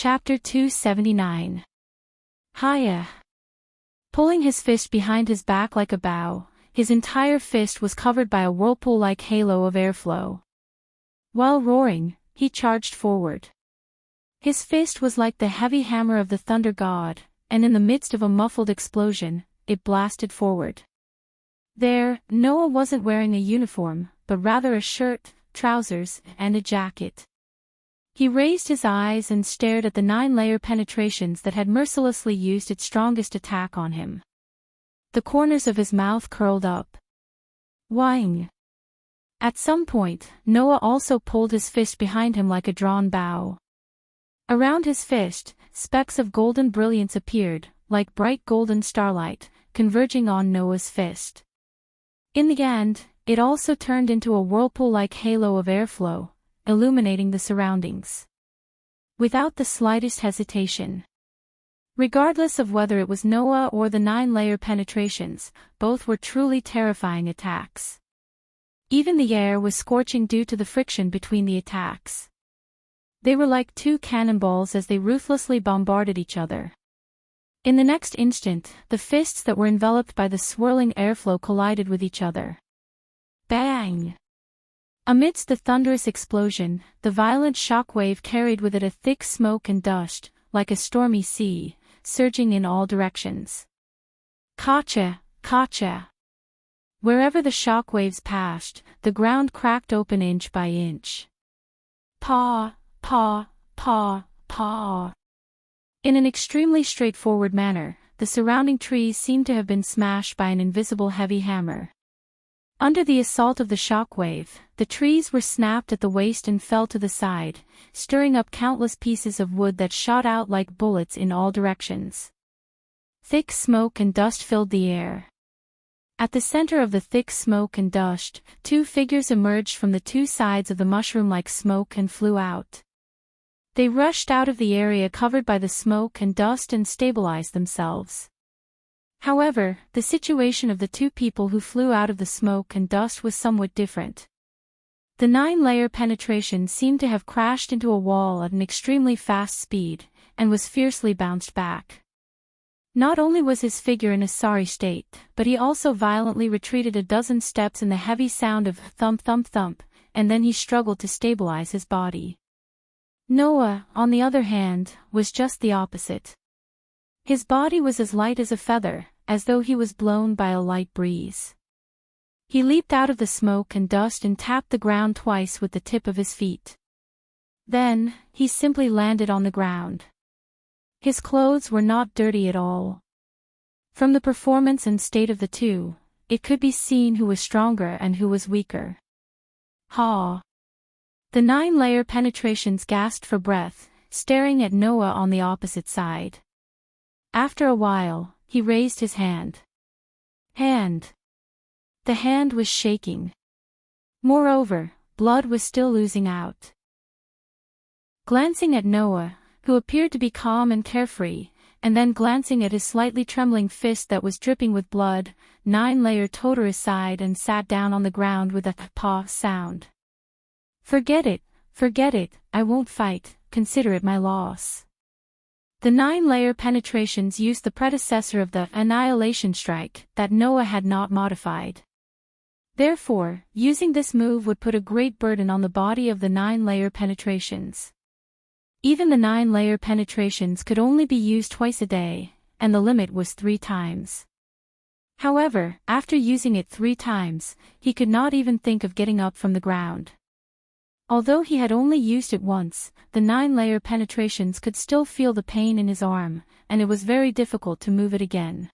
Chapter 279. Hiya. Pulling his fist behind his back like a bow, his entire fist was covered by a whirlpool-like halo of airflow. While roaring, he charged forward. His fist was like the heavy hammer of the thunder god, and in the midst of a muffled explosion, it blasted forward. There, Noah wasn't wearing a uniform, but rather a shirt, trousers, and a jacket. He raised his eyes and stared at the 9-layer penetrations that had mercilessly used its strongest attack on him. The corners of his mouth curled up. Whing. At some point, Noah also pulled his fist behind him like a drawn bow. Around his fist, specks of golden brilliance appeared, like bright golden starlight, converging on Noah's fist. In the end, it also turned into a whirlpool-like halo of airflow, illuminating the surroundings. Without the slightest hesitation. Regardless of whether it was Noah or the 9-layer penetrations, both were truly terrifying attacks. Even the air was scorching due to the friction between the attacks. They were like two cannonballs as they ruthlessly bombarded each other. In the next instant, the fists that were enveloped by the swirling airflow collided with each other. Bang! Amidst the thunderous explosion, the violent shock wave carried with it a thick smoke and dust, like a stormy sea, surging in all directions. Kacha, kacha. Wherever the shock waves passed, the ground cracked open inch by inch. Paw, paw, paw, paw. In an extremely straightforward manner, the surrounding trees seemed to have been smashed by an invisible heavy hammer. Under the assault of the shock wave, the trees were snapped at the waist and fell to the side, stirring up countless pieces of wood that shot out like bullets in all directions. Thick smoke and dust filled the air. At the center of the thick smoke and dust, two figures emerged from the two sides of the mushroom-like smoke and flew out. They rushed out of the area covered by the smoke and dust and stabilized themselves. However, the situation of the two people who flew out of the smoke and dust was somewhat different. The 9-layer penetration seemed to have crashed into a wall at an extremely fast speed, and was fiercely bounced back. Not only was his figure in a sorry state, but he also violently retreated a dozen steps in the heavy sound of thump thump thump, and then he struggled to stabilize his body. Noah, on the other hand, was just the opposite. His body was as light as a feather, as though he was blown by a light breeze. He leaped out of the smoke and dust and tapped the ground twice with the tip of his feet. Then, he simply landed on the ground. His clothes were not dirty at all. From the performance and state of the two, it could be seen who was stronger and who was weaker. Ha! The 9-layer penetrations gasped for breath, staring at Noah on the opposite side. After a while, he raised his hand. The hand was shaking. Moreover, blood was still oozing out. Glancing at Noah, who appeared to be calm and carefree, and then glancing at his slightly trembling fist that was dripping with blood, 9-layer towed her aside and sat down on the ground with a paw sound. Forget it, I won't fight, consider it my loss. The 9-layer penetrations used the predecessor of the annihilation strike that Noah had not modified. Therefore, using this move would put a great burden on the body of the 9-layer penetrations. Even the 9-layer penetrations could only be used twice a day, and the limit was 3 times. However, after using it 3 times, he could not even think of getting up from the ground. Although he had only used it once, the 9-layer penetrations could still feel the pain in his arm, and it was very difficult to move it again.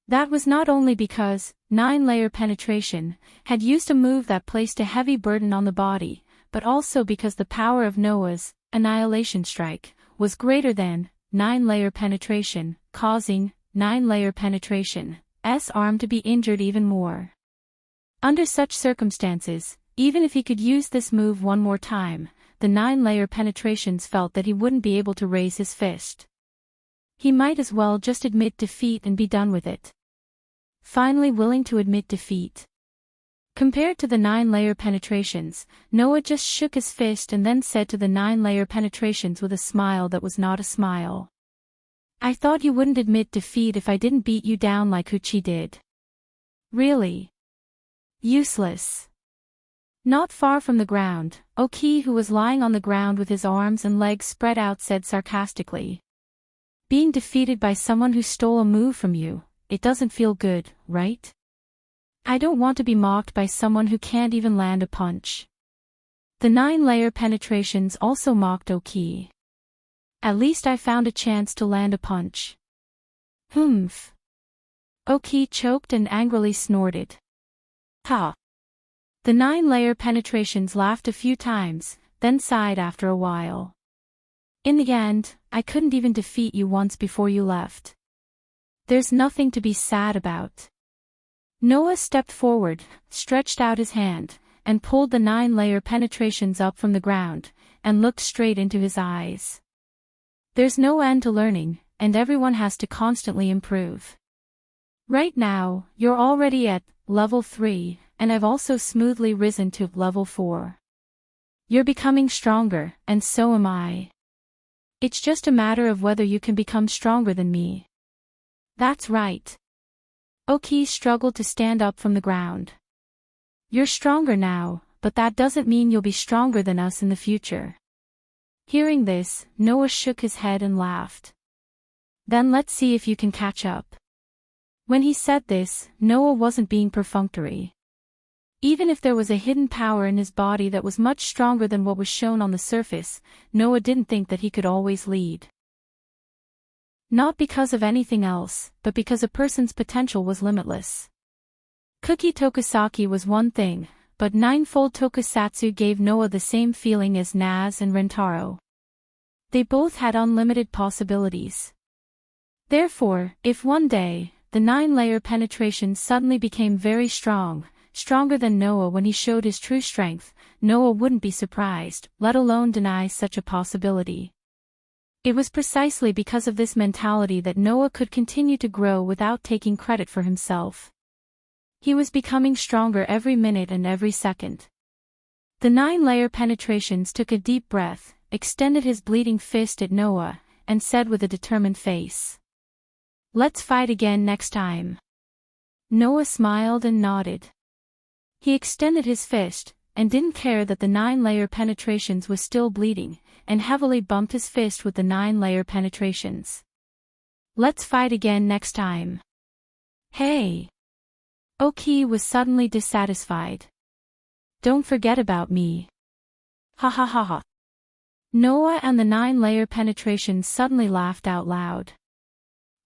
That was not only because 9-layer penetration had used a move that placed a heavy burden on the body, but also because the power of Noah's annihilation strike was greater than 9-layer penetration, causing 9-layer penetration's arm to be injured even more. Under such circumstances, even if he could use this move one more time, the 9-layer penetrations felt that he wouldn't be able to raise his fist. He might as well just admit defeat and be done with it. Finally willing to admit defeat. Compared to the 9-layer penetrations, Noah just shook his fist and then said to the 9-layer penetrations with a smile that was not a smile. I thought you wouldn't admit defeat if I didn't beat you down like Hoochie did. Really? Useless. Not far from the ground, Oki, who was lying on the ground with his arms and legs spread out, said sarcastically. Being defeated by someone who stole a move from you, it doesn't feel good, right? I don't want to be mocked by someone who can't even land a punch. The 9-layer penetrations also mocked Oki. At least I found a chance to land a punch. Humph. Oki choked and angrily snorted. Ha. The 9-layer penetrations laughed a few times, then sighed after a while. In the end, I couldn't even defeat you once before you left. There's nothing to be sad about. Noah stepped forward, stretched out his hand, and pulled the 9-layer penetrations up from the ground, and looked straight into his eyes. There's no end to learning, and everyone has to constantly improve. Right now, you're already at level 3, and I've also smoothly risen to level 4. You're becoming stronger, and so am I. It's just a matter of whether you can become stronger than me. That's right. Oki struggled to stand up from the ground. You're stronger now, but that doesn't mean you'll be stronger than us in the future. Hearing this, Noah shook his head and laughed. Then let's see if you can catch up. When he said this, Noah wasn't being perfunctory. Even if there was a hidden power in his body that was much stronger than what was shown on the surface, Noah didn't think that he could always lead. Not because of anything else, but because a person's potential was limitless. Cookie Tokusaki was one thing, but ninefold Tokusatsu gave Noah the same feeling as Naz and Rentaro. They both had unlimited possibilities. Therefore, if one day, the 9-layer penetration suddenly became very strong, stronger than Noah when he showed his true strength, Noah wouldn't be surprised, let alone deny such a possibility. It was precisely because of this mentality that Noah could continue to grow without taking credit for himself. He was becoming stronger every minute and every second. The 9-layer penetrations took a deep breath, extended his bleeding fist at Noah, and said with a determined face. Let's fight again next time. Noah smiled and nodded. He extended his fist, and didn't care that the 9-layer penetrations was still bleeding, and heavily bumped his fist with the 9-layer penetrations. Let's fight again next time. Hey! Oki was suddenly dissatisfied. Don't forget about me. Ha ha ha ha. Noah and the 9-layer penetrations suddenly laughed out loud.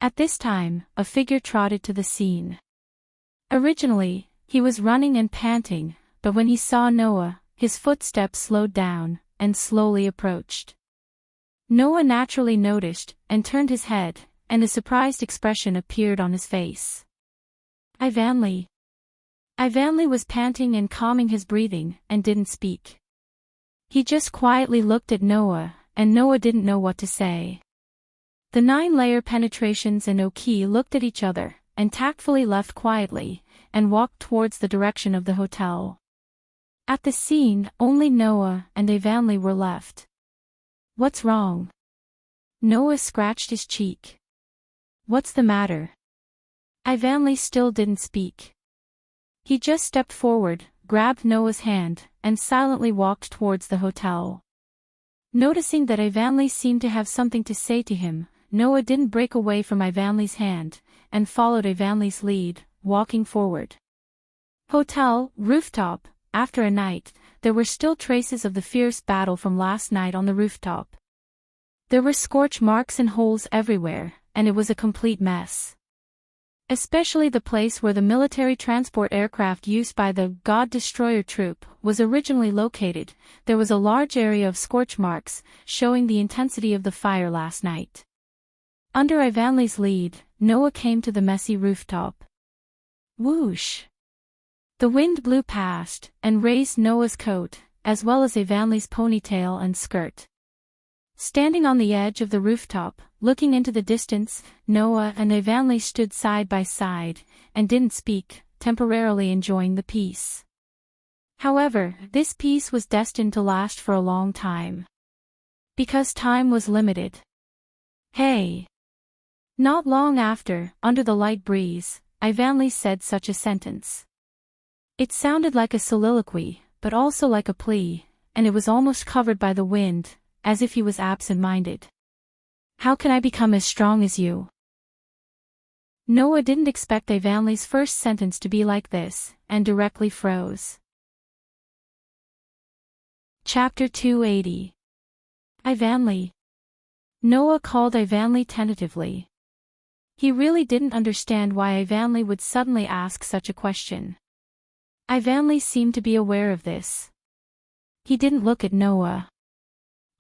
At this time, a figure trotted to the scene. Originally, he was running and panting, but when he saw Noah, his footsteps slowed down, and slowly approached. Noah naturally noticed, and turned his head, and a surprised expression appeared on his face. Ivanli. Ivanli was panting and calming his breathing, and didn't speak. He just quietly looked at Noah, and Noah didn't know what to say. The 9-layer penetrations and Oki looked at each other, and tactfully left quietly, and walked towards the direction of the hotel. At the scene, only Noah and Ivanli were left. What's wrong? Noah scratched his cheek. What's the matter? Ivanli still didn't speak. He just stepped forward, grabbed Noah's hand, and silently walked towards the hotel. Noticing that Ivanli seemed to have something to say to him, Noah didn't break away from Ivanli's hand, and followed Ivanli's lead, walking forward. Hotel, rooftop. After a night, there were still traces of the fierce battle from last night on the rooftop. There were scorch marks and holes everywhere, and it was a complete mess. Especially the place where the military transport aircraft used by the God Destroyer troop was originally located. There was a large area of scorch marks, showing the intensity of the fire last night. Under Ivanli's lead, Noah came to the messy rooftop. Whoosh! The wind blew past, and raised Noah's coat, as well as Ivanli's ponytail and skirt. Standing on the edge of the rooftop, looking into the distance, Noah and Ivanli stood side by side, and didn't speak, temporarily enjoying the peace. However, this peace was destined to last for a long time. Because time was limited. Hey! Not long after, under the light breeze, Ivanli said such a sentence. It sounded like a soliloquy, but also like a plea, and it was almost covered by the wind, as if he was absent-minded. How can I become as strong as you? Noah didn't expect Ivanli's first sentence to be like this, and directly froze. Chapter 280. Ivanli. Noah called Ivanli tentatively. He really didn't understand why Ivanli would suddenly ask such a question. Ivanli seemed to be aware of this. He didn't look at Noah.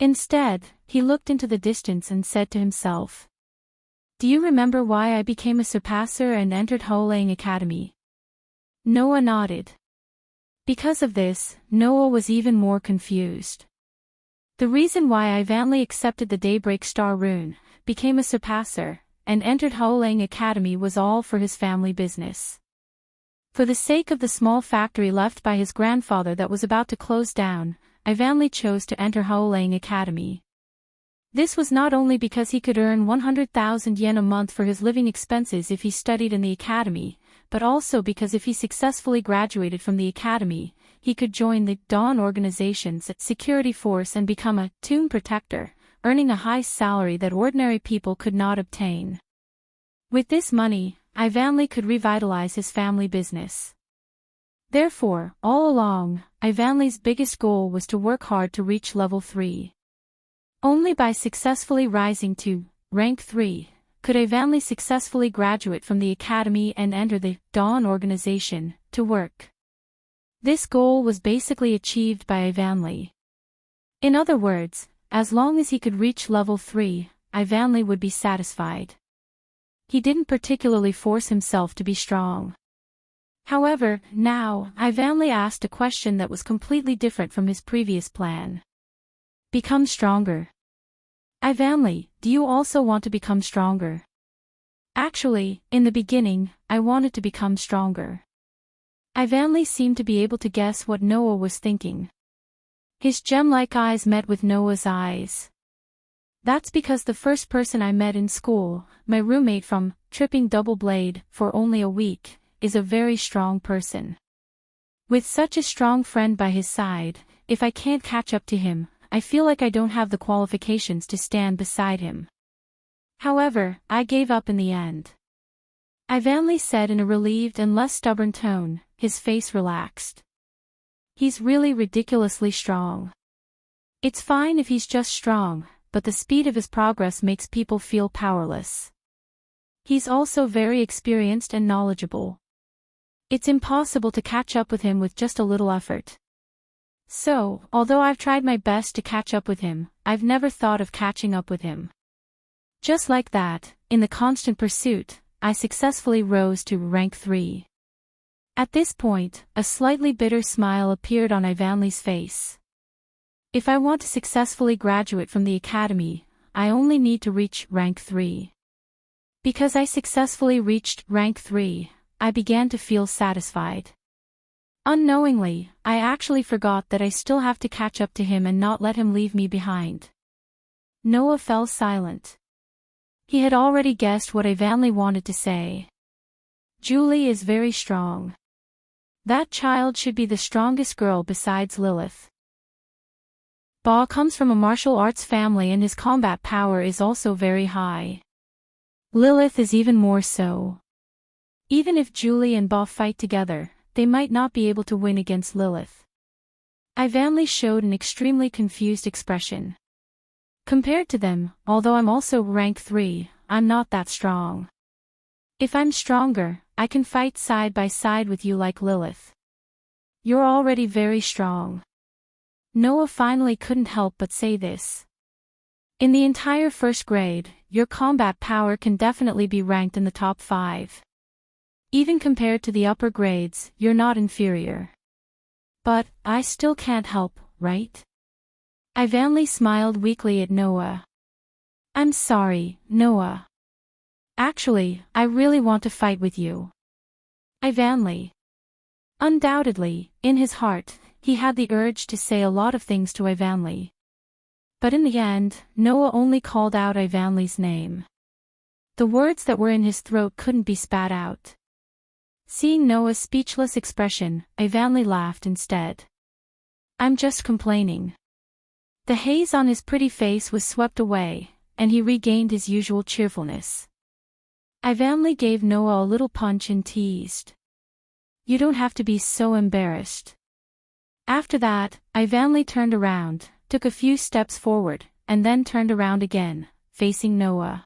Instead, he looked into the distance and said to himself, "Do you remember why I became a surpasser and entered Holang Academy?" Noah nodded. Because of this, Noah was even more confused. The reason why Ivanli accepted the Daybreak Star rune, became a surpasser, and entered Holang Academy was all for his family business. For the sake of the small factory left by his grandfather that was about to close down, Ivanli chose to enter Holang Academy. This was not only because he could earn 100,000 yen a month for his living expenses if he studied in the academy, but also because if he successfully graduated from the academy, he could join the Dawn Organization's security force and become a tomb protector, earning a high salary that ordinary people could not obtain. With this money, Ivanli could revitalize his family business. Therefore, all along, Ivanli's biggest goal was to work hard to reach level 3. Only by successfully rising to rank 3, could Ivanli successfully graduate from the academy and enter the Dawn Organization to work. This goal was basically achieved by Ivanli. In other words, as long as he could reach level 3, Ivanli would be satisfied. He didn't particularly force himself to be strong. However, now, Ivanli asked a question that was completely different from his previous plan. Become stronger. Ivanli, do you also want to become stronger? Actually, in the beginning, I wanted to become stronger. Ivanli seemed to be able to guess what Noah was thinking. His gem-like eyes met with Noah's eyes. That's because the first person I met in school, my roommate from Tripping Double Blade, for only a week, is a very strong person. With such a strong friend by his side, if I can't catch up to him, I feel like I don't have the qualifications to stand beside him. However, I gave up in the end. Ivanli said in a relieved and less stubborn tone, his face relaxed. He's really ridiculously strong. It's fine if he's just strong, but the speed of his progress makes people feel powerless. He's also very experienced and knowledgeable. It's impossible to catch up with him with just a little effort. So, although I've tried my best to catch up with him, I've never thought of catching up with him. Just like that, in the constant pursuit, I successfully rose to rank 3. At this point, a slightly bitter smile appeared on Ivanli's face. If I want to successfully graduate from the academy, I only need to reach rank 3. Because I successfully reached rank 3, I began to feel satisfied. Unknowingly, I actually forgot that I still have to catch up to him and not let him leave me behind. Noah fell silent. He had already guessed what Ivanli wanted to say. Julie is very strong. That child should be the strongest girl besides Lilith. Ba comes from a martial arts family and his combat power is also very high. Lilith is even more so. Even if Julie and Ba fight together, they might not be able to win against Lilith. Ivanli showed an extremely confused expression. Compared to them, although I'm also rank 3, I'm not that strong. If I'm stronger, I can fight side by side with you like Lilith. You're already very strong. Noah finally couldn't help but say this. In the entire first grade, your combat power can definitely be ranked in the top 5. Even compared to the upper grades, you're not inferior. But, I still can't help, right? Ivanli smiled weakly at Noah. I'm sorry, Noah. Actually, I really want to fight with you. Ivanli. Undoubtedly, in his heart, He had the urge to say a lot of things to Ivanli. But in the end, Noah only called out Ivanli's name. The words that were in his throat couldn't be spat out. Seeing Noah's speechless expression, Ivanli laughed instead. "I'm just complaining." The haze on his pretty face was swept away, and he regained his usual cheerfulness. Ivanli gave Noah a little punch and teased. "You don't have to be so embarrassed." After that, Ivanli turned around, took a few steps forward, and then turned around again, facing Noah.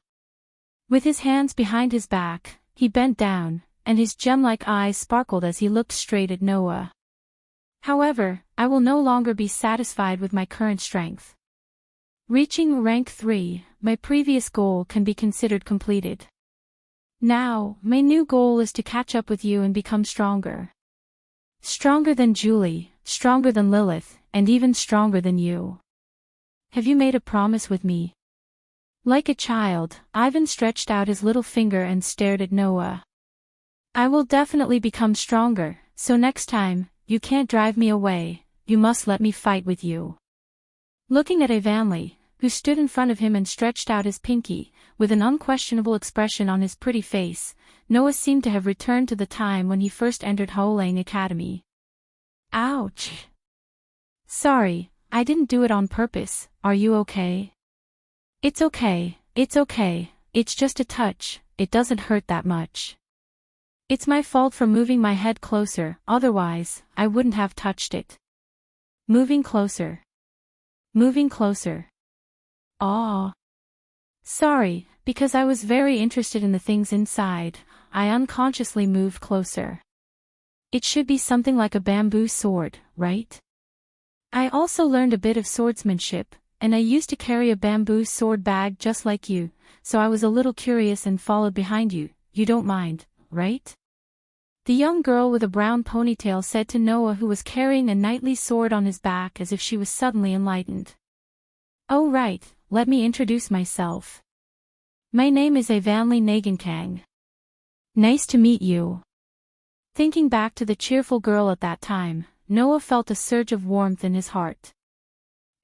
With his hands behind his back, he bent down, and his gem-like eyes sparkled as he looked straight at Noah. "However, I will no longer be satisfied with my current strength. Reaching rank 3, my previous goal can be considered completed. Now, my new goal is to catch up with you and become stronger. Stronger than Julie, stronger than Lilith, and even stronger than you. Have you made a promise with me?" Like a child, Ivan stretched out his little finger and stared at Noah. "I will definitely become stronger, so next time, you can't drive me away, you must let me fight with you." Looking at Ivanli, who stood in front of him and stretched out his pinky, with an unquestionable expression on his pretty face, Noah seemed to have returned to the time when he first entered Howling Academy. "Ouch! Sorry, I didn't do it on purpose, are you okay?" It's okay, it's just a touch, it doesn't hurt that much. It's my fault for moving my head closer, otherwise, I wouldn't have touched it." Moving closer. Aw. Sorry, because I was very interested in the things inside, I unconsciously moved closer. It should be something like a bamboo sword, right? I also learned a bit of swordsmanship, and I used to carry a bamboo sword bag just like you, so I was a little curious and followed behind you. You don't mind, right? The young girl with a brown ponytail said to Noah, who was carrying a knightly sword on his back, as if she was suddenly enlightened. "Oh right, let me introduce myself. My name is Ivanli Nagankang. Nice to meet you." Thinking back to the cheerful girl at that time, Noah felt a surge of warmth in his heart.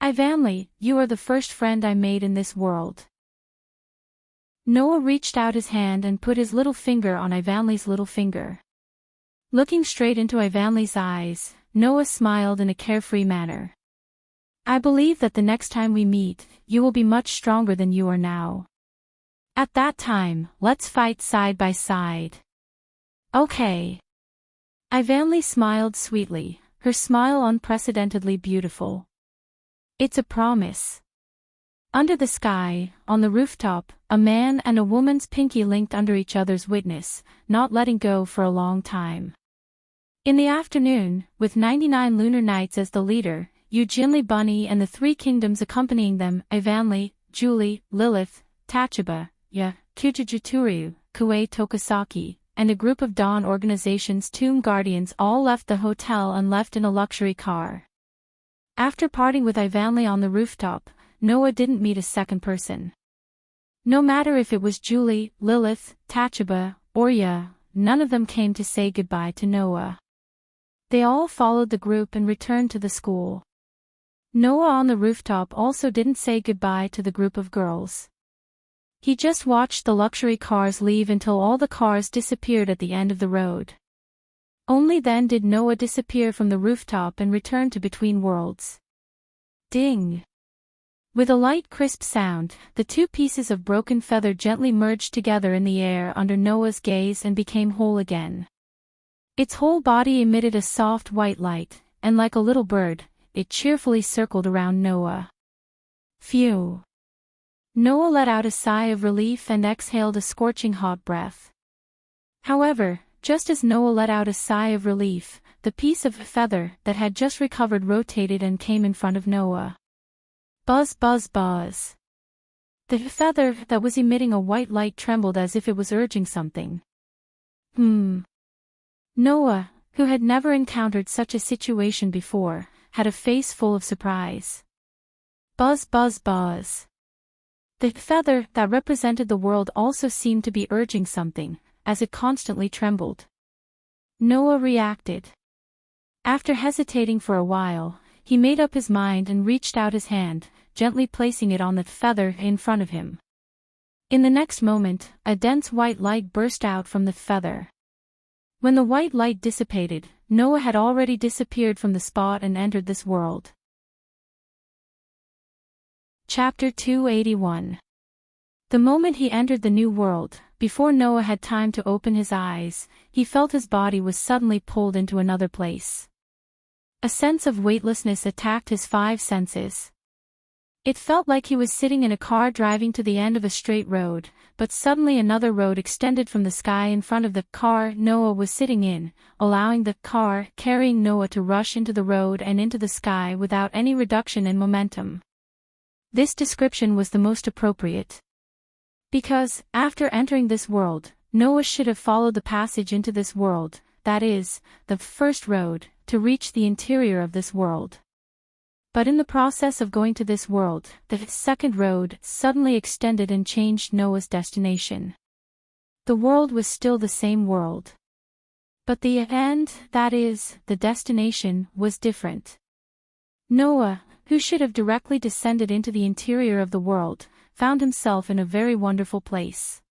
"Ivanli, you are the first friend I made in this world." Noah reached out his hand and put his little finger on Ivanli's little finger. Looking straight into Ivanli's eyes, Noah smiled in a carefree manner. "I believe that the next time we meet, you will be much stronger than you are now. At that time, let's fight side by side." "Okay." Ivanli smiled sweetly, her smile unprecedentedly beautiful. "It's a promise." Under the sky, on the rooftop, a man and a woman's pinky linked under each other's witness, not letting go for a long time. In the afternoon, with 99 lunar nights as the leader, Ujinli Bunny and the three kingdoms accompanying them, Ivanli, Julie, Lilith, Tachaba, Kujujuturu, Kuei Tokasaki, and a group of Dawn Organization's tomb guardians all left the hotel and left in a luxury car. After parting with Ivanli on the rooftop, Noah didn't meet a second person. No matter if it was Julie, Lilith, Tachaba, or none of them came to say goodbye to Noah. They all followed the group and returned to the school. Noah on the rooftop also didn't say goodbye to the group of girls. He just watched the luxury cars leave until all the cars disappeared at the end of the road. Only then did Noah disappear from the rooftop and return to Between Worlds. Ding! With a light crisp sound, the two pieces of broken feather gently merged together in the air under Noah's gaze and became whole again. Its whole body emitted a soft white light, and like a little bird, it cheerfully circled around Noah. Phew! Noah let out a sigh of relief and exhaled a scorching hot breath. However, just as Noah let out a sigh of relief, the piece of feather that had just recovered rotated and came in front of Noah. Buzz buzz buzz. The feather that was emitting a white light trembled as if it was urging something. Noah, who had never encountered such a situation before, had a face full of surprise. Buzz buzz buzz. The feather that represented the world also seemed to be urging something, as it constantly trembled. Noah reacted. After hesitating for a while, he made up his mind and reached out his hand, gently placing it on the feather in front of him. In the next moment, a dense white light burst out from the feather. When the white light dissipated, Noah had already disappeared from the spot and entered this world. Chapter 281. The moment he entered the new world, before Noah had time to open his eyes, he felt his body was suddenly pulled into another place. A sense of weightlessness attacked his five senses. It felt like he was sitting in a car driving to the end of a straight road, but suddenly another road extended from the sky in front of the car Noah was sitting in, allowing the car carrying Noah to rush into the road and into the sky without any reduction in momentum. This description was the most appropriate. Because, after entering this world, Noah should have followed the passage into this world, that is, the first road, to reach the interior of this world. But in the process of going to this world, the second road suddenly extended and changed Noah's destination. The world was still the same world. But the end, that is, the destination, was different. Noah, who should have directly descended into the interior of the world, found himself in a very wonderful place.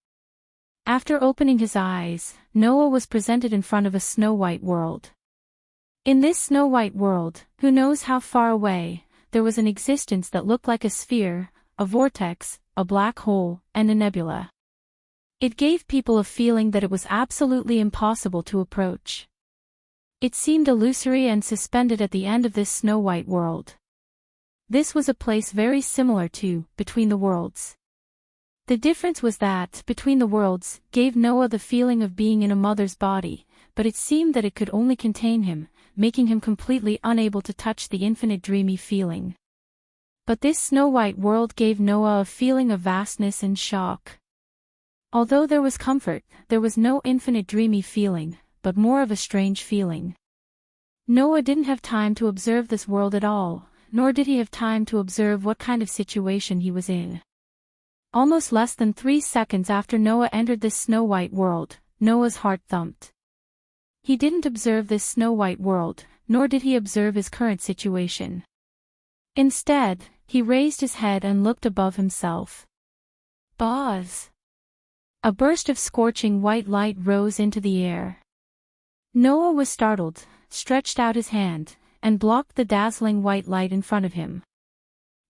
After opening his eyes, Noah was presented in front of a snow-white world. In this snow-white world, who knows how far away, there was an existence that looked like a sphere, a vortex, a black hole, and a nebula. It gave people a feeling that it was absolutely impossible to approach. It seemed illusory and suspended at the end of this snow-white world. This was a place very similar to Between the Worlds. The difference was that Between the Worlds gave Noah the feeling of being in a mother's body, but it seemed that it could only contain him, making him completely unable to touch the infinite dreamy feeling. But this snow-white world gave Noah a feeling of vastness and shock. Although there was comfort, there was no infinite dreamy feeling, but more of a strange feeling. Noah didn't have time to observe this world at all, nor did he have time to observe what kind of situation he was in. Almost less than 3 seconds after Noah entered this snow-white world, Noah's heart thumped. He didn't observe this snow-white world, nor did he observe his current situation. Instead, he raised his head and looked above himself. Buzz! A burst of scorching white light rose into the air. Noah was startled, stretched out his hand, and blocked the dazzling white light in front of him.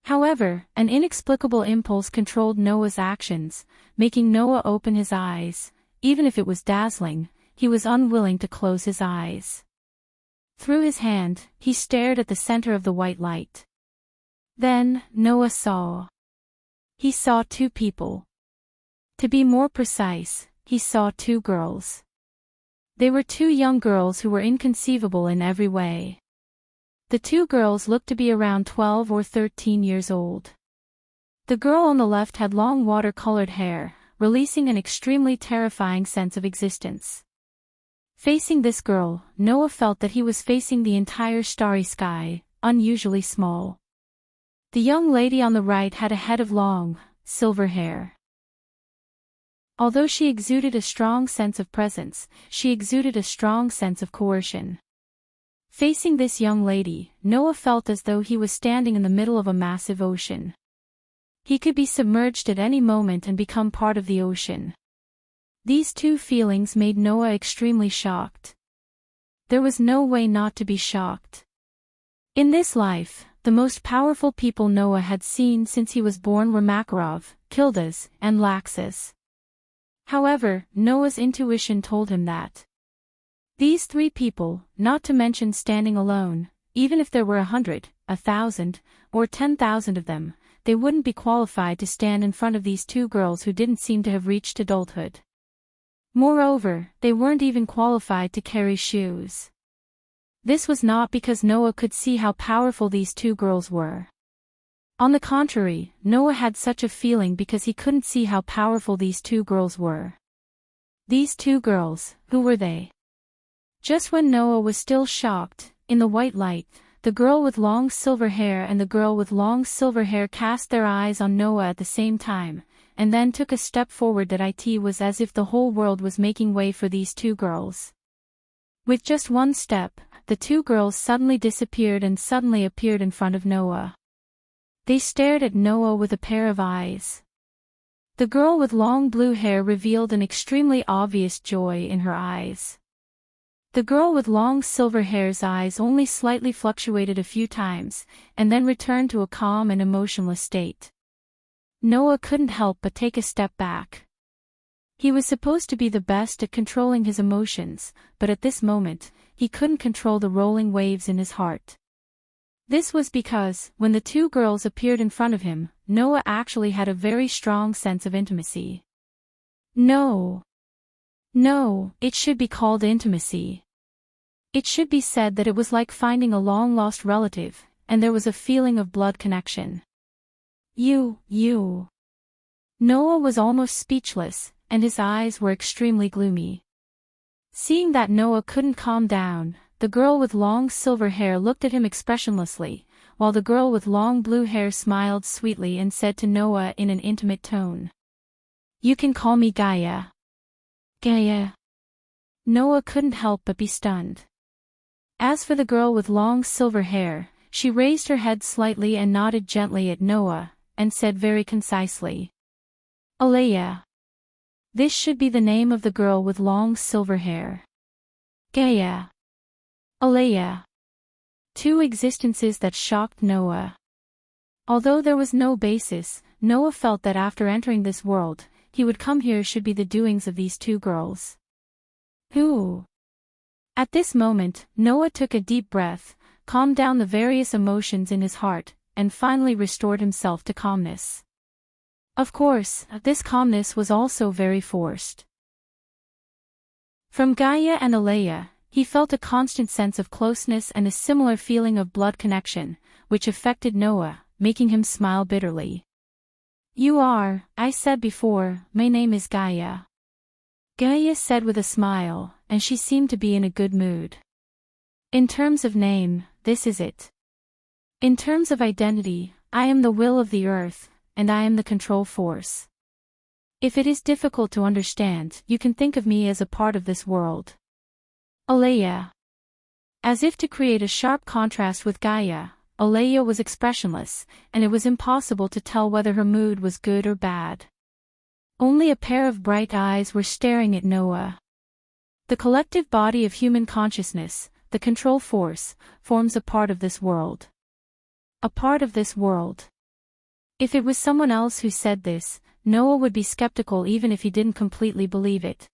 However, an inexplicable impulse controlled Noah's actions, making Noah open his eyes. Even if it was dazzling, he was unwilling to close his eyes. Through his hand, he stared at the center of the white light. Then, Noah saw. He saw 2 people. To be more precise, he saw 2 girls. They were 2 young girls who were inconceivable in every way. The 2 girls looked to be around 12 or 13 years old. The girl on the left had long water-colored hair, releasing an extremely terrifying sense of existence. Facing this girl, Noah felt that he was facing the entire starry sky, unusually small. The young lady on the right had a head of long, silver hair. Although she exuded a strong sense of presence, she exuded a strong sense of coercion. Facing this young lady, Noah felt as though he was standing in the middle of a massive ocean. He could be submerged at any moment and become part of the ocean. These 2 feelings made Noah extremely shocked. There was no way not to be shocked. In this life, the most powerful people Noah had seen since he was born were Makarov, Kildas, and Laxus. However, Noah's intuition told him that these 3 people, not to mention standing alone, even if there were 100, 1,000, or 10,000 of them, they wouldn't be qualified to stand in front of these 2 girls who didn't seem to have reached adulthood. Moreover, they weren't even qualified to carry shoes. This was not because Noah could see how powerful these 2 girls were. On the contrary, Noah had such a feeling because he couldn't see how powerful these 2 girls were. These 2 girls, who were they? Just when Noah was still shocked, in the white light, the girl with long silver hair and the girl with long silver hair cast their eyes on Noah at the same time, and then took a step forward. That it was as if the whole world was making way for these 2 girls. With just one step, the two girls suddenly disappeared and suddenly appeared in front of Noah. They stared at Noah with a pair of eyes. The girl with long blue hair revealed an extremely obvious joy in her eyes. The girl with long silver hair's eyes only slightly fluctuated a few times, and then returned to a calm and emotionless state. Noah couldn't help but take a step back. He was supposed to be the best at controlling his emotions, but at this moment, he couldn't control the rolling waves in his heart. This was because, when the two girls appeared in front of him, Noah actually had a very strong sense of intimacy. No, it should be called intimacy. It should be said that it was like finding a long-lost relative, and there was a feeling of blood connection. You. Noah was almost speechless, and his eyes were extremely gloomy. Seeing that Noah couldn't calm down, the girl with long silver hair looked at him expressionlessly, while the girl with long blue hair smiled sweetly and said to Noah in an intimate tone, "You can call me Gaia." Gaia. Noah couldn't help but be stunned. As for the girl with long silver hair, she raised her head slightly and nodded gently at Noah, and said very concisely, "Alea." This should be the name of the girl with long silver hair. Gaia. Alea. Two existences that shocked Noah. Although there was no basis, Noah felt that after entering this world, he would come here should be the doings of these two girls. Who? At this moment, Noah took a deep breath, calmed down the various emotions in his heart, and finally restored himself to calmness. Of course, this calmness was also very forced. From Gaia and Alea, he felt a constant sense of closeness and a similar feeling of blood connection, which affected Noah, making him smile bitterly. I said before, my name is Gaia. Gaia said with a smile, and she seemed to be in a good mood. In terms of name, this is it. In terms of identity, I am the will of the earth, and I am the control force. If it is difficult to understand, you can think of me as a part of this world. Alea. As if to create a sharp contrast with Gaia, Alea was expressionless, and it was impossible to tell whether her mood was good or bad. Only a pair of bright eyes were staring at Noah. The collective body of human consciousness, the control force, forms a part of this world. A part of this world. If it was someone else who said this, Noah would be skeptical even if he didn't completely believe it.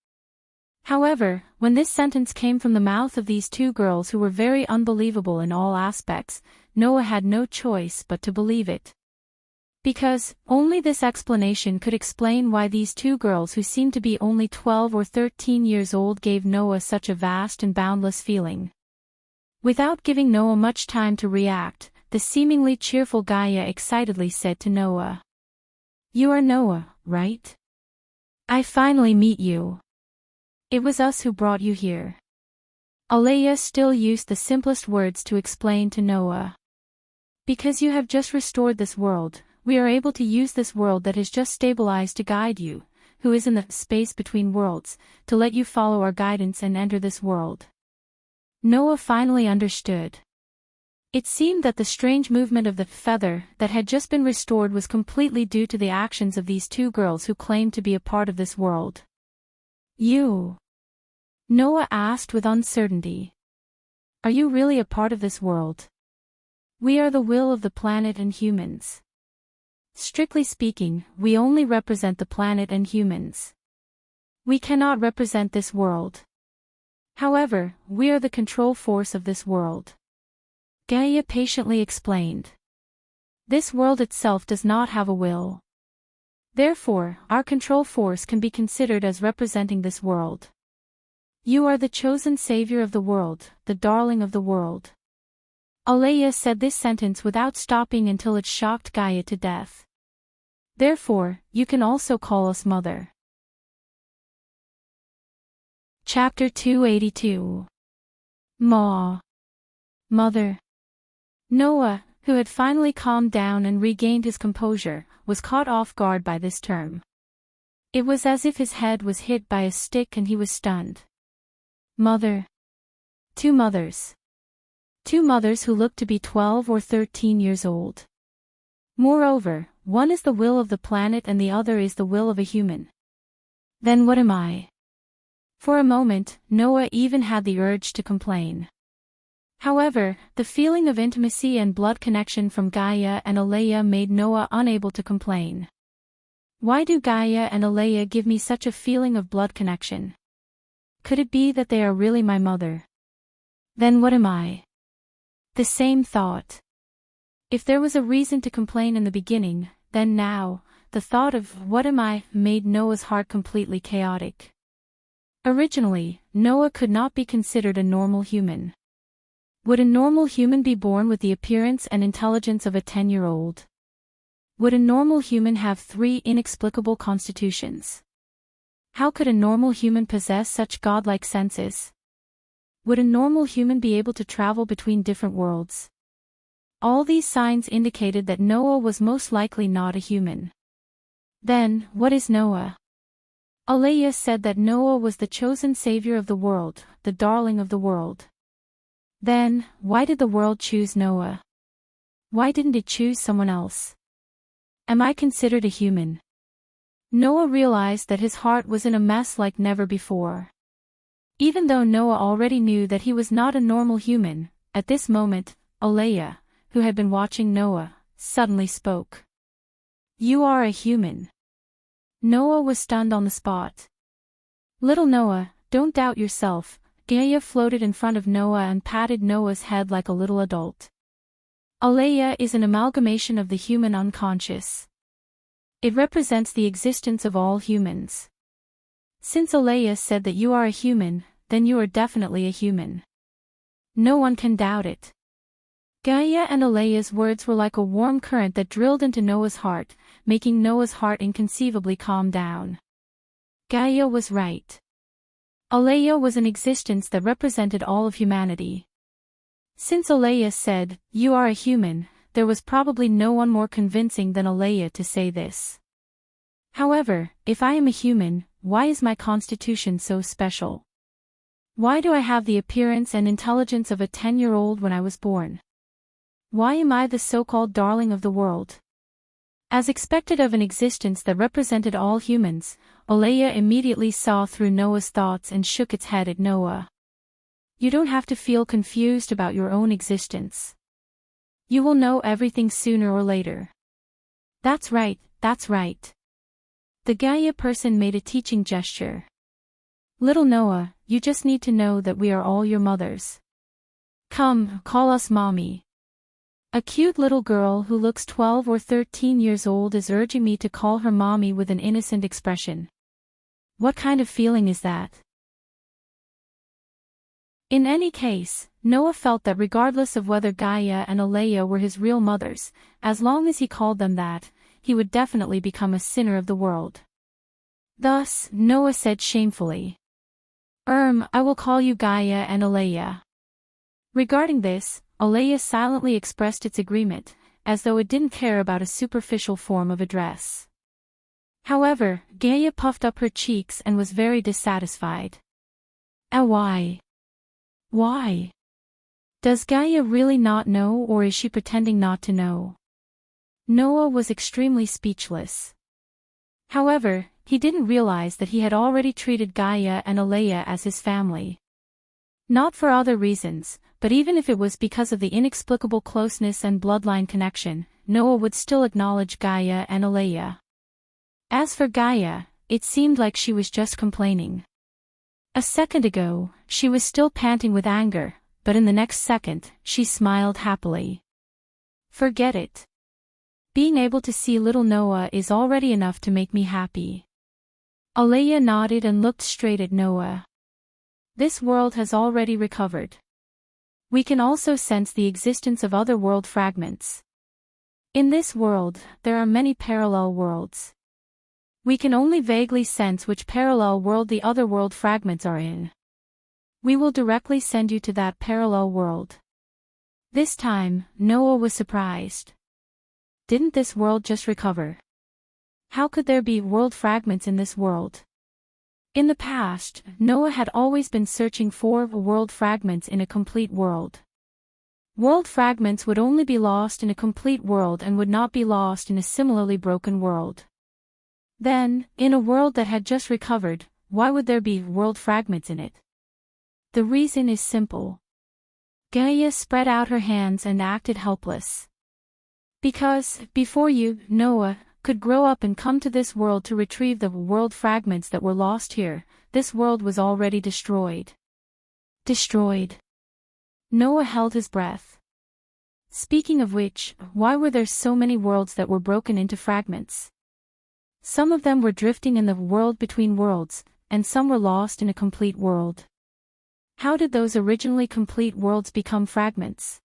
However, when this sentence came from the mouth of these two girls who were very unbelievable in all aspects, Noah had no choice but to believe it. Because, only this explanation could explain why these two girls who seemed to be only 12 or 13 years old gave Noah such a vast and boundless feeling. Without giving Noah much time to react, the seemingly cheerful Gaia excitedly said to Noah, "You are Noah, right? I finally meet you. It was us who brought you here." Alea still used the simplest words to explain to Noah. "Because you have just restored this world, we are able to use this world that has just stabilized to guide you, who is in the space between worlds, to let you follow our guidance and enter this world." Noah finally understood. It seemed that the strange movement of the feather that had just been restored was completely due to the actions of these two girls who claimed to be a part of this world. "You?" Noah asked with uncertainty. "Are you really a part of this world?" "We are the will of the planet and humans. Strictly speaking, we only represent the planet and humans. We cannot represent this world. However, we are the control force of this world." Gaia patiently explained. "This world itself does not have a will. Therefore, our control force can be considered as representing this world. You are the chosen savior of the world, the darling of the world." Alea said this sentence without stopping until it shocked Gaia to death. "Therefore, you can also call us Mother." Chapter 282. Ma. Mother. Noah, who had finally calmed down and regained his composure, was caught off guard by this term. It was as if his head was hit by a stick and he was stunned. Mother. Two mothers. Two mothers who look to be 12 or 13 years old. Moreover, one is the will of the planet and the other is the will of a human. Then what am I? For a moment, Noah even had the urge to complain. However, the feeling of intimacy and blood connection from Gaia and Alea made Noah unable to complain. Why do Gaia and Alea give me such a feeling of blood connection? Could it be that they are really my mother? Then what am I? The same thought. If there was a reason to complain in the beginning, then now, the thought of what am I made Noah's heart completely chaotic. Originally, Noah could not be considered a normal human. Would a normal human be born with the appearance and intelligence of a 10-year-old? Would a normal human have 3 inexplicable constitutions? How could a normal human possess such godlike senses? Would a normal human be able to travel between different worlds? All these signs indicated that Noah was most likely not a human. Then, what is Noah? Alea said that Noah was the chosen savior of the world, the darling of the world. Then, why did the world choose Noah? Why didn't it choose someone else? Am I considered a human? Noah realized that his heart was in a mess like never before. Even though Noah already knew that he was not a normal human, at this moment, Alea, who had been watching Noah, suddenly spoke. You are a human. Noah was stunned on the spot. Little Noah, don't doubt yourself. Gaia floated in front of Noah and patted Noah's head like a little adult. Alea is an amalgamation of the human unconscious. It represents the existence of all humans. Since Alea said that you are a human, then you are definitely a human. No one can doubt it. Gaia and Alea's words were like a warm current that drilled into Noah's heart, making Noah's heart inconceivably calm down. Gaia was right. Alea was an existence that represented all of humanity. Since Alea said, you are a human, there was probably no one more convincing than Alea to say this. However, if I am a human, why is my constitution so special? Why do I have the appearance and intelligence of a 10-year-old when I was born? Why am I the so-called darling of the world? As expected of an existence that represented all humans, Alea immediately saw through Noah's thoughts and shook its head at Noah. You don't have to feel confused about your own existence. You will know everything sooner or later. That's right, that's right. The Gaia person made a teaching gesture. Little Noah, you just need to know that we are all your mothers. Come, call us mommy. A cute little girl who looks 12 or 13 years old is urging me to call her mommy with an innocent expression. What kind of feeling is that? In any case, Noah felt that regardless of whether Gaia and Alea were his real mothers, as long as he called them that, he would definitely become a sinner of the world. Thus, Noah said shamefully. I will call you Gaia and Alea. Regarding this, Alea silently expressed its agreement, as though it didn't care about a superficial form of address. However, Gaia puffed up her cheeks and was very dissatisfied. Why? Why? Does Gaia really not know, or is she pretending not to know? Noah was extremely speechless. However, he didn't realize that he had already treated Gaia and Alea as his family. Not for other reasons, but even if it was because of the inexplicable closeness and bloodline connection, Noah would still acknowledge Gaia and Alea. As for Gaia, it seemed like she was just complaining. A second ago, she was still panting with anger, but in the next second, she smiled happily. Forget it. Being able to see little Noah is already enough to make me happy. Alea nodded and looked straight at Noah. This world has already recovered. We can also sense the existence of other world fragments. In this world, there are many parallel worlds. We can only vaguely sense which parallel world the other world fragments are in. We will directly send you to that parallel world. This time, Noah was surprised. Didn't this world just recover? How could there be world fragments in this world? In the past, Noah had always been searching for world fragments in a complete world. World fragments would only be lost in a complete world and would not be lost in a similarly broken world. Then, in a world that had just recovered, why would there be world fragments in it? The reason is simple. Gaia spread out her hands and acted helpless. Because, before you, Noah, could grow up and come to this world to retrieve the world fragments that were lost here, this world was already destroyed. Destroyed. Noah held his breath. Speaking of which, why were there so many worlds that were broken into fragments? Some of them were drifting in the world between worlds, and some were lost in a complete world. How did those originally complete worlds become fragments?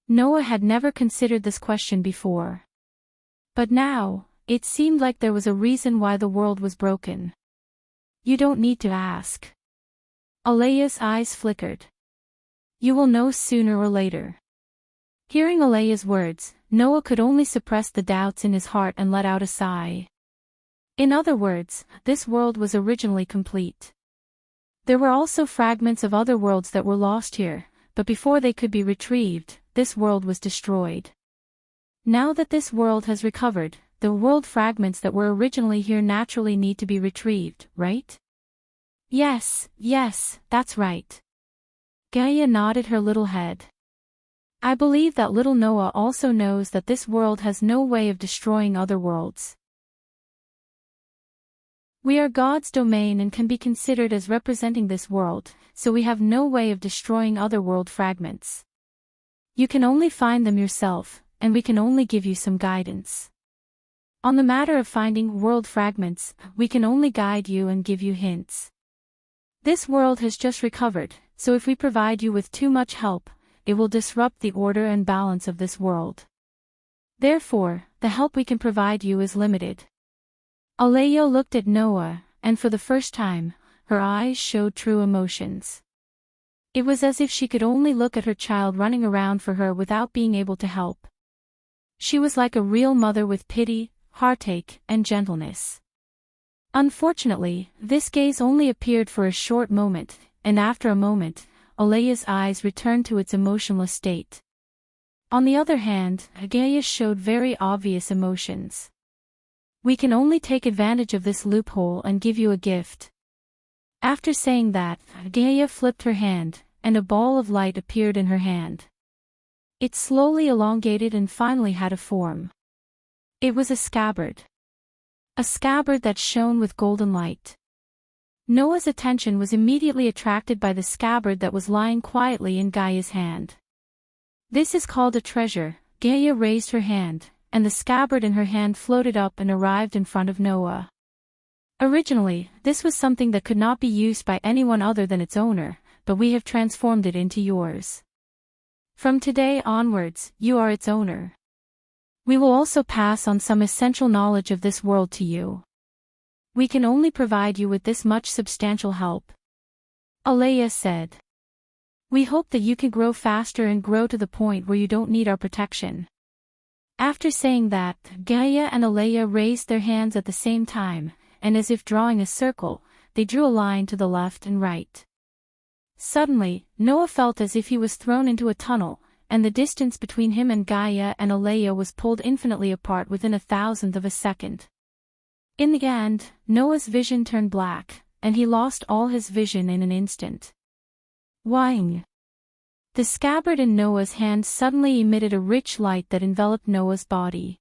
Noah had never considered this question before. But now, it seemed like there was a reason why the world was broken. You don't need to ask. Alea's eyes flickered. You will know sooner or later. Hearing Alea's words, Noah could only suppress the doubts in his heart and let out a sigh. In other words, this world was originally complete. There were also fragments of other worlds that were lost here, but before they could be retrieved, this world was destroyed. Now that this world has recovered, the world fragments that were originally here naturally need to be retrieved, right? Yes, that's right. Gaia nodded her little head. I believe that little Noah also knows that this world has no way of destroying other worlds. We are God's domain and can be considered as representing this world, so we have no way of destroying other world fragments. You can only find them yourself, and we can only give you some guidance. On the matter of finding world fragments, we can only guide you and give you hints. This world has just recovered, so if we provide you with too much help, it will disrupt the order and balance of this world. Therefore, the help we can provide you is limited. Alea looked at Noah, and for the first time, her eyes showed true emotions. It was as if she could only look at her child running around for her without being able to help. She was like a real mother with pity, heartache, and gentleness. Unfortunately, this gaze only appeared for a short moment, and after a moment, Alea's eyes returned to its emotionless state. On the other hand, Gaia showed very obvious emotions. We can only take advantage of this loophole and give you a gift. After saying that, Gaia flipped her hand, and a ball of light appeared in her hand. It slowly elongated and finally had a form. It was a scabbard. A scabbard that shone with golden light. Noah's attention was immediately attracted by the scabbard that was lying quietly in Gaia's hand. This is called a treasure. Gaia raised her hand, and the scabbard in her hand floated up and arrived in front of Noah. Originally, this was something that could not be used by anyone other than its owner, but we have transformed it into yours. From today onwards, you are its owner. We will also pass on some essential knowledge of this world to you. We can only provide you with this much substantial help. Alea said. We hope that you can grow faster and grow to the point where you don't need our protection. After saying that, Gaia and Alea raised their hands at the same time, and as if drawing a circle, they drew a line to the left and right. Suddenly, Noah felt as if he was thrown into a tunnel, and the distance between him and Gaia and Alea was pulled infinitely apart within 1,000th of a second. In the end, Noah's vision turned black, and he lost all his vision in an instant. Whing! The scabbard in Noah's hand suddenly emitted a rich light that enveloped Noah's body.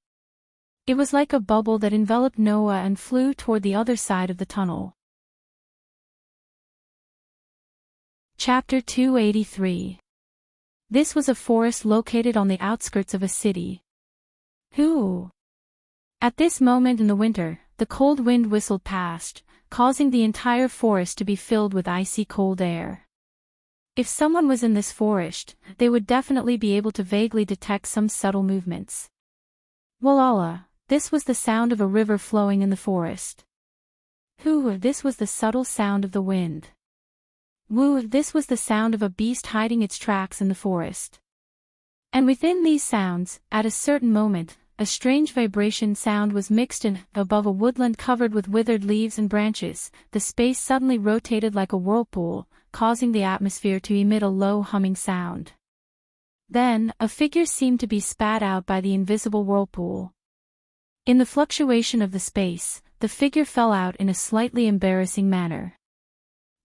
It was like a bubble that enveloped Noah and flew toward the other side of the tunnel. Chapter 283. This was a forest located on the outskirts of a city. Who? At this moment in the winter, the cold wind whistled past, causing the entire forest to be filled with icy cold air. If someone was in this forest, they would definitely be able to vaguely detect some subtle movements. Walala, this was the sound of a river flowing in the forest. Who? This was the subtle sound of the wind. Woo, this was the sound of a beast hiding its tracks in the forest. And within these sounds, at a certain moment, a strange vibration sound was mixed in. Above a woodland covered with withered leaves and branches, the space suddenly rotated like a whirlpool, causing the atmosphere to emit a low humming sound. Then, a figure seemed to be spat out by the invisible whirlpool. In the fluctuation of the space, the figure fell out in a slightly embarrassing manner.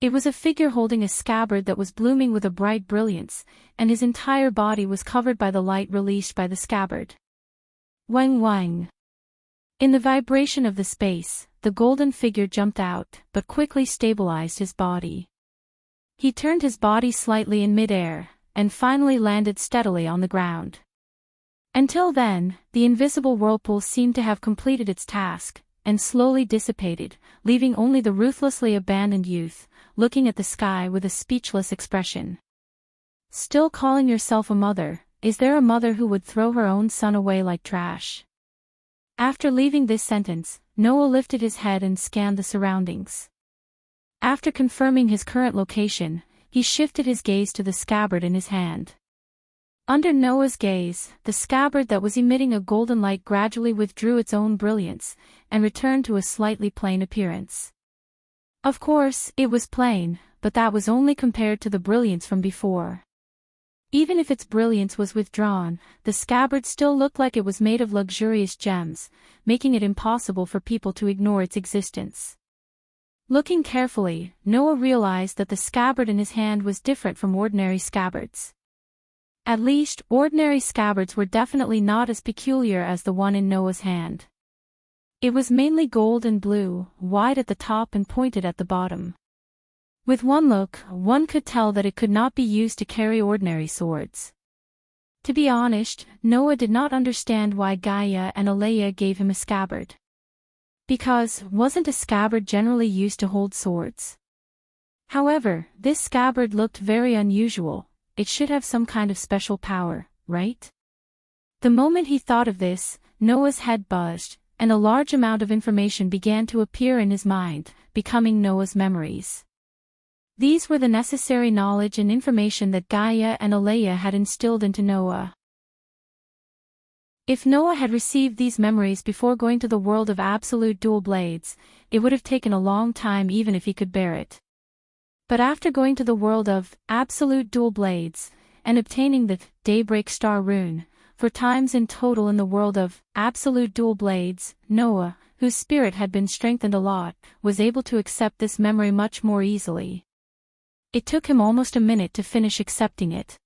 It was a figure holding a scabbard that was blooming with a bright brilliance, and his entire body was covered by the light released by the scabbard. Wang wang. In the vibration of the space, the golden figure jumped out, but quickly stabilized his body. He turned his body slightly in midair, and finally landed steadily on the ground. Until then, the invisible whirlpool seemed to have completed its task, and slowly dissipated, leaving only the ruthlessly abandoned youth, looking at the sky with a speechless expression. Still calling yourself a mother, is there a mother who would throw her own son away like trash? After leaving this sentence, Noah lifted his head and scanned the surroundings. After confirming his current location, he shifted his gaze to the scabbard in his hand. Under Noah's gaze, the scabbard that was emitting a golden light gradually withdrew its own brilliance, and returned to a slightly plain appearance. Of course, it was plain, but that was only compared to the brilliance from before. Even if its brilliance was withdrawn, the scabbard still looked like it was made of luxurious gems, making it impossible for people to ignore its existence. Looking carefully, Noah realized that the scabbard in his hand was different from ordinary scabbards. At least, ordinary scabbards were definitely not as peculiar as the one in Noah's hand. It was mainly gold and blue, wide at the top and pointed at the bottom. With one look, one could tell that it could not be used to carry ordinary swords. To be honest, Noah did not understand why Gaia and Alea gave him a scabbard. Because, wasn't a scabbard generally used to hold swords? However, this scabbard looked very unusual. It should have some kind of special power, right? The moment he thought of this, Noah's head buzzed, and a large amount of information began to appear in his mind, becoming Noah's memories. These were the necessary knowledge and information that Gaia and Alea had instilled into Noah. If Noah had received these memories before going to the world of absolute dual blades, it would have taken a long time even if he could bear it. But after going to the world of absolute dual blades, and obtaining the Daybreak Star rune, for times in total in the world of absolute dual blades, Noah, whose spirit had been strengthened a lot, was able to accept this memory much more easily. It took him almost a minute to finish accepting it.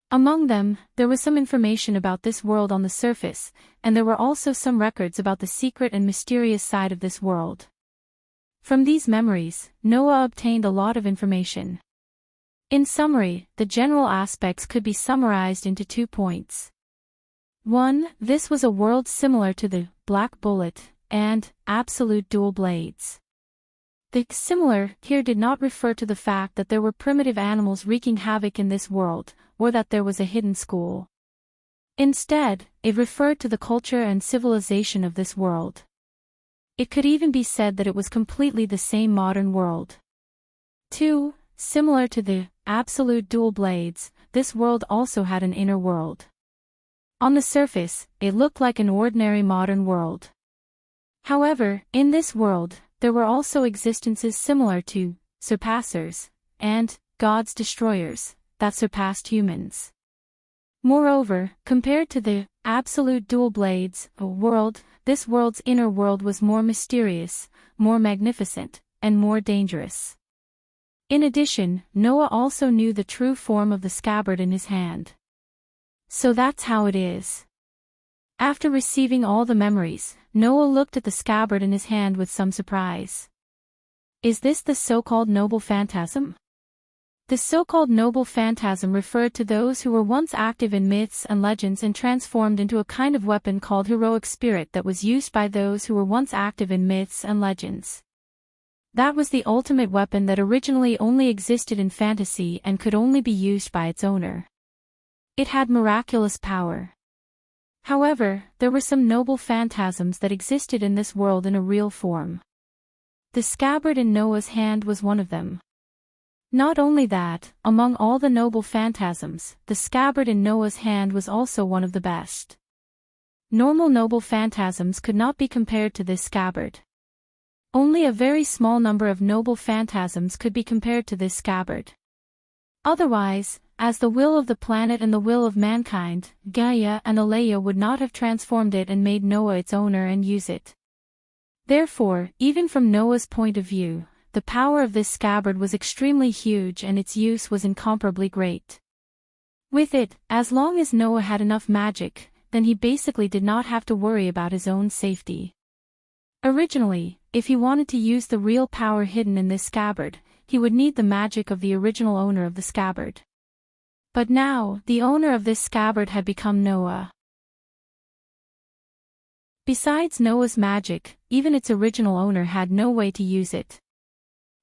Among them, there was some information about this world on the surface, and there were also some records about the secret and mysterious side of this world. From these memories, Noah obtained a lot of information. In summary, the general aspects could be summarized into 2 points. 1. This was a world similar to the Black Bullet and absolute dual blades. The similar here did not refer to the fact that there were primitive animals wreaking havoc in this world, or that there was a hidden school. Instead, it referred to the culture and civilization of this world. It could even be said that it was completely the same modern world. 2. Similar to the absolute dual blades, this world also had an inner world. On the surface, it looked like an ordinary modern world. However, in this world, there were also existences similar to surpassers and God's destroyers that surpassed humans. Moreover, compared to the absolute dual blades world, this world's inner world was more mysterious, more magnificent, and more dangerous. In addition, Noah also knew the true form of the scabbard in his hand. So that's how it is. After receiving all the memories, Noah looked at the scabbard in his hand with some surprise. Is this the so-called noble phantasm? The so-called noble phantasm referred to those who were once active in myths and legends and transformed into a kind of weapon called heroic spirit that was used by those who were once active in myths and legends. That was the ultimate weapon that originally only existed in fantasy and could only be used by its owner. It had miraculous power. However, there were some noble phantasms that existed in this world in a real form. The scabbard in Noah's hand was one of them. Not only that, among all the noble phantasms, the scabbard in Noah's hand was also one of the best. Normal noble phantasms could not be compared to this scabbard. Only a very small number of noble phantasms could be compared to this scabbard. Otherwise, as the will of the planet and the will of mankind, Gaia and Alea would not have transformed it and made Noah its owner and use it. Therefore, even from Noah's point of view, the power of this scabbard was extremely huge and its use was incomparably great. With it, as long as Noah had enough magic, then he basically did not have to worry about his own safety. Originally, if he wanted to use the real power hidden in this scabbard, he would need the magic of the original owner of the scabbard. But now, the owner of this scabbard had become Noah. Besides Noah's magic, even its original owner had no way to use it.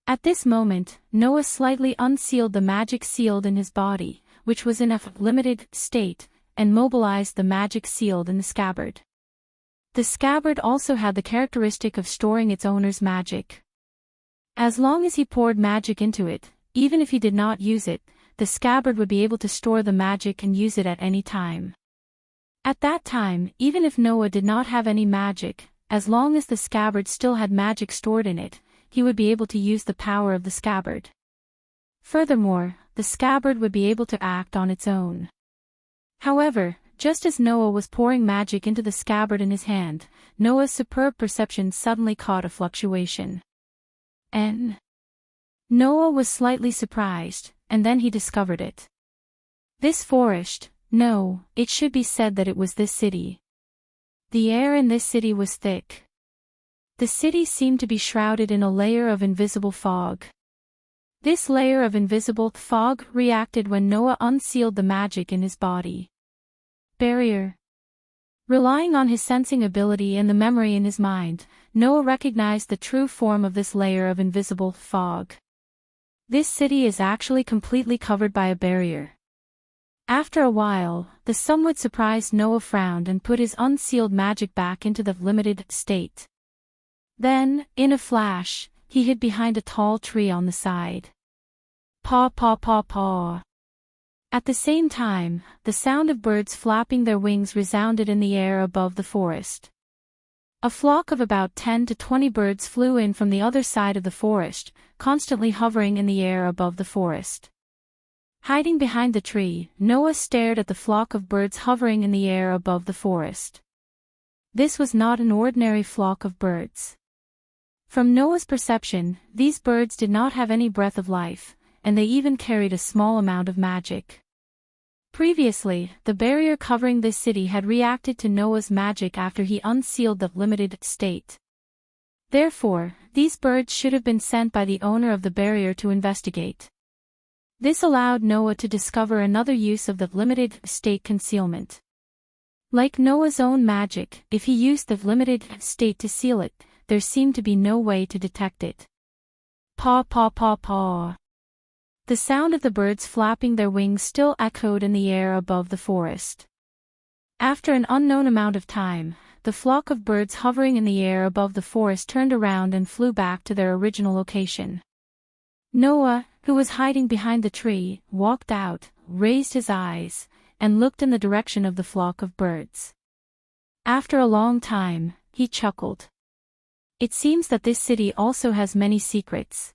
At this moment, Noah slightly unsealed the magic sealed in his body, which was in a limited state, and mobilized the magic sealed in the scabbard. The scabbard also had the characteristic of storing its owner's magic. As long as he poured magic into it, even if he did not use it, the scabbard would be able to store the magic and use it at any time. At that time, even if Noah did not have any magic, as long as the scabbard still had magic stored in it, he would be able to use the power of the scabbard. Furthermore, the scabbard would be able to act on its own. However, just as Noah was pouring magic into the scabbard in his hand, Noah's superb perception suddenly caught a fluctuation. Noah was slightly surprised, and then he discovered it. This forest, no, it should be said that it was this city. The air in this city was thick. The city seemed to be shrouded in a layer of invisible fog. This layer of invisible fog reacted when Noah unsealed the magic in his body. Barrier. Relying on his sensing ability and the memory in his mind, Noah recognized the true form of this layer of invisible fog. This city is actually completely covered by a barrier. After a while, the somewhat surprised Noah frowned and put his unsealed magic back into the limited state. Then, in a flash, he hid behind a tall tree on the side. Paw paw paw paw. At the same time, the sound of birds flapping their wings resounded in the air above the forest. A flock of about 10 to 20 birds flew in from the other side of the forest, constantly hovering in the air above the forest. Hiding behind the tree, Noah stared at the flock of birds hovering in the air above the forest. This was not an ordinary flock of birds. From Noah's perception, these birds did not have any breath of life, and they even carried a small amount of magic. Previously, the barrier covering this city had reacted to Noah's magic after he unsealed the limited state. Therefore, these birds should have been sent by the owner of the barrier to investigate. This allowed Noah to discover another use of the limited state concealment. Like Noah's own magic, if he used the limited state to seal it, there seemed to be no way to detect it. Paw paw paw paw. The sound of the birds flapping their wings still echoed in the air above the forest. After an unknown amount of time, the flock of birds hovering in the air above the forest turned around and flew back to their original location. Noah, who was hiding behind the tree, walked out, raised his eyes, and looked in the direction of the flock of birds. After a long time, he chuckled. It seems that this city also has many secrets.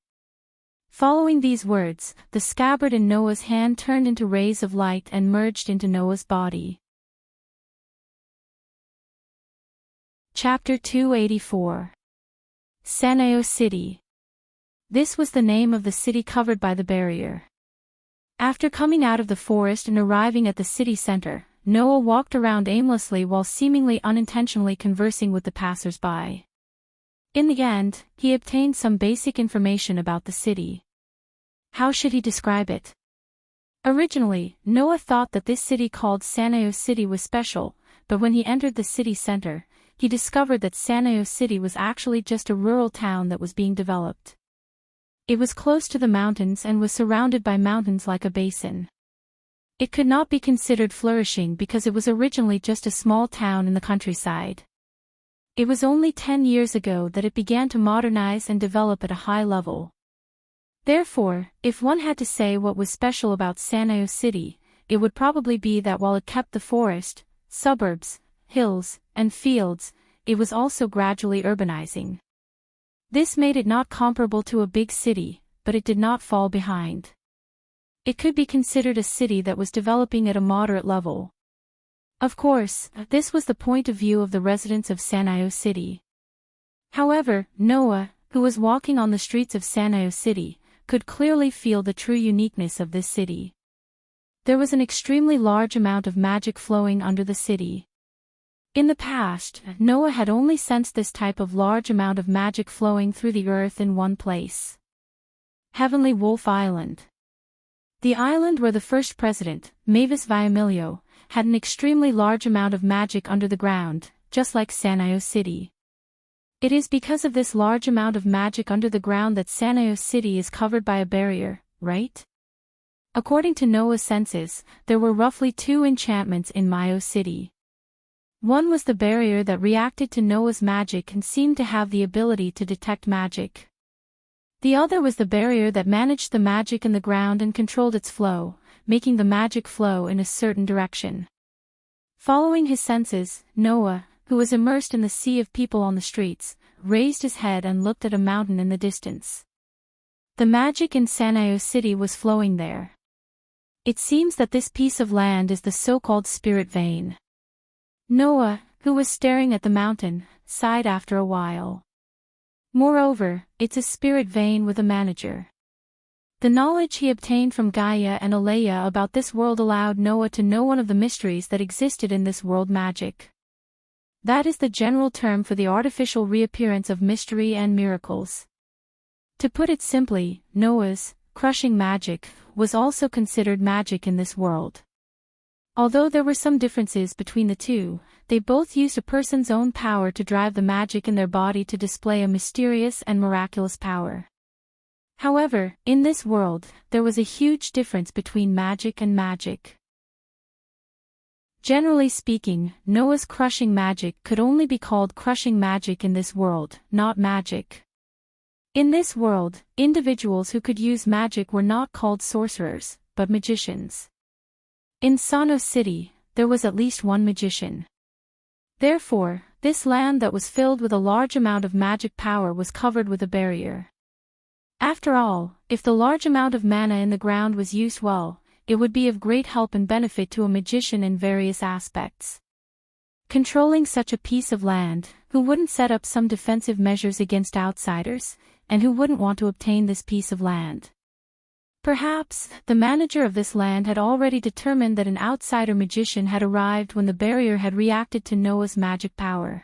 Following these words, the scabbard in Noah's hand turned into rays of light and merged into Noah's body. Chapter 284. Saneo City. This was the name of the city covered by the barrier. After coming out of the forest and arriving at the city center, Noah walked around aimlessly while seemingly unintentionally conversing with the passers-by. In the end, he obtained some basic information about the city. How should he describe it? Originally, Noah thought that this city called Saneo City was special, but when he entered the city center, he discovered that Saneo City was actually just a rural town that was being developed. It was close to the mountains and was surrounded by mountains like a basin. It could not be considered flourishing because it was originally just a small town in the countryside. It was only 10 years ago that it began to modernize and develop at a high level. Therefore, if one had to say what was special about Saneo City, it would probably be that while it kept the forest, suburbs, hills, and fields, it was also gradually urbanizing. This made it not comparable to a big city, but it did not fall behind. It could be considered a city that was developing at a moderate level. Of course, this was the point of view of the residents of Sanyo City. However, Noah, who was walking on the streets of Sanyo City, could clearly feel the true uniqueness of this city. There was an extremely large amount of magic flowing under the city. In the past, Noah had only sensed this type of large amount of magic flowing through the earth in one place. Heavenly Wolf Island. The island where the first president, Mavis Viamilio, had an extremely large amount of magic under the ground, just like Sanyo City. It is because of this large amount of magic under the ground that Sanyo City is covered by a barrier, right? According to Noah's senses, there were roughly 2 enchantments in Mayo City. One was the barrier that reacted to Noah's magic and seemed to have the ability to detect magic. The other was the barrier that managed the magic in the ground and controlled its flow, making the magic flow in a certain direction. Following his senses, Noah, who was immersed in the sea of people on the streets, raised his head and looked at a mountain in the distance. The magic in Sanyo City was flowing there. It seems that this piece of land is the so-called spirit vein. Noah, who was staring at the mountain, sighed after a while. Moreover, it's a spirit vein with a manager. The knowledge he obtained from Gaia and Alea about this world allowed Noah to know one of the mysteries that existed in this world magic. That is the general term for the artificial reappearance of mystery and miracles. To put it simply, Noah's crushing magic was also considered magic in this world. Although there were some differences between the two, they both used a person's own power to drive the magic in their body to display a mysterious and miraculous power. However, in this world, there was a huge difference between magic and magic. Generally speaking, Noah's crushing magic could only be called crushing magic in this world, not magic. In this world, individuals who could use magic were not called sorcerers, but magicians. In Sanyo City, there was at least one magician. Therefore, this land that was filled with a large amount of magic power was covered with a barrier. After all, if the large amount of mana in the ground was used well, it would be of great help and benefit to a magician in various aspects. Controlling such a piece of land, who wouldn't set up some defensive measures against outsiders, and who wouldn't want to obtain this piece of land? Perhaps, the manager of this land had already determined that an outsider magician had arrived when the barrier had reacted to Noah's magic power.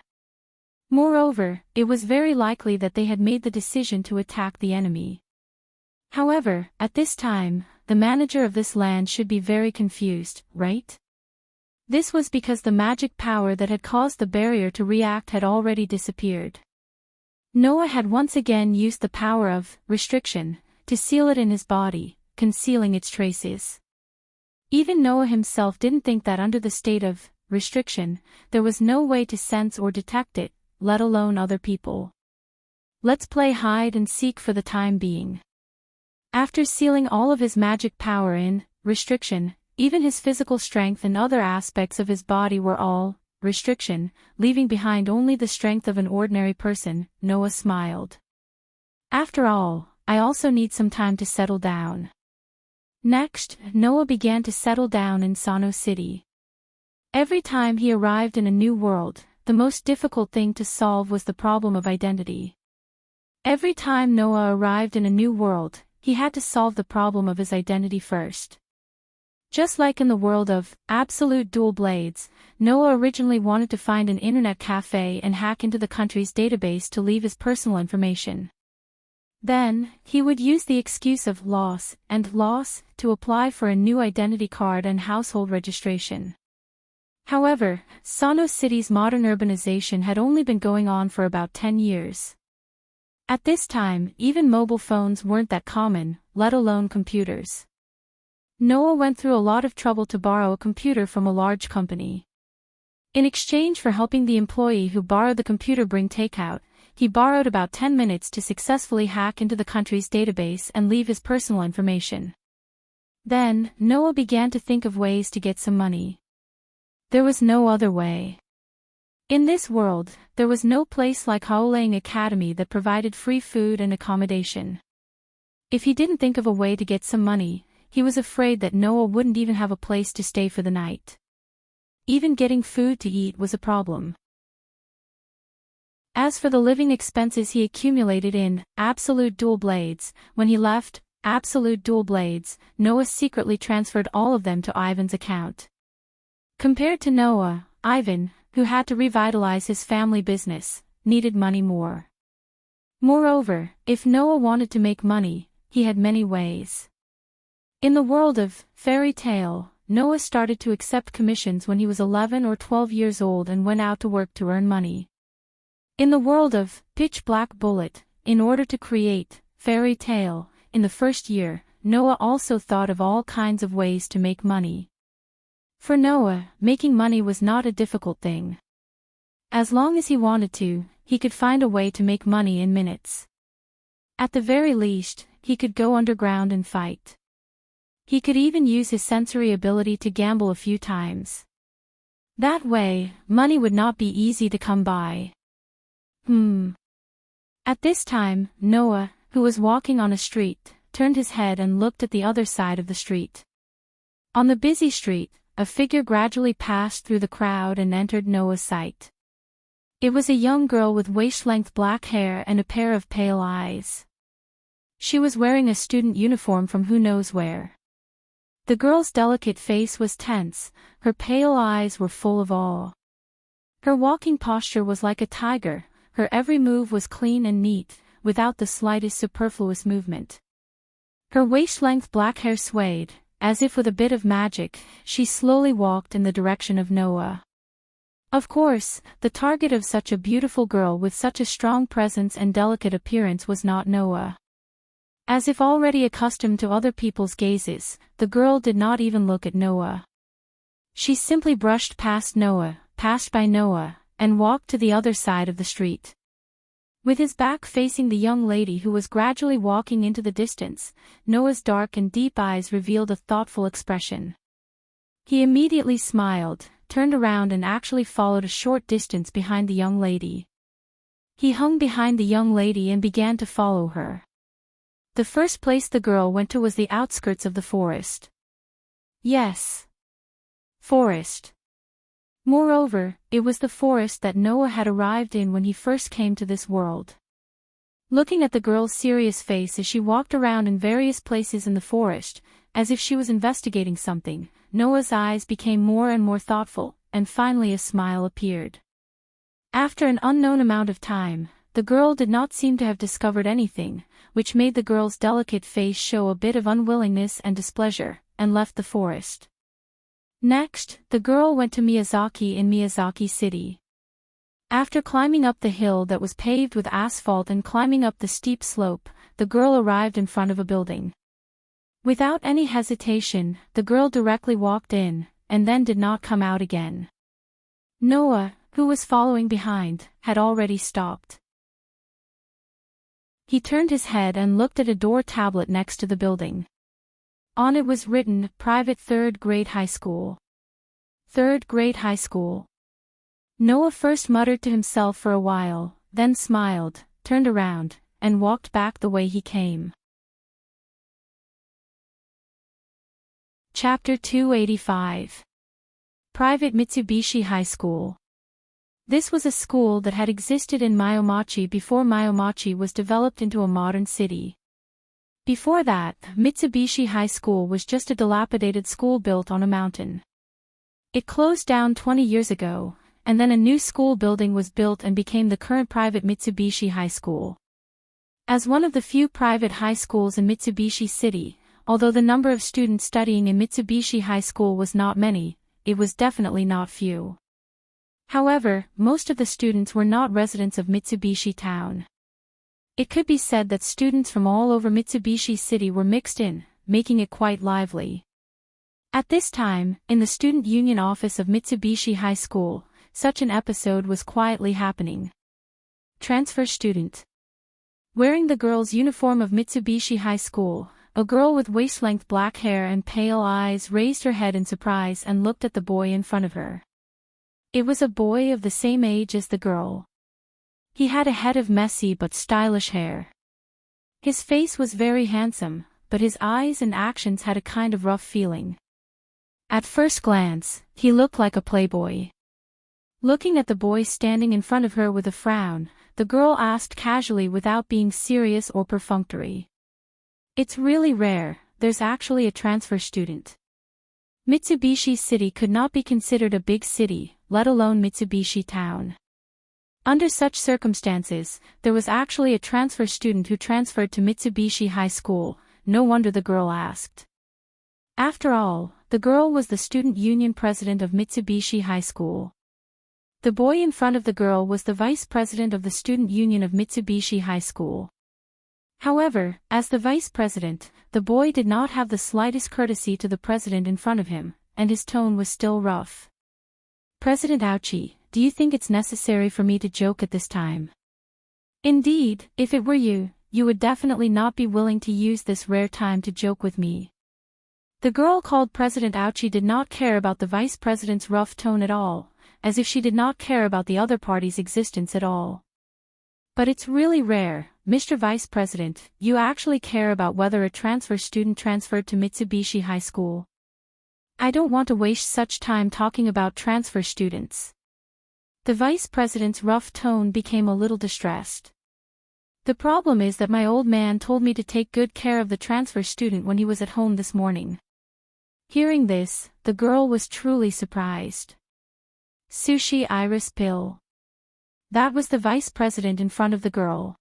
Moreover, it was very likely that they had made the decision to attack the enemy. However, at this time, the manager of this land should be very confused, right? This was because the magic power that had caused the barrier to react had already disappeared. Noah had once again used the power of restriction to seal it in his body, concealing its traces. Even Noah himself didn't think that under the state of restriction, there was no way to sense or detect it, let alone other people. Let's play hide and seek for the time being. After sealing all of his magic power in restriction, even his physical strength and other aspects of his body were all restriction, leaving behind only the strength of an ordinary person, Noah smiled. After all, I also need some time to settle down. Next, Noah began to settle down in Sanyo City. Every time he arrived in a new world, the most difficult thing to solve was the problem of identity. Every time Noah arrived in a new world, he had to solve the problem of his identity first. Just like in the world of absolute dual blades, Noah originally wanted to find an internet cafe and hack into the country's database to leave his personal information. Then, he would use the excuse of loss to apply for a new identity card and household registration. However, Sanyo City's modern urbanization had only been going on for about 10 years. At this time, even mobile phones weren't that common, let alone computers. Noah went through a lot of trouble to borrow a computer from a large company. In exchange for helping the employee who borrowed the computer bring takeout, he borrowed about 10 minutes to successfully hack into the country's database and leave his personal information. Then, Noah began to think of ways to get some money. There was no other way. In this world, there was no place like Haolang Academy that provided free food and accommodation. If he didn't think of a way to get some money, he was afraid that Noah wouldn't even have a place to stay for the night. Even getting food to eat was a problem. As for the living expenses he accumulated in Absolute Dual Blades, when he left Absolute Dual Blades, Noah secretly transferred all of them to Ivan's account. Compared to Noah, Ivan, who had to revitalize his family business, needed money more. Moreover, if Noah wanted to make money, he had many ways. In the world of fairy tale, Noah started to accept commissions when he was 11 or 12 years old and went out to work to earn money. In the world of Pitch Black Bullet, in order to create fairy tale, in the first year, Noah also thought of all kinds of ways to make money. For Noah, making money was not a difficult thing. As long as he wanted to, he could find a way to make money in minutes. At the very least, he could go underground and fight. He could even use his sensory ability to gamble a few times. That way, money would not be easy to come by. At this time, Noah, who was walking on a street, turned his head and looked at the other side of the street. On the busy street, a figure gradually passed through the crowd and entered Noah's sight. It was a young girl with waist-length black hair and a pair of pale eyes. She was wearing a student uniform from who knows where. The girl's delicate face was tense, her pale eyes were full of awe. Her walking posture was like a tiger, her every move was clean and neat, without the slightest superfluous movement. Her waist-length black hair swayed, as if with a bit of magic, she slowly walked in the direction of Noah. Of course, the target of such a beautiful girl with such a strong presence and delicate appearance was not Noah. As if already accustomed to other people's gazes, the girl did not even look at Noah. She simply brushed past Noah, passed by Noah, and walked to the other side of the street. With his back facing the young lady who was gradually walking into the distance, Noah's dark and deep eyes revealed a thoughtful expression. He immediately smiled, turned around and actually followed a short distance behind the young lady. He hung behind the young lady and began to follow her. The first place the girl went to was the outskirts of the forest. Yes. Forest. Moreover, it was the forest that Noah had arrived in when he first came to this world. Looking at the girl's serious face as she walked around in various places in the forest, as if she was investigating something, Noah's eyes became more and more thoughtful, and finally a smile appeared. After an unknown amount of time, the girl did not seem to have discovered anything, which made the girl's delicate face show a bit of unwillingness and displeasure, and left the forest. Next, the girl went to Miyazaki in Miyazaki City. After climbing up the hill that was paved with asphalt and climbing up the steep slope, the girl arrived in front of a building. Without any hesitation, the girl directly walked in, and then did not come out again. Noah, who was following behind, had already stopped. He turned his head and looked at a door tablet next to the building. On it was written, Private 3rd Grade High School. 3rd Grade High School. Noah first muttered to himself for a while, then smiled, turned around, and walked back the way he came. Chapter 285. Private Mitsubishi High School. This was a school that had existed in Myomachi before Myomachi was developed into a modern city. Before that, Mitsubishi High School was just a dilapidated school built on a mountain. It closed down 20 years ago, and then a new school building was built and became the current private Mitsubishi High School. As one of the few private high schools in Mitsubishi City, although the number of students studying in Mitsubishi High School was not many, it was definitely not few. However, most of the students were not residents of Mitsubishi Town. It could be said that students from all over Mitsubishi City were mixed in, making it quite lively. At this time, in the student union office of Mitsubishi High School, such an episode was quietly happening. Transfer student. Wearing the girls' uniform of Mitsubishi High School, a girl with waist-length black hair and pale eyes raised her head in surprise and looked at the boy in front of her. It was a boy of the same age as the girl. He had a head of messy but stylish hair. His face was very handsome, but his eyes and actions had a kind of rough feeling. At first glance, he looked like a playboy. Looking at the boy standing in front of her with a frown, the girl asked casually without being serious or perfunctory. "It's really rare, there's actually a transfer student." Mitsubishi City could not be considered a big city, let alone Mitsubishi Town. Under such circumstances, there was actually a transfer student who transferred to Mitsubishi High School. No wonder the girl asked. After all, the girl was the student union president of Mitsubishi High School. The boy in front of the girl was the vice president of the student union of Mitsubishi High School. However, as the vice president, the boy did not have the slightest courtesy to the president in front of him, and his tone was still rough. "President Ouchie, do you think it's necessary for me to joke at this time? Indeed, if it were you, you would definitely not be willing to use this rare time to joke with me." The girl called President Ouchie did not care about the vice president's rough tone at all, as if she did not care about the other party's existence at all. "But it's really rare, Mr. Vice President, you actually care about whether a transfer student transferred to Mitsubishi High School. I don't want to waste such time talking about transfer students." The vice president's rough tone became a little distressed. "The problem is that my old man told me to take good care of the transfer student when he was at home this morning." Hearing this, the girl was truly surprised. Sushi Iris Pill. That was the vice president in front of the girl.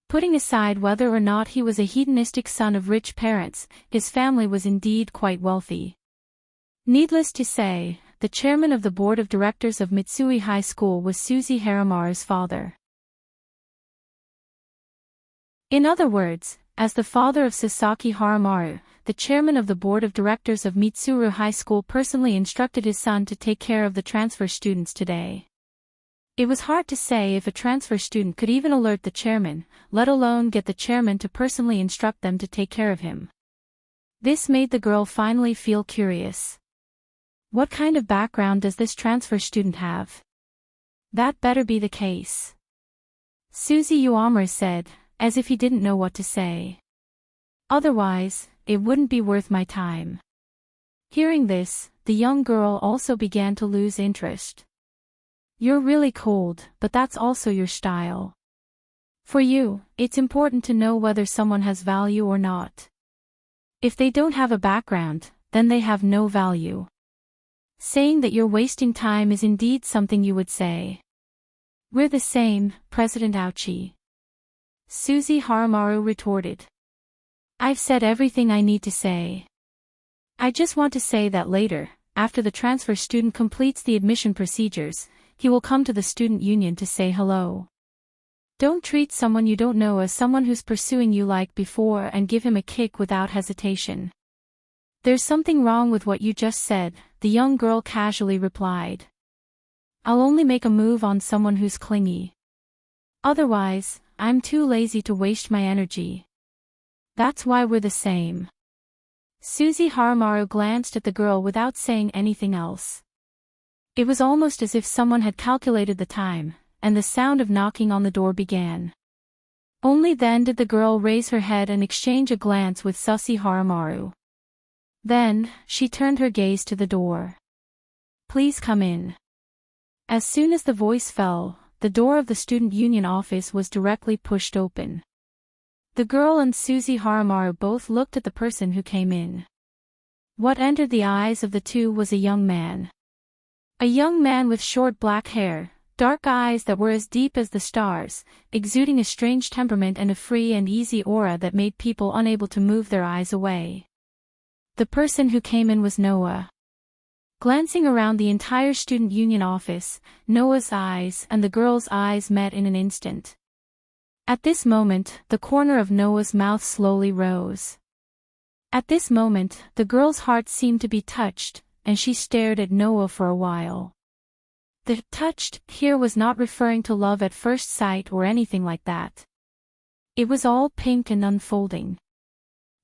Putting aside whether or not he was a hedonistic son of rich parents, his family was indeed quite wealthy. Needless to say, the chairman of the board of directors of Mitsui High School was Suzy Haramaru's father. In other words, as the father of Sasaki Haramaru, the chairman of the board of directors of Mitsuru High School personally instructed his son to take care of the transfer students today. It was hard to say if a transfer student could even alert the chairman, let alone get the chairman to personally instruct them to take care of him. This made the girl finally feel curious. What kind of background does this transfer student have? That better be the case. Suzy Uamura said, as if he didn't know what to say. Otherwise, it wouldn't be worth my time. Hearing this, the young girl also began to lose interest. You're really cold, but that's also your style. For you, it's important to know whether someone has value or not. If they don't have a background, then they have no value. Saying that you're wasting time is indeed something you would say. We're the same, President Ouchie. Suzy Haramaru retorted. I've said everything I need to say. I just want to say that later, after the transfer student completes the admission procedures, he will come to the student union to say hello. Don't treat someone you don't know as someone who's pursuing you like before and give him a kick without hesitation. There's something wrong with what you just said, the young girl casually replied. I'll only make a move on someone who's clingy. Otherwise, I'm too lazy to waste my energy. That's why we're the same. Suzy Haramaru glanced at the girl without saying anything else. It was almost as if someone had calculated the time, and the sound of knocking on the door began. Only then did the girl raise her head and exchange a glance with Suzy Haramaru. Then, she turned her gaze to the door. Please come in. As soon as the voice fell, the door of the student union office was directly pushed open. The girl and Suzy Haramaru both looked at the person who came in. What entered the eyes of the two was a young man. A young man with short black hair, dark eyes that were as deep as the stars, exuding a strange temperament and a free and easy aura that made people unable to move their eyes away. The person who came in was Noah. Glancing around the entire student union office, Noah's eyes and the girl's eyes met in an instant. At this moment, the corner of Noah's mouth slowly rose. At this moment, the girl's heart seemed to be touched, and she stared at Noah for a while. The touched here was not referring to love at first sight or anything like that. It was all pink and unfolding.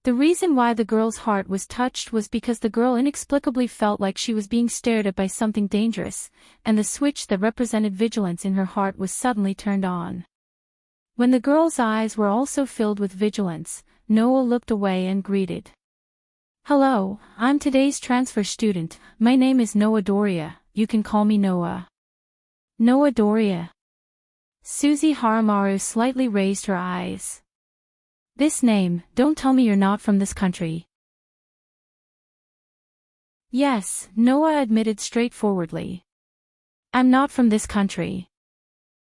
The reason why the girl's heart was touched was because the girl inexplicably felt like she was being stared at by something dangerous, and the switch that represented vigilance in her heart was suddenly turned on. When the girl's eyes were also filled with vigilance, Noah looked away and greeted. Hello, I'm today's transfer student. My name is Noah Doria. You can call me Noah. Noah Doria. Susie Haramaru slightly raised her eyes. This name, don't tell me you're not from this country. Yes, Noah admitted straightforwardly. I'm not from this country.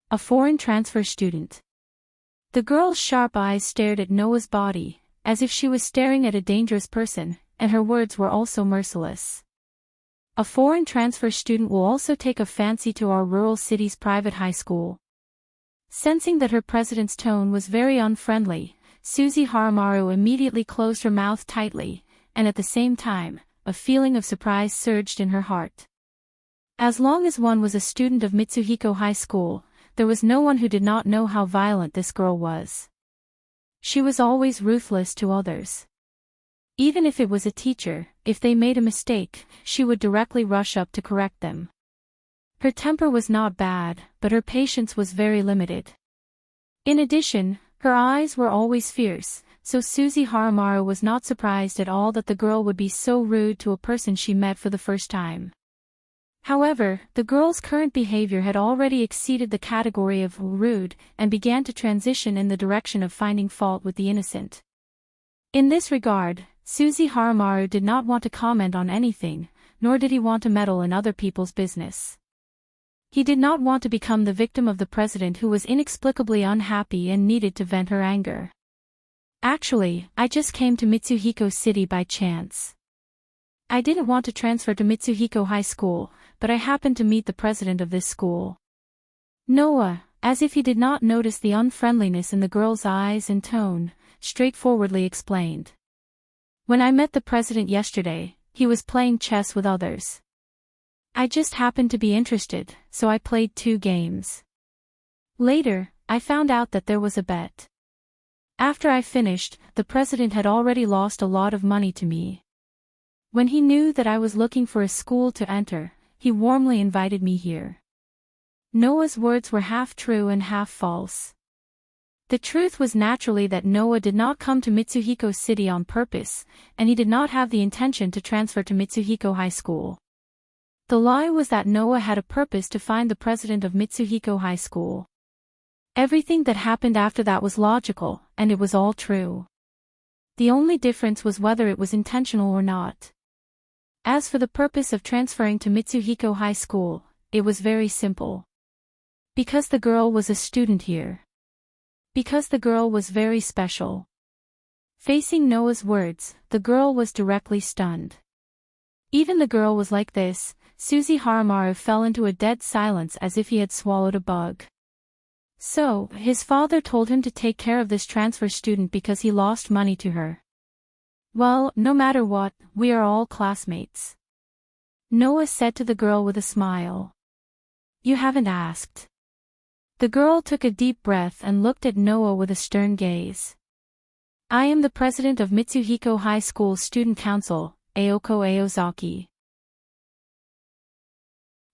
A foreign transfer student. The girl's sharp eyes stared at Noah's body, as if she was staring at a dangerous person, and her words were also merciless. A foreign transfer student will also take a fancy to our rural city's private high school. Sensing that her president's tone was very unfriendly, Susie Haramaru immediately closed her mouth tightly, and at the same time, a feeling of surprise surged in her heart. As long as one was a student of Mitsuhiko High School, there was no one who did not know how violent this girl was. She was always ruthless to others. Even if it was a teacher, if they made a mistake, she would directly rush up to correct them. Her temper was not bad, but her patience was very limited. In addition, her eyes were always fierce, so Susie Haramaru was not surprised at all that the girl would be so rude to a person she met for the first time. However, the girl's current behavior had already exceeded the category of rude and began to transition in the direction of finding fault with the innocent. In this regard, Susie Haramaru did not want to comment on anything, nor did he want to meddle in other people's business. He did not want to become the victim of the president who was inexplicably unhappy and needed to vent her anger. Actually, I just came to Mitsuhiko City by chance. I didn't want to transfer to Mitsuhiko High School, but I happened to meet the president of this school. Noah, as if he did not notice the unfriendliness in the girl's eyes and tone, straightforwardly explained. When I met the president yesterday, he was playing chess with others. I just happened to be interested, so I played 2 games. Later, I found out that there was a bet. After I finished, the president had already lost a lot of money to me. When he knew that I was looking for a school to enter, he warmly invited me here. Noah's words were half true and half false. The truth was naturally that Noah did not come to Mitsuhiko City on purpose, and he did not have the intention to transfer to Mitsuhiko High School. The lie was that Noah had a purpose to find the president of Mitsuhiko High School. Everything that happened after that was logical, and it was all true. The only difference was whether it was intentional or not. As for the purpose of transferring to Mitsuhiko High School, it was very simple. Because the girl was a student here. Because the girl was very special. Facing Noah's words, the girl was directly stunned. Even the girl was like this. Susie Haramaru fell into a dead silence as if he had swallowed a bug. So, his father told him to take care of this transfer student because he lost money to her. Well, no matter what, we are all classmates. Noah said to the girl with a smile. You haven't asked. The girl took a deep breath and looked at Noah with a stern gaze. I am the president of Mitsuhiko High School Student Council, Aoko Aozaki.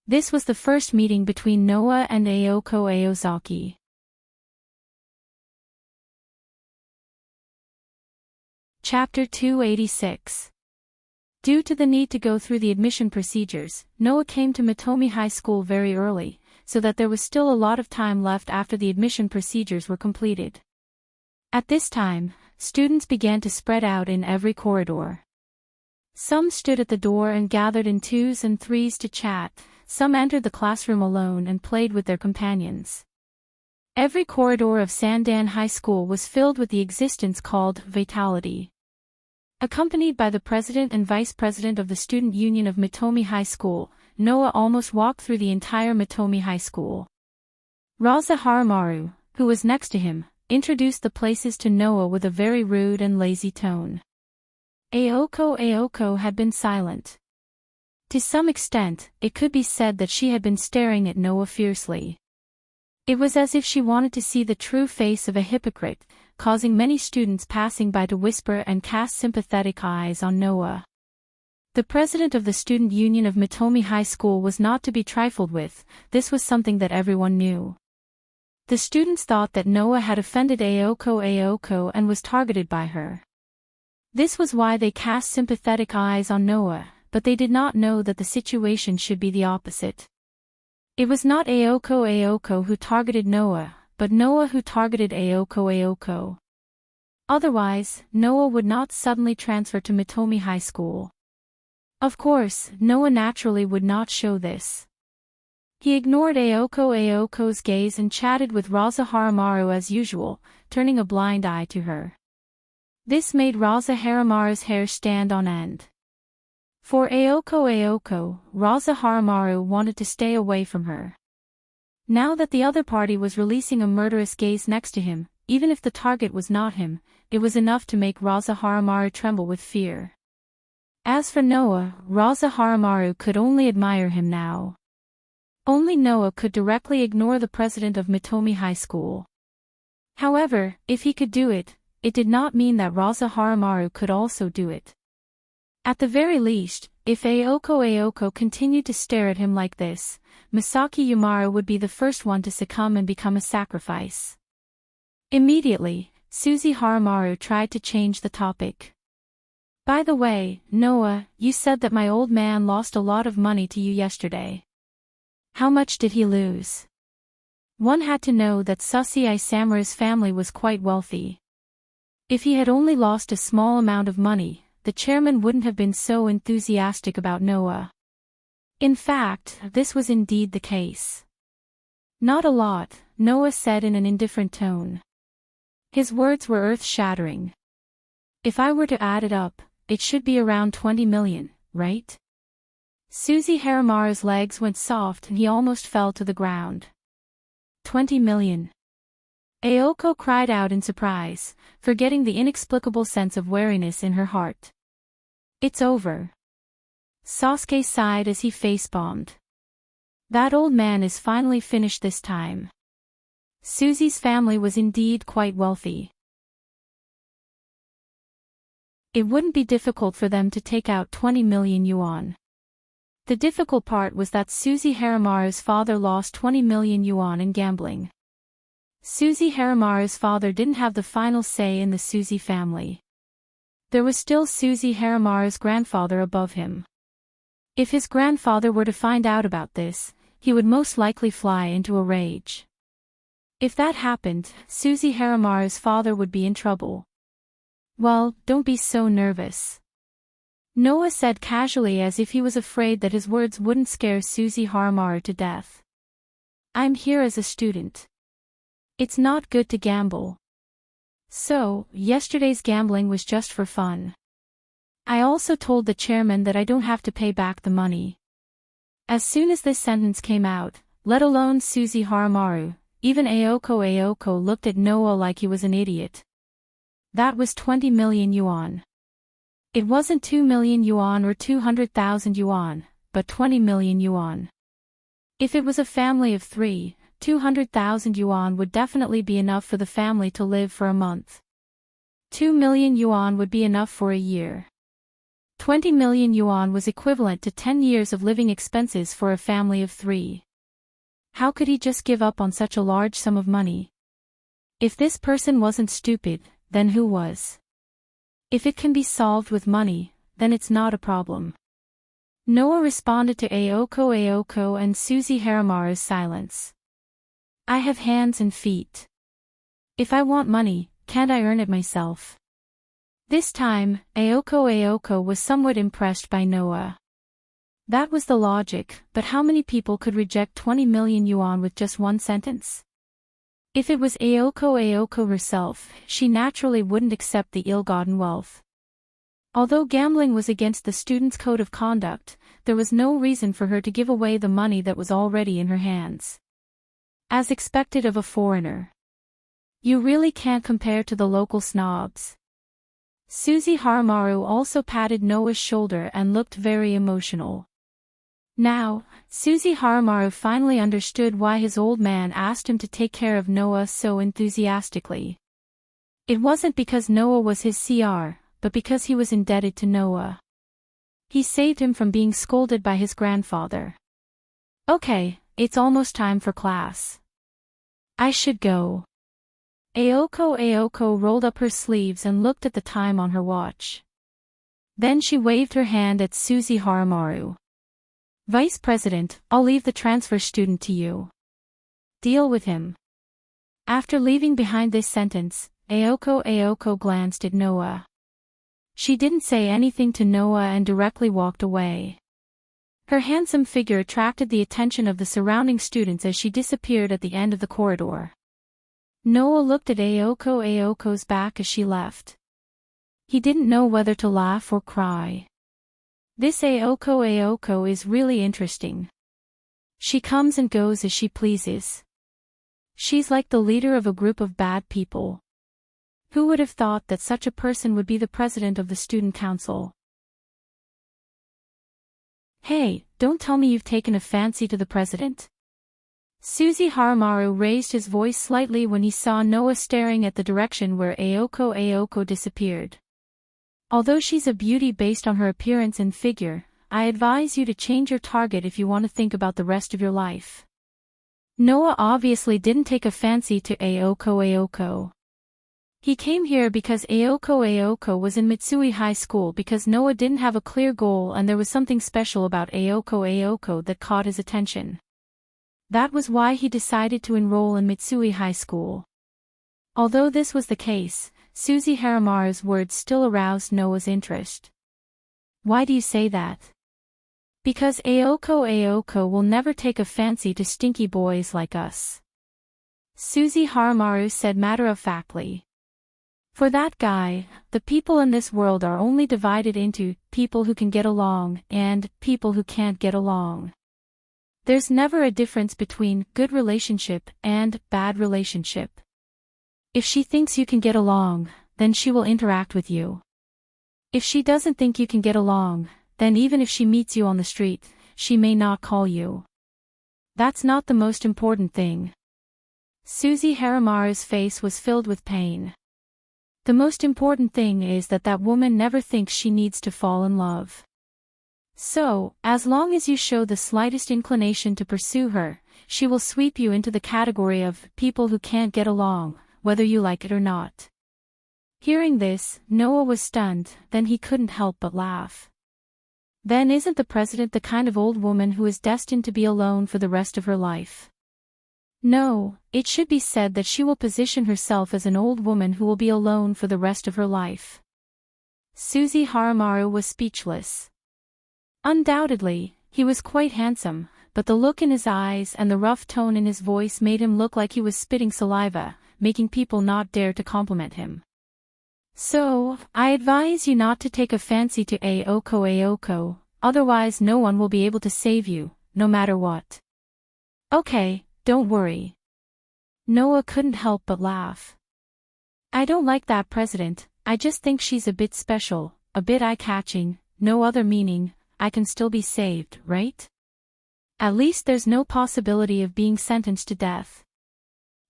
This was the first meeting between Noah and Aoko Aozaki. Chapter 286. Due to the need to go through the admission procedures, Noah came to Mitomi High School very early, so that there was still a lot of time left after the admission procedures were completed. At this time, students began to spread out in every corridor. Some stood at the door and gathered in 2s and 3s to chat, some entered the classroom alone and played with their companions. Every corridor of Sandan High School was filled with the existence called vitality. Accompanied by the president and vice president of the student union of Mitomi High School, Noah almost walked through the entire Mitomi High School. Raza Haramaru, who was next to him, introduced the places to Noah with a very rude and lazy tone. Aoko had been silent. To some extent, it could be said that she had been staring at Noah fiercely. It was as if she wanted to see the true face of a hypocrite, causing many students passing by to whisper and cast sympathetic eyes on Noah. The president of the student union of Mitomi High School was not to be trifled with. This was something that everyone knew. The students thought that Noah had offended Aoko and was targeted by her. This was why they cast sympathetic eyes on Noah, but they did not know that the situation should be the opposite. It was not Aoko who targeted Noah, but Noah who targeted Aoko. Otherwise, Noah would not suddenly transfer to Mitomi High School. Of course, Noah naturally would not show this. He ignored Aoko's gaze and chatted with Raza Haramaru as usual, turning a blind eye to her. This made Raza Haramaru's hair stand on end. For Aoko, Raza Haramaru wanted to stay away from her. Now that the other party was releasing a murderous gaze next to him, even if the target was not him, it was enough to make Raza Haramaru tremble with fear. As for Noah, Raza Haramaru could only admire him now. Only Noah could directly ignore the president of Mitomi High School. However, if he could do it, it did not mean that Raza Haramaru could also do it. At the very least, if Aoko continued to stare at him like this, Misaki Yamara would be the first one to succumb and become a sacrifice. Immediately, Suzy Haramaru tried to change the topic. By the way, Noah, you said that my old man lost a lot of money to you yesterday. How much did he lose? One had to know that Susi Isamura's family was quite wealthy. If he had only lost a small amount of money, the chairman wouldn't have been so enthusiastic about Noah. In fact, this was indeed the case. Not a lot, Noah said in an indifferent tone. His words were earth-shattering. If I were to add it up, it should be around 20 million, right? Suzy Haramaru's legs went soft and he almost fell to the ground. 20 million. Aoko cried out in surprise, forgetting the inexplicable sense of wariness in her heart. It's over. Sasuke sighed as he face-bombed. That old man is finally finished this time. Suzy's family was indeed quite wealthy. It wouldn't be difficult for them to take out 20 million yuan. The difficult part was that Suzy Haramaru's father lost 20 million yuan in gambling. Suzy Haramaru's father didn't have the final say in the Suzy family. There was still Suzy Haramaru's grandfather above him. If his grandfather were to find out about this, he would most likely fly into a rage. If that happened, Suzy Haramaru's father would be in trouble. Well, don't be so nervous. Noah said casually as if he was afraid that his words wouldn't scare Suzy Haramaru to death. I'm here as a student. It's not good to gamble. So, yesterday's gambling was just for fun. I also told the chairman that I don't have to pay back the money. As soon as this sentence came out, let alone Suzy Haramaru, even Aoko looked at Noah like he was an idiot. That was 20 million yuan. It wasn't 2 million yuan or 200,000 yuan, but 20 million yuan. If it was a family of 3, 200,000 yuan would definitely be enough for the family to live for a month. 2 million yuan would be enough for a year. 20 million yuan was equivalent to 10 years of living expenses for a family of 3. How could he just give up on such a large sum of money? If this person wasn't stupid, then who was? If it can be solved with money, then it's not a problem. Noah responded to Aoko and Suzy Haramaru's silence. I have hands and feet. If I want money, can't I earn it myself? This time, Aoko was somewhat impressed by Noah. That was the logic, but how many people could reject 20 million yuan with just one sentence? If it was Aoko herself, she naturally wouldn't accept the ill-gotten wealth. Although gambling was against the student's code of conduct, there was no reason for her to give away the money that was already in her hands. As expected of a foreigner. You really can't compare to the local snobs. Suzy Haramaru also patted Noah's shoulder and looked very emotional. Now, Suzy Haramaru finally understood why his old man asked him to take care of Noah so enthusiastically. It wasn't because Noah was his CR, but because he was indebted to Noah. He saved him from being scolded by his grandfather. Okay, it's almost time for class. I should go. Ayoko rolled up her sleeves and looked at the time on her watch. Then she waved her hand at Susie Haramaru. Vice President, I'll leave the transfer student to you. Deal with him. After leaving behind this sentence, Ayoko glanced at Noah. She didn't say anything to Noah and directly walked away. Her handsome figure attracted the attention of the surrounding students as she disappeared at the end of the corridor. Noah looked at Ayoko's back as she left. He didn't know whether to laugh or cry. This Ayoko is really interesting. She comes and goes as she pleases. She's like the leader of a group of bad people. Who would have thought that such a person would be the president of the student council? Hey, don't tell me you've taken a fancy to the president? Susie Haramaru raised his voice slightly when he saw Noah staring at the direction where Ayoko disappeared. Although she's a beauty based on her appearance and figure, I advise you to change your target if you want to think about the rest of your life. Noah obviously didn't take a fancy to Ayoko. He came here because Ayoko was in Mitsui High School because Noah didn't have a clear goal and there was something special about Ayoko that caught his attention. That was why he decided to enroll in Mitsui High School. Although this was the case, Susie Haramaru's words still aroused Noah's interest. Why do you say that? Because Ayoko will never take a fancy to stinky boys like us. Susie Haramaru said matter-of-factly. For that guy, the people in this world are only divided into people who can get along and people who can't get along. There's never a difference between good relationship and bad relationship. If she thinks you can get along, then she will interact with you. If she doesn't think you can get along, then even if she meets you on the street, she may not call you. That's not the most important thing. Susie Haramaru's face was filled with pain. The most important thing is that that woman never thinks she needs to fall in love. So, as long as you show the slightest inclination to pursue her, she will sweep you into the category of people who can't get along, whether you like it or not. Hearing this, Noah was stunned, then he couldn't help but laugh. Then isn't the president the kind of old woman who is destined to be alone for the rest of her life? No, it should be said that she will position herself as an old woman who will be alone for the rest of her life. Susie Haramaru was speechless. Undoubtedly, he was quite handsome, but the look in his eyes and the rough tone in his voice made him look like he was spitting saliva, making people not dare to compliment him. So, I advise you not to take a fancy to Ayoko, otherwise no one will be able to save you, no matter what. Okay, don't worry. Noah couldn't help but laugh. I don't like that president, I just think she's a bit special, a bit eye-catching, no other meaning. I can still be saved, right? At least there's no possibility of being sentenced to death.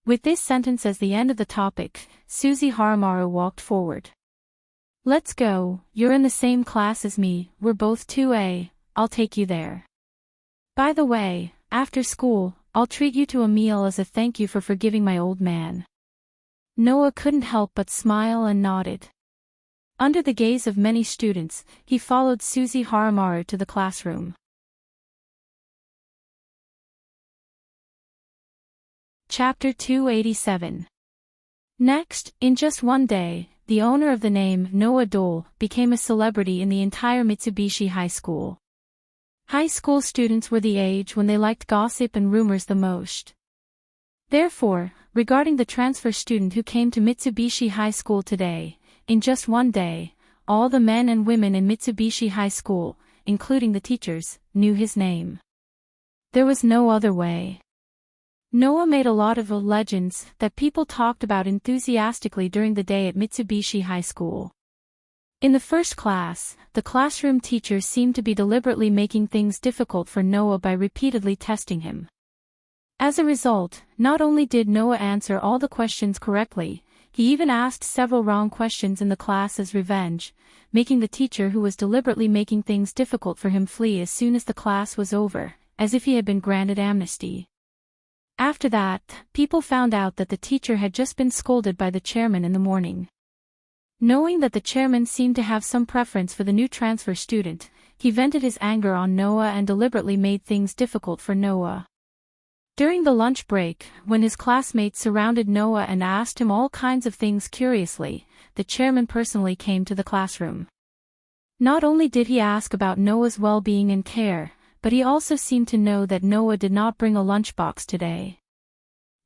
With this sentence as the end of the topic, Susie Haramaru walked forward. Let's go, you're in the same class as me, we're both 2A, I'll take you there. By the way, after school, I'll treat you to a meal as a thank you for forgiving my old man. Noah couldn't help but smile and nodded. Under the gaze of many students, he followed Susie Haramaru to the classroom. Chapter 287. Next, in just one day, the owner of the name Noah Dole became a celebrity in the entire Mitsubishi High School. High school students were the age when they liked gossip and rumors the most. Therefore, regarding the transfer student who came to Mitsubishi High School today, in just one day, all the men and women in Mitsubishi High School, including the teachers, knew his name. There was no other way. Noah made a lot of legends that people talked about enthusiastically during the day at Mitsubishi High School. In the first class, the classroom teacher seemed to be deliberately making things difficult for Noah by repeatedly testing him. As a result, not only did Noah answer all the questions correctly, he even asked several wrong questions in the class as revenge, making the teacher who was deliberately making things difficult for him flee as soon as the class was over, as if he had been granted amnesty. After that, people found out that the teacher had just been scolded by the chairman in the morning. Knowing that the chairman seemed to have some preference for the new transfer student, he vented his anger on Noah and deliberately made things difficult for Noah. During the lunch break, when his classmates surrounded Noah and asked him all kinds of things curiously, the chairman personally came to the classroom. Not only did he ask about Noah's well-being and care, but he also seemed to know that Noah did not bring a lunchbox today.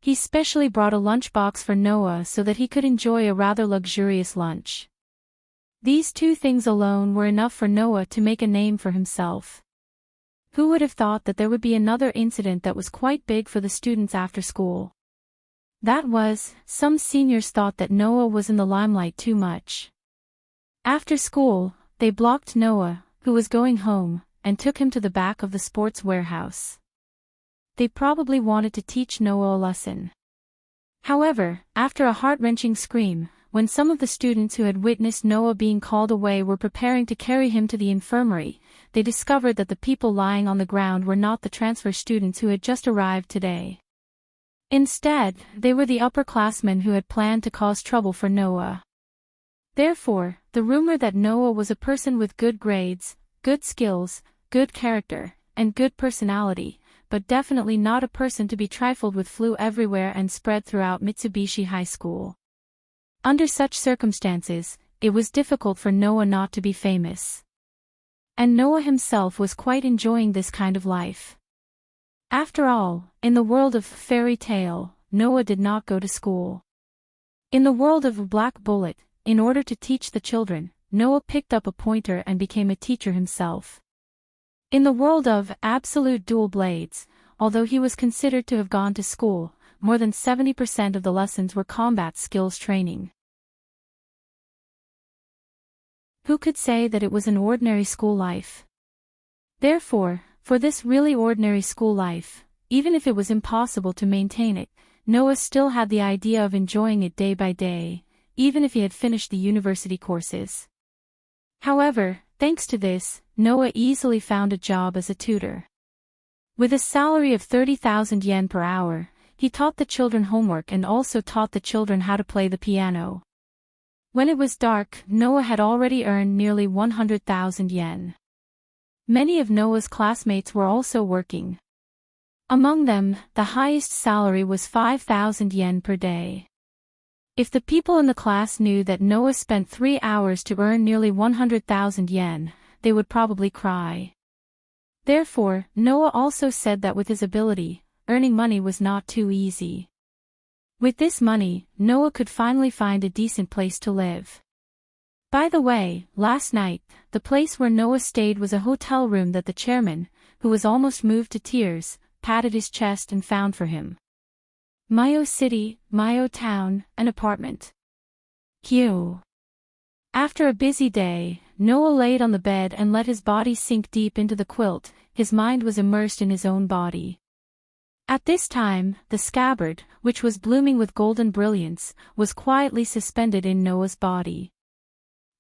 He specially brought a lunchbox for Noah so that he could enjoy a rather luxurious lunch. These two things alone were enough for Noah to make a name for himself. Who would have thought that there would be another incident that was quite big for the students after school? That was, some seniors thought that Noah was in the limelight too much. After school, they blocked Noah, who was going home, and took him to the back of the sports warehouse. They probably wanted to teach Noah a lesson. However, after a heart-wrenching scream, when some of the students who had witnessed Noah being called away were preparing to carry him to the infirmary, they discovered that the people lying on the ground were not the transfer students who had just arrived today. Instead, they were the upperclassmen who had planned to cause trouble for Noah. Therefore, the rumor that Noah was a person with good grades, good skills, good character, and good personality, but definitely not a person to be trifled with, flew everywhere and spread throughout Mitsubishi High School. Under such circumstances, it was difficult for Noah not to be famous. And Noah himself was quite enjoying this kind of life. After all, in the world of fairy tale, Noah did not go to school. In the world of Black Bullet, in order to teach the children, Noah picked up a pointer and became a teacher himself. In the world of Absolute Dual Blades, although he was considered to have gone to school, more than 70% of the lessons were combat skills training. Who could say that it was an ordinary school life? Therefore, for this really ordinary school life, even if it was impossible to maintain it, Noah still had the idea of enjoying it day by day, even if he had finished the university courses. However, thanks to this, Noah easily found a job as a tutor. With a salary of 30,000 yen per hour, he taught the children homework and also taught the children how to play the piano. When it was dark, Noah had already earned nearly 100,000 yen. Many of Noah's classmates were also working. Among them, the highest salary was 5,000 yen per day. If the people in the class knew that Noah spent 3 hours to earn nearly 100,000 yen, they would probably cry. Therefore, Noah also said that with his ability, earning money was not too easy. With this money, Noah could finally find a decent place to live. By the way, last night, the place where Noah stayed was a hotel room that the chairman, who was almost moved to tears, patted his chest and found for him. Mayo City, Mayo Town, an apartment. Phew. After a busy day, Noah laid on the bed and let his body sink deep into the quilt. His mind was immersed in his own body. At this time, the scabbard, which was blooming with golden brilliance, was quietly suspended in Noah's body.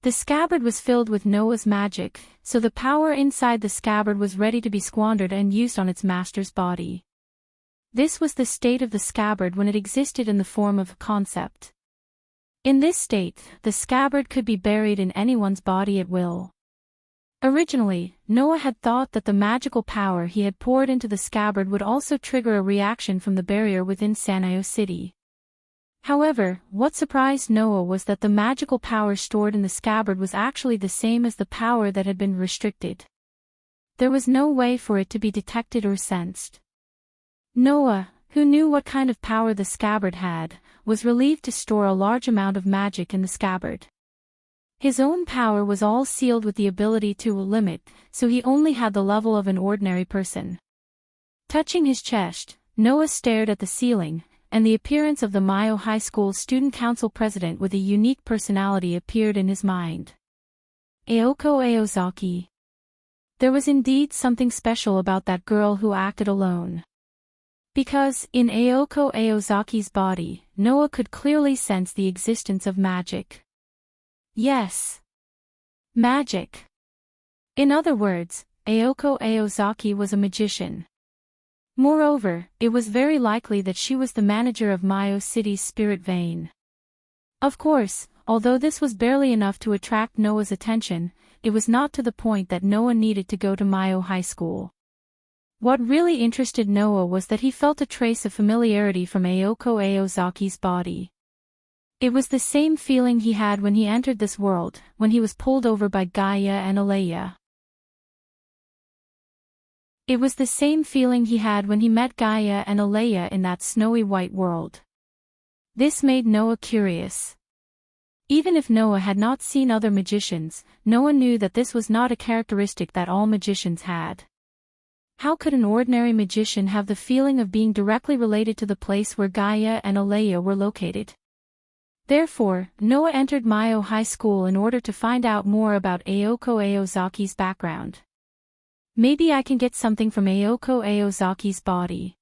The scabbard was filled with Noah's magic, so the power inside the scabbard was ready to be squandered and used on its master's body. This was the state of the scabbard when it existed in the form of a concept. In this state, the scabbard could be buried in anyone's body at will. Originally, Noah had thought that the magical power he had poured into the scabbard would also trigger a reaction from the barrier within Sanayo City. However, what surprised Noah was that the magical power stored in the scabbard was actually the same as the power that had been restricted. There was no way for it to be detected or sensed. Noah, who knew what kind of power the scabbard had, was relieved to store a large amount of magic in the scabbard. His own power was all sealed with the ability to limit, so he only had the level of an ordinary person. Touching his chest, Noah stared at the ceiling, and the appearance of the Mayo High School Student Council president with a unique personality appeared in his mind. Aoko Aozaki. There was indeed something special about that girl who acted alone. Because, in Aoko Aozaki's body, Noah could clearly sense the existence of magic. Yes. Magic. In other words, Aoko Aozaki was a magician. Moreover, it was very likely that she was the manager of Mayo City's spirit vein. Of course, although this was barely enough to attract Noah's attention, it was not to the point that Noah needed to go to Mayo High School. What really interested Noah was that he felt a trace of familiarity from Ayako Aozaki's body. It was the same feeling he had when he entered this world, when he was pulled over by Gaia and Alea. It was the same feeling he had when he met Gaia and Alea in that snowy white world. This made Noah curious. Even if Noah had not seen other magicians, Noah knew that this was not a characteristic that all magicians had. How could an ordinary magician have the feeling of being directly related to the place where Gaia and Alea were located? Therefore, Noah entered Mayo High School in order to find out more about Ayako Aozaki's background. Maybe I can get something from Ayako Aozaki's body.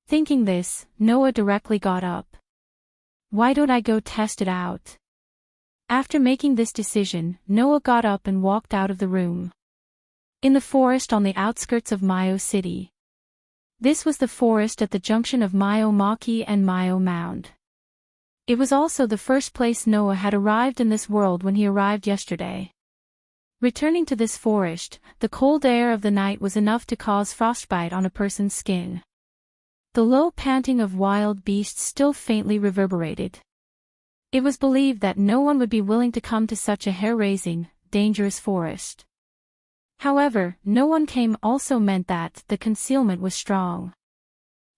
Thinking this, Noah directly got up. Why don't I go test it out? After making this decision, Noah got up and walked out of the room. In the forest on the outskirts of Mayo City. This was the forest at the junction of Mayo Maki and Mayo Mound. It was also the first place Noah had arrived in this world when he arrived yesterday. Returning to this forest, the cold air of the night was enough to cause frostbite on a person's skin. The low panting of wild beasts still faintly reverberated. It was believed that no one would be willing to come to such a hair-raising, dangerous forest. However, no one came also meant that the concealment was strong.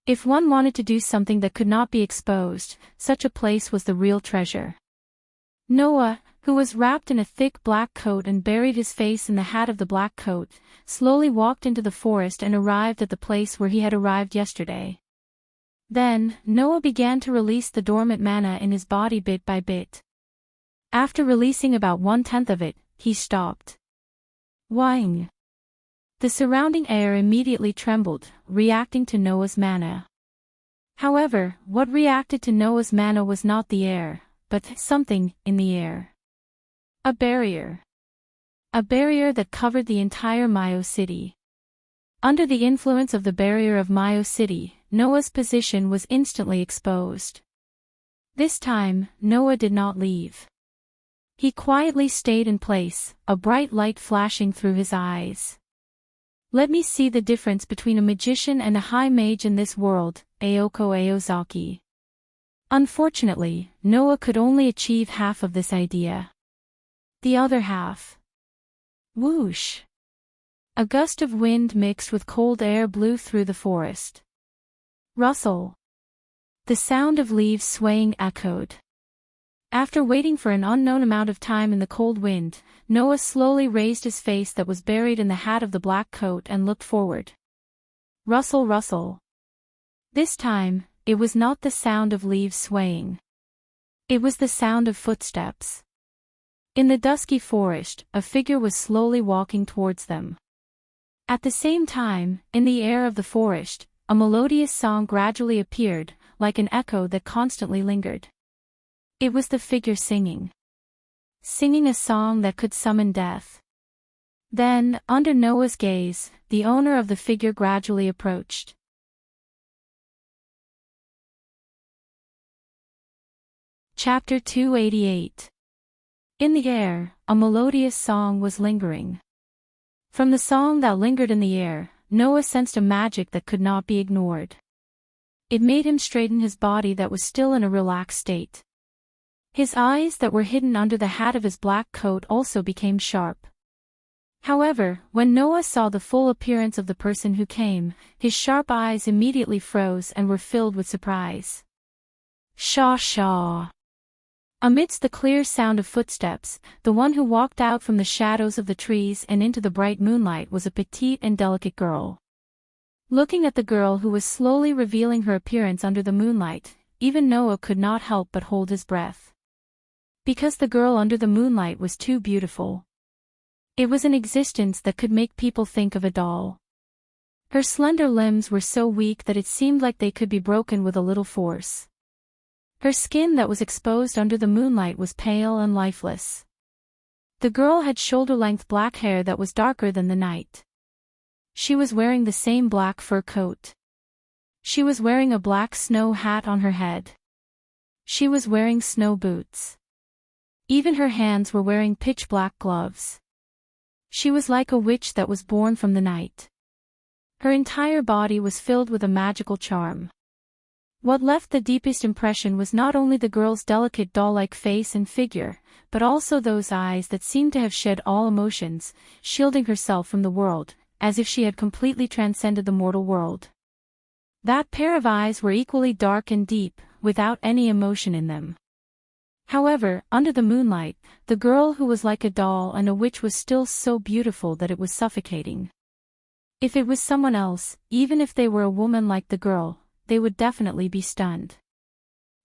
If one wanted to do something that could not be exposed, such a place was the real treasure. Noah, who was wrapped in a thick black coat and buried his face in the hat of the black coat, slowly walked into the forest and arrived at the place where he had arrived yesterday. Then, Noah began to release the dormant mana in his body bit by bit. After releasing about 1/10 of it, he stopped. Whing! The surrounding air immediately trembled, reacting to Noah's mana. However, what reacted to Noah's mana was not the air, but something in the air. A barrier. A barrier that covered the entire Mayo City. Under the influence of the barrier of Mayo City, Noah's position was instantly exposed. This time, Noah did not leave. He quietly stayed in place, a bright light flashing through his eyes. Let me see the difference between a magician and a high mage in this world, Ayako Aozaki. Unfortunately, Noah could only achieve half of this idea. The other half. Whoosh! A gust of wind mixed with cold air blew through the forest. Rustle! The sound of leaves swaying echoed. After waiting for an unknown amount of time in the cold wind, Noah slowly raised his face that was buried in the hat of the black coat and looked forward. Rustle, rustle. This time, it was not the sound of leaves swaying. It was the sound of footsteps. In the dusky forest, a figure was slowly walking towards them. At the same time, in the air of the forest, a melodious song gradually appeared, like an echo that constantly lingered. It was the figure singing. Singing a song that could summon death. Then, under Noah's gaze, the owner of the figure gradually approached. Chapter 288. In the air, a melodious song was lingering. From the song that lingered in the air, Noah sensed a magic that could not be ignored. It made him straighten his body that was still in a relaxed state. His eyes that were hidden under the hat of his black coat also became sharp. However, when Noah saw the full appearance of the person who came, his sharp eyes immediately froze and were filled with surprise. Shaw shaw! Amidst the clear sound of footsteps, the one who walked out from the shadows of the trees and into the bright moonlight was a petite and delicate girl. Looking at the girl who was slowly revealing her appearance under the moonlight, even Noah could not help but hold his breath. Because the girl under the moonlight was too beautiful. It was an existence that could make people think of a doll. Her slender limbs were so weak that it seemed like they could be broken with a little force. Her skin that was exposed under the moonlight was pale and lifeless. The girl had shoulder-length black hair that was darker than the night. She was wearing the same black fur coat. She was wearing a black snow hat on her head. She was wearing snow boots. Even her hands were wearing pitch-black gloves. She was like a witch that was born from the night. Her entire body was filled with a magical charm. What left the deepest impression was not only the girl's delicate doll-like face and figure, but also those eyes that seemed to have shed all emotions, shielding herself from the world, as if she had completely transcended the mortal world. That pair of eyes were equally dark and deep, without any emotion in them. However, under the moonlight, the girl who was like a doll and a witch was still so beautiful that it was suffocating. If it was someone else, even if they were a woman like the girl, they would definitely be stunned.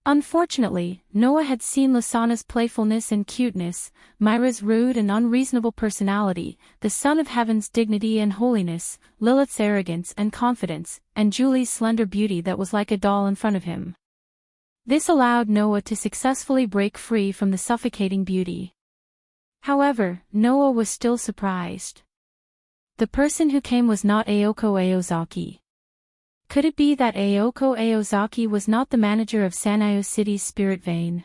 Unfortunately, Noah had seen Lasana's playfulness and cuteness, Myra's rude and unreasonable personality, the Son of Heaven's dignity and holiness, Lilith's arrogance and confidence, and Julie's slender beauty that was like a doll in front of him. This allowed Noah to successfully break free from the suffocating beauty. However, Noah was still surprised. The person who came was not Ayoko Aozaki. Could it be that Ayoko Aozaki was not the manager of Sanayo City's spirit vein?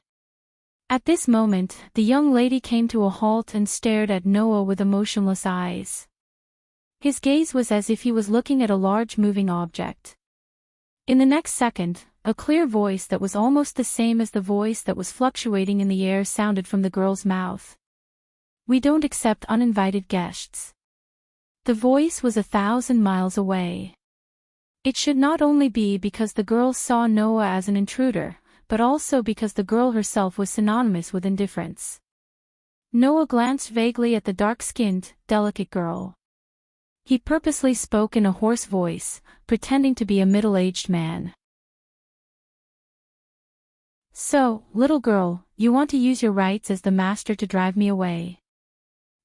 At this moment, the young lady came to a halt and stared at Noah with emotionless eyes. His gaze was as if he was looking at a large moving object. In the next second, a clear voice that was almost the same as the voice that was fluctuating in the air sounded from the girl's mouth. "We don't accept uninvited guests." The voice was 1,000 miles away. It should not only be because the girl saw Noah as an intruder, but also because the girl herself was synonymous with indifference. Noah glanced vaguely at the dark-skinned, delicate girl. He purposely spoke in a hoarse voice, pretending to be a middle-aged man. "So, little girl, you want to use your rights as the master to drive me away?"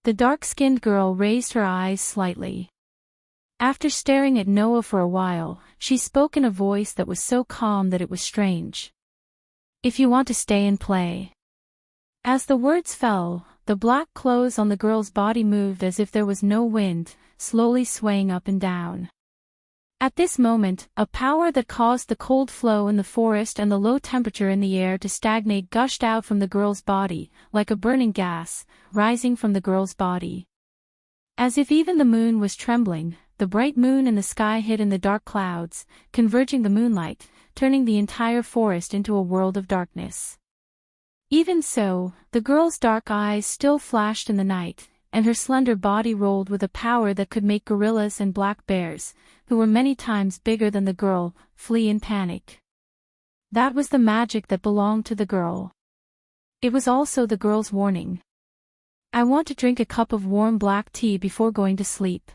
The dark-skinned girl raised her eyes slightly. After staring at Noah for a while, she spoke in a voice that was so calm that it was strange. "If you want to stay and play." As the words fell, the black clothes on the girl's body moved as if there was no wind, slowly swaying up and down. At this moment, a power that caused the cold flow in the forest and the low temperature in the air to stagnate gushed out from the girl's body, like a burning gas, rising from the girl's body. As if even the moon was trembling, the bright moon in the sky hid in the dark clouds, converging the moonlight, turning the entire forest into a world of darkness. Even so, the girl's dark eyes still flashed in the night, and her slender body rolled with a power that could make gorillas and black bears, who were many times bigger than the girl, flee in panic. That was the magic that belonged to the girl. It was also the girl's warning. "I want to drink a cup of warm black tea before going to sleep."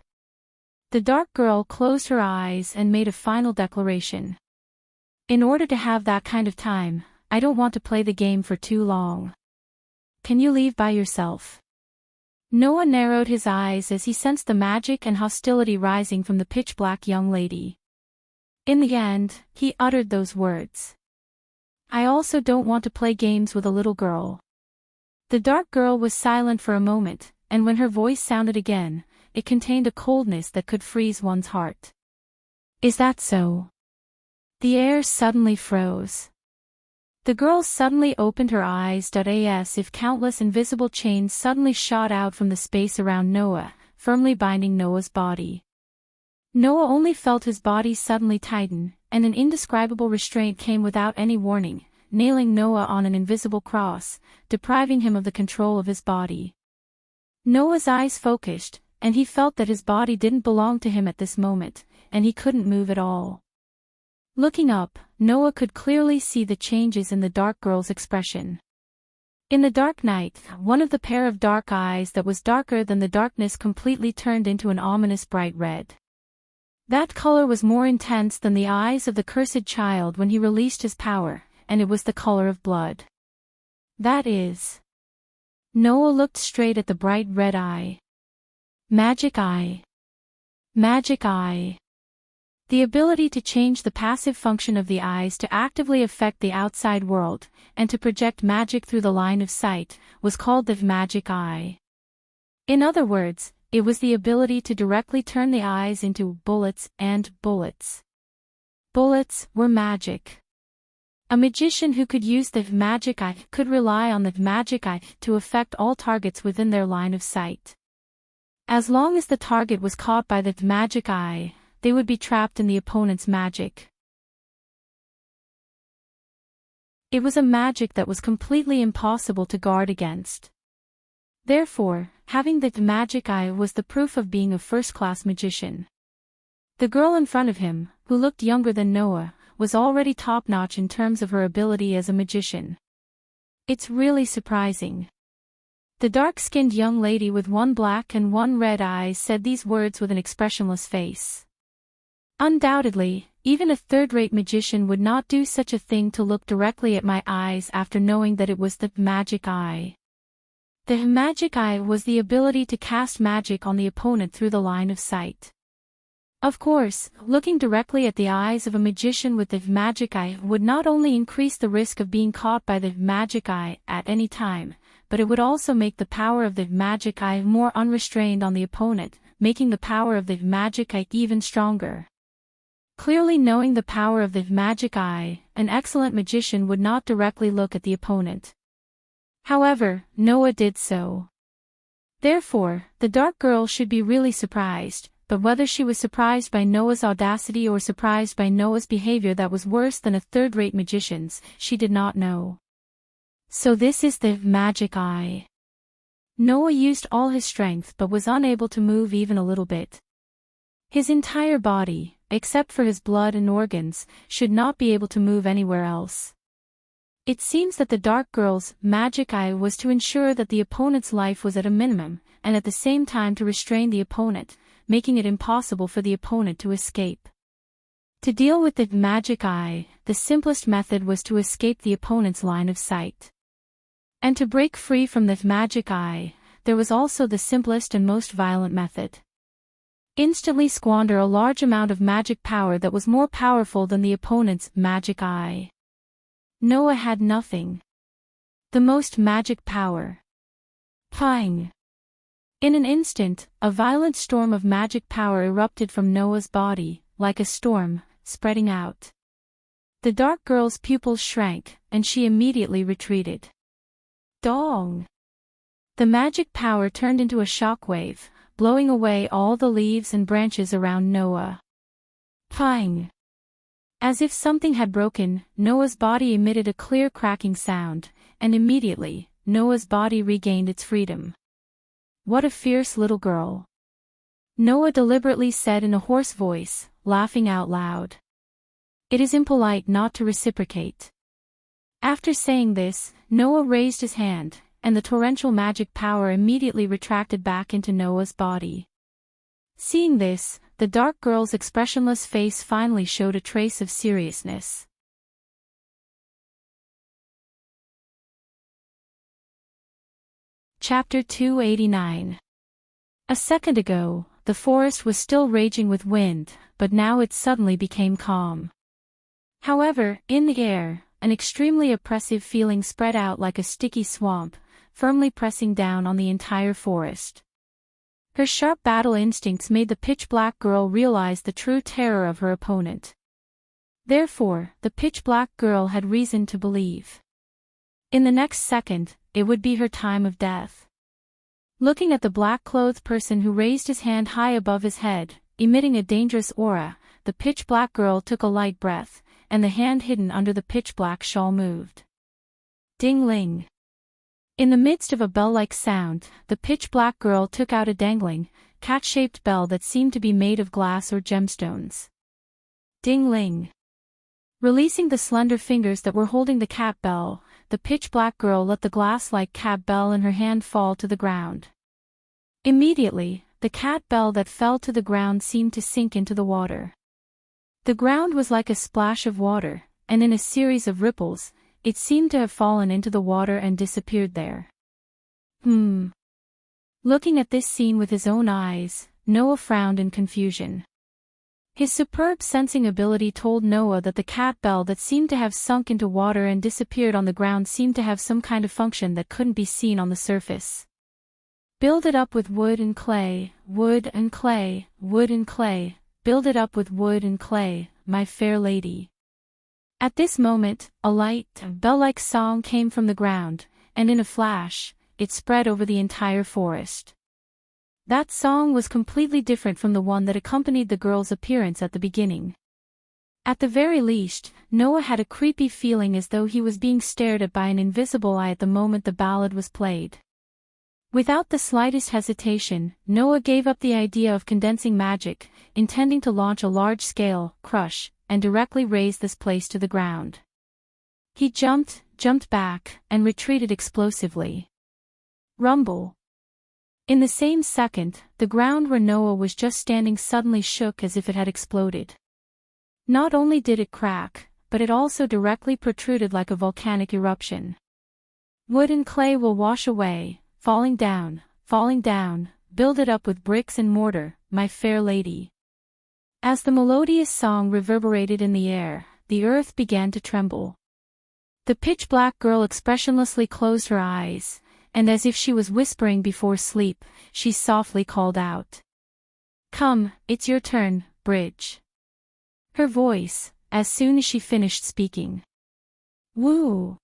The dark girl closed her eyes and made a final declaration. "In order to have that kind of time, I don't want to play the game for too long. Can you leave by yourself?" Noah narrowed his eyes as he sensed the magic and hostility rising from the pitch-black young lady. In the end, he uttered those words. "I also don't want to play games with a little girl." The dark girl was silent for a moment, and when her voice sounded again, it contained a coldness that could freeze one's heart. "Is that so?" The air suddenly froze. The girl suddenly opened her eyes as if countless invisible chains suddenly shot out from the space around Noah, firmly binding Noah's body. Noah only felt his body suddenly tighten, and an indescribable restraint came without any warning, nailing Noah on an invisible cross, depriving him of the control of his body. Noah's eyes focused, and he felt that his body didn't belong to him at this moment, and he couldn't move at all. Looking up, Noah could clearly see the changes in the dark girl's expression. In the dark night, one of the pair of dark eyes that was darker than the darkness completely turned into an ominous bright red. That color was more intense than the eyes of the cursed child when he released his power, and it was the color of blood. That is. Noah looked straight at the bright red eye. Magic eye. Magic eye. The ability to change the passive function of the eyes to actively affect the outside world, and to project magic through the line of sight, was called the magic eye. In other words, it was the ability to directly turn the eyes into bullets and bullets. bullets were magic. A magician who could use the magic eye could rely on the magic eye to affect all targets within their line of sight. As long as the target was caught by the magic eye, they would be trapped in the opponent's magic. It was a magic that was completely impossible to guard against. Therefore, having the magic eye was the proof of being a first-class magician. The girl in front of him, who looked younger than Noah, was already top-notch in terms of her ability as a magician. It's really surprising. The dark-skinned young lady with one black and one red eye said these words with an expressionless face. Undoubtedly, even a third-rate magician would not do such a thing to look directly at my eyes after knowing that it was the magic eye. The magic eye was the ability to cast magic on the opponent through the line of sight. Of course, looking directly at the eyes of a magician with the magic eye would not only increase the risk of being caught by the magic eye at any time, but it would also make the power of the magic eye more unrestrained on the opponent, making the power of the magic eye even stronger. Clearly knowing the power of the magic eye, an excellent magician would not directly look at the opponent. However, Noah did so. Therefore, the dark girl should be really surprised, but whether she was surprised by Noah's audacity or surprised by Noah's behavior that was worse than a third-rate magician's, she did not know. So this is the magic eye. Noah used all his strength but was unable to move even a little bit. His entire body, except for his blood and organs, should not be able to move anywhere else. It seems that the dark girl's magic eye was to ensure that the opponent's life was at a minimum, and at the same time to restrain the opponent, making it impossible for the opponent to escape. To deal with the magic eye, the simplest method was to escape the opponent's line of sight. And to break free from the magic eye, there was also the simplest and most violent method. Instantly squander a large amount of magic power that was more powerful than the opponent's magic eye. Noah had nothing. The most magic power. Pang! In an instant, a violent storm of magic power erupted from Noah's body, like a storm, spreading out. The dark girl's pupils shrank, and she immediately retreated. Dong! The magic power turned into a shockwave, blowing away all the leaves and branches around Noah. Pang! As if something had broken, Noah's body emitted a clear cracking sound, and immediately, Noah's body regained its freedom. What a fierce little girl! Noah deliberately said in a hoarse voice, laughing out loud. It is impolite not to reciprocate. After saying this, Noah raised his hand, and the torrential magic power immediately retracted back into Noah's body. Seeing this, the dark girl's expressionless face finally showed a trace of seriousness. Chapter 289. A second ago, the forest was still raging with wind, but now it suddenly became calm. However, in the air, an extremely oppressive feeling spread out like a sticky swamp, firmly pressing down on the entire forest. Her sharp battle instincts made the pitch-black girl realize the true terror of her opponent. Therefore, the pitch-black girl had reason to believe. In the next second, it would be her time of death. Looking at the black-clothed person who raised his hand high above his head, emitting a dangerous aura, the pitch-black girl took a light breath, and the hand hidden under the pitch-black shawl moved. Ding-ling! In the midst of a bell-like sound, the pitch-black girl took out a dangling, cat-shaped bell that seemed to be made of glass or gemstones. Ding-ling! Releasing the slender fingers that were holding the cat bell, the pitch-black girl let the glass-like cat bell in her hand fall to the ground. Immediately, the cat bell that fell to the ground seemed to sink into the water. The ground was like a splash of water, and in a series of ripples, it seemed to have fallen into the water and disappeared there. Looking at this scene with his own eyes, Noah frowned in confusion. His superb sensing ability told Noah that the cat bell that seemed to have sunk into water and disappeared on the ground seemed to have some kind of function that couldn't be seen on the surface. Build it up with wood and clay, wood and clay, wood and clay, build it up with wood and clay, my fair lady." At this moment, a light, bell-like song came from the ground, and in a flash, it spread over the entire forest. That song was completely different from the one that accompanied the girl's appearance at the beginning. At the very least, Noah had a creepy feeling as though he was being stared at by an invisible eye at the moment the ballad was played. Without the slightest hesitation, Noah gave up the idea of condensing magic, intending to launch a large-scale crush, and directly raze this place to the ground. He jumped back, and retreated explosively. Rumble. In the same second, the ground where Noah was just standing suddenly shook as if it had exploded. Not only did it crack, but it also directly protruded like a volcanic eruption. "Wood and clay will wash away, falling down, build it up with bricks and mortar, my fair lady." As the melodious song reverberated in the air, the earth began to tremble. The pitch-black girl expressionlessly closed her eyes, and as if she was whispering before sleep, she softly called out, "Come, it's your turn, Bridge." Her voice, as soon as she finished speaking, "Woo!"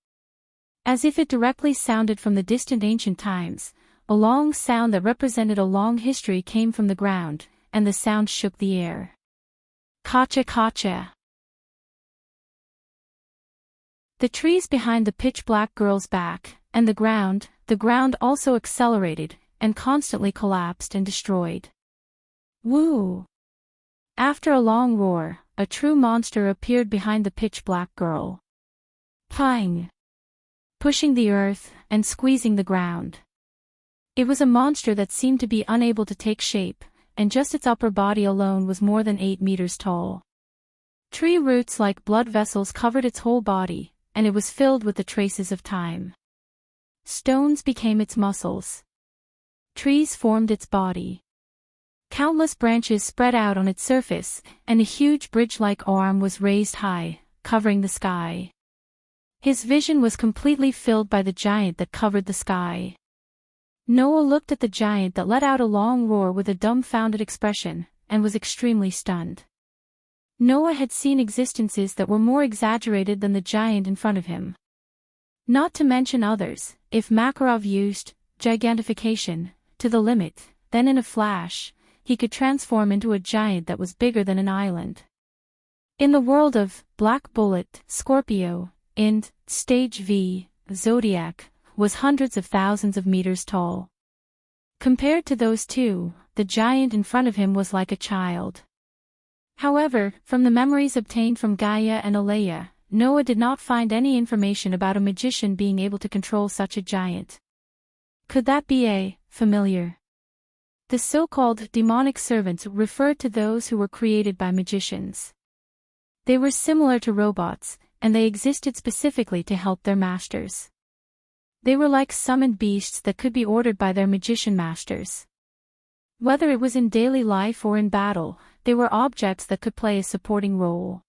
as if it directly sounded from the distant ancient times, a long sound that represented a long history came from the ground, and the sound shook the air. Kacha. The trees behind the pitch-black girl's back, and the ground also accelerated, and constantly collapsed and destroyed. Woo! After a long roar, a true monster appeared behind the pitch-black girl. Pang! Pushing the earth, and squeezing the ground. It was a monster that seemed to be unable to take shape, and just its upper body alone was more than 8 meters tall. Tree roots like blood vessels covered its whole body, and it was filled with the traces of time. Stones became its muscles. Trees formed its body. Countless branches spread out on its surface, and a huge bridge-like arm was raised high, covering the sky. His vision was completely filled by the giant that covered the sky. Noah looked at the giant that let out a long roar with a dumbfounded expression, and was extremely stunned. Noah had seen existences that were more exaggerated than the giant in front of him. Not to mention others, if Makarov used gigantification to the limit, then in a flash, he could transform into a giant that was bigger than an island. In the world of Black Bullet, Scorpio, and Stage V, Zodiac, was hundreds of thousands of meters tall. Compared to those two, the giant in front of him was like a child. However, from the memories obtained from Gaia and Alea, Noah did not find any information about a magician being able to control such a giant. Could that be a familiar? The so-called demonic servants referred to those who were created by magicians. They were similar to robots, and they existed specifically to help their masters. They were like summoned beasts that could be ordered by their magician masters. Whether it was in daily life or in battle, they were objects that could play a supporting role.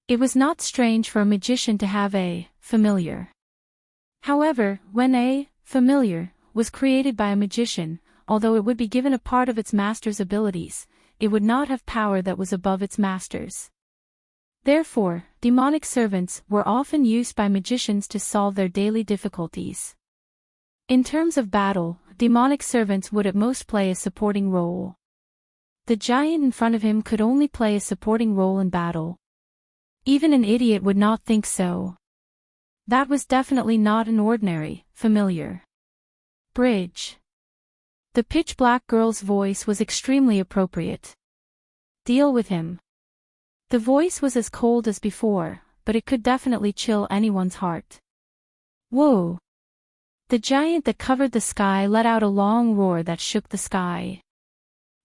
It was not strange for a magician to have a familiar. However, when a familiar was created by a magician, although it would be given a part of its master's abilities, it would not have power that was above its master's. Therefore, demonic servants were often used by magicians to solve their daily difficulties. In terms of battle, demonic servants would at most play a supporting role. The giant in front of him could only play a supporting role in battle. Even an idiot would not think so. That was definitely not an ordinary, familiar bridge. The pitch-black girl's voice was extremely appropriate. Deal with him. The voice was as cold as before, but it could definitely chill anyone's heart. Whoa! The giant that covered the sky let out a long roar that shook the sky.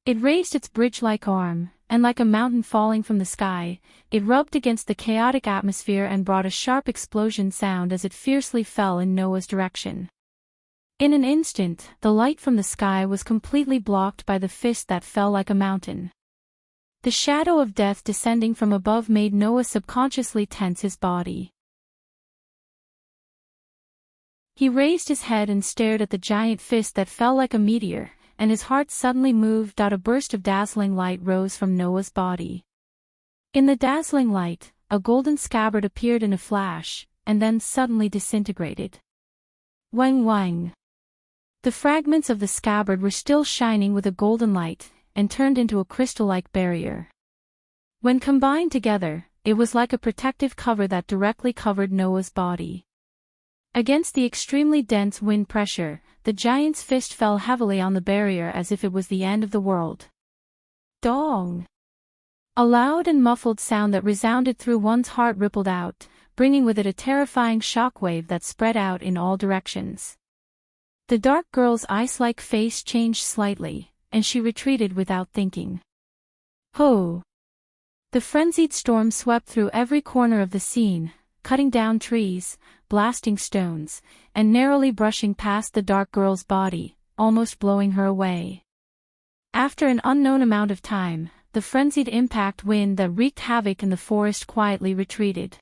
It raised its bridge-like arm, and like a mountain falling from the sky, it rubbed against the chaotic atmosphere and brought a sharp explosion sound as it fiercely fell in Noah's direction. In an instant, the light from the sky was completely blocked by the fist that fell like a mountain. The shadow of death descending from above made Noah subconsciously tense his body. He raised his head and stared at the giant fist that fell like a meteor, and his heart suddenly moved out. A burst of dazzling light rose from Noah's body. In the dazzling light, a golden scabbard appeared in a flash, and then suddenly disintegrated. Wang wang. The fragments of the scabbard were still shining with a golden light, and turned into a crystal-like barrier. When combined together, it was like a protective cover that directly covered Noah's body. Against the extremely dense wind pressure, the giant's fist fell heavily on the barrier as if it was the end of the world. Dong! A loud and muffled sound that resounded through one's heart rippled out, bringing with it a terrifying shockwave that spread out in all directions. The dark girl's ice-like face changed slightly, and she retreated without thinking. Ho! The frenzied storm swept through every corner of the scene, cutting down trees, blasting stones, and narrowly brushing past the dark girl's body, almost blowing her away. After an unknown amount of time, the frenzied impact wind that wreaked havoc in the forest quietly retreated.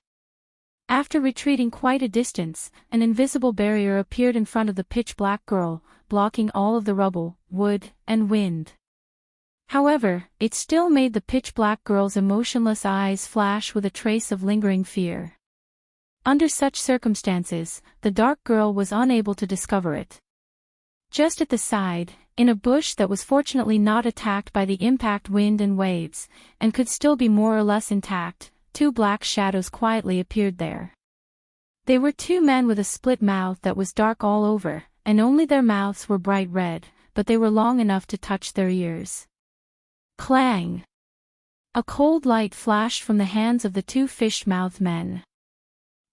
After retreating quite a distance, an invisible barrier appeared in front of the pitch-black girl, blocking all of the rubble, wood, and wind. However, it still made the pitch-black girl's emotionless eyes flash with a trace of lingering fear. Under such circumstances, the dark girl was unable to discover it. Just at the side, in a bush that was fortunately not attacked by the impact wind and waves, and could still be more or less intact, two black shadows quietly appeared there. They were two men with a split mouth that was dark all over, and only their mouths were bright red, but they were long enough to touch their ears. Clang! A cold light flashed from the hands of the two fish-mouthed men.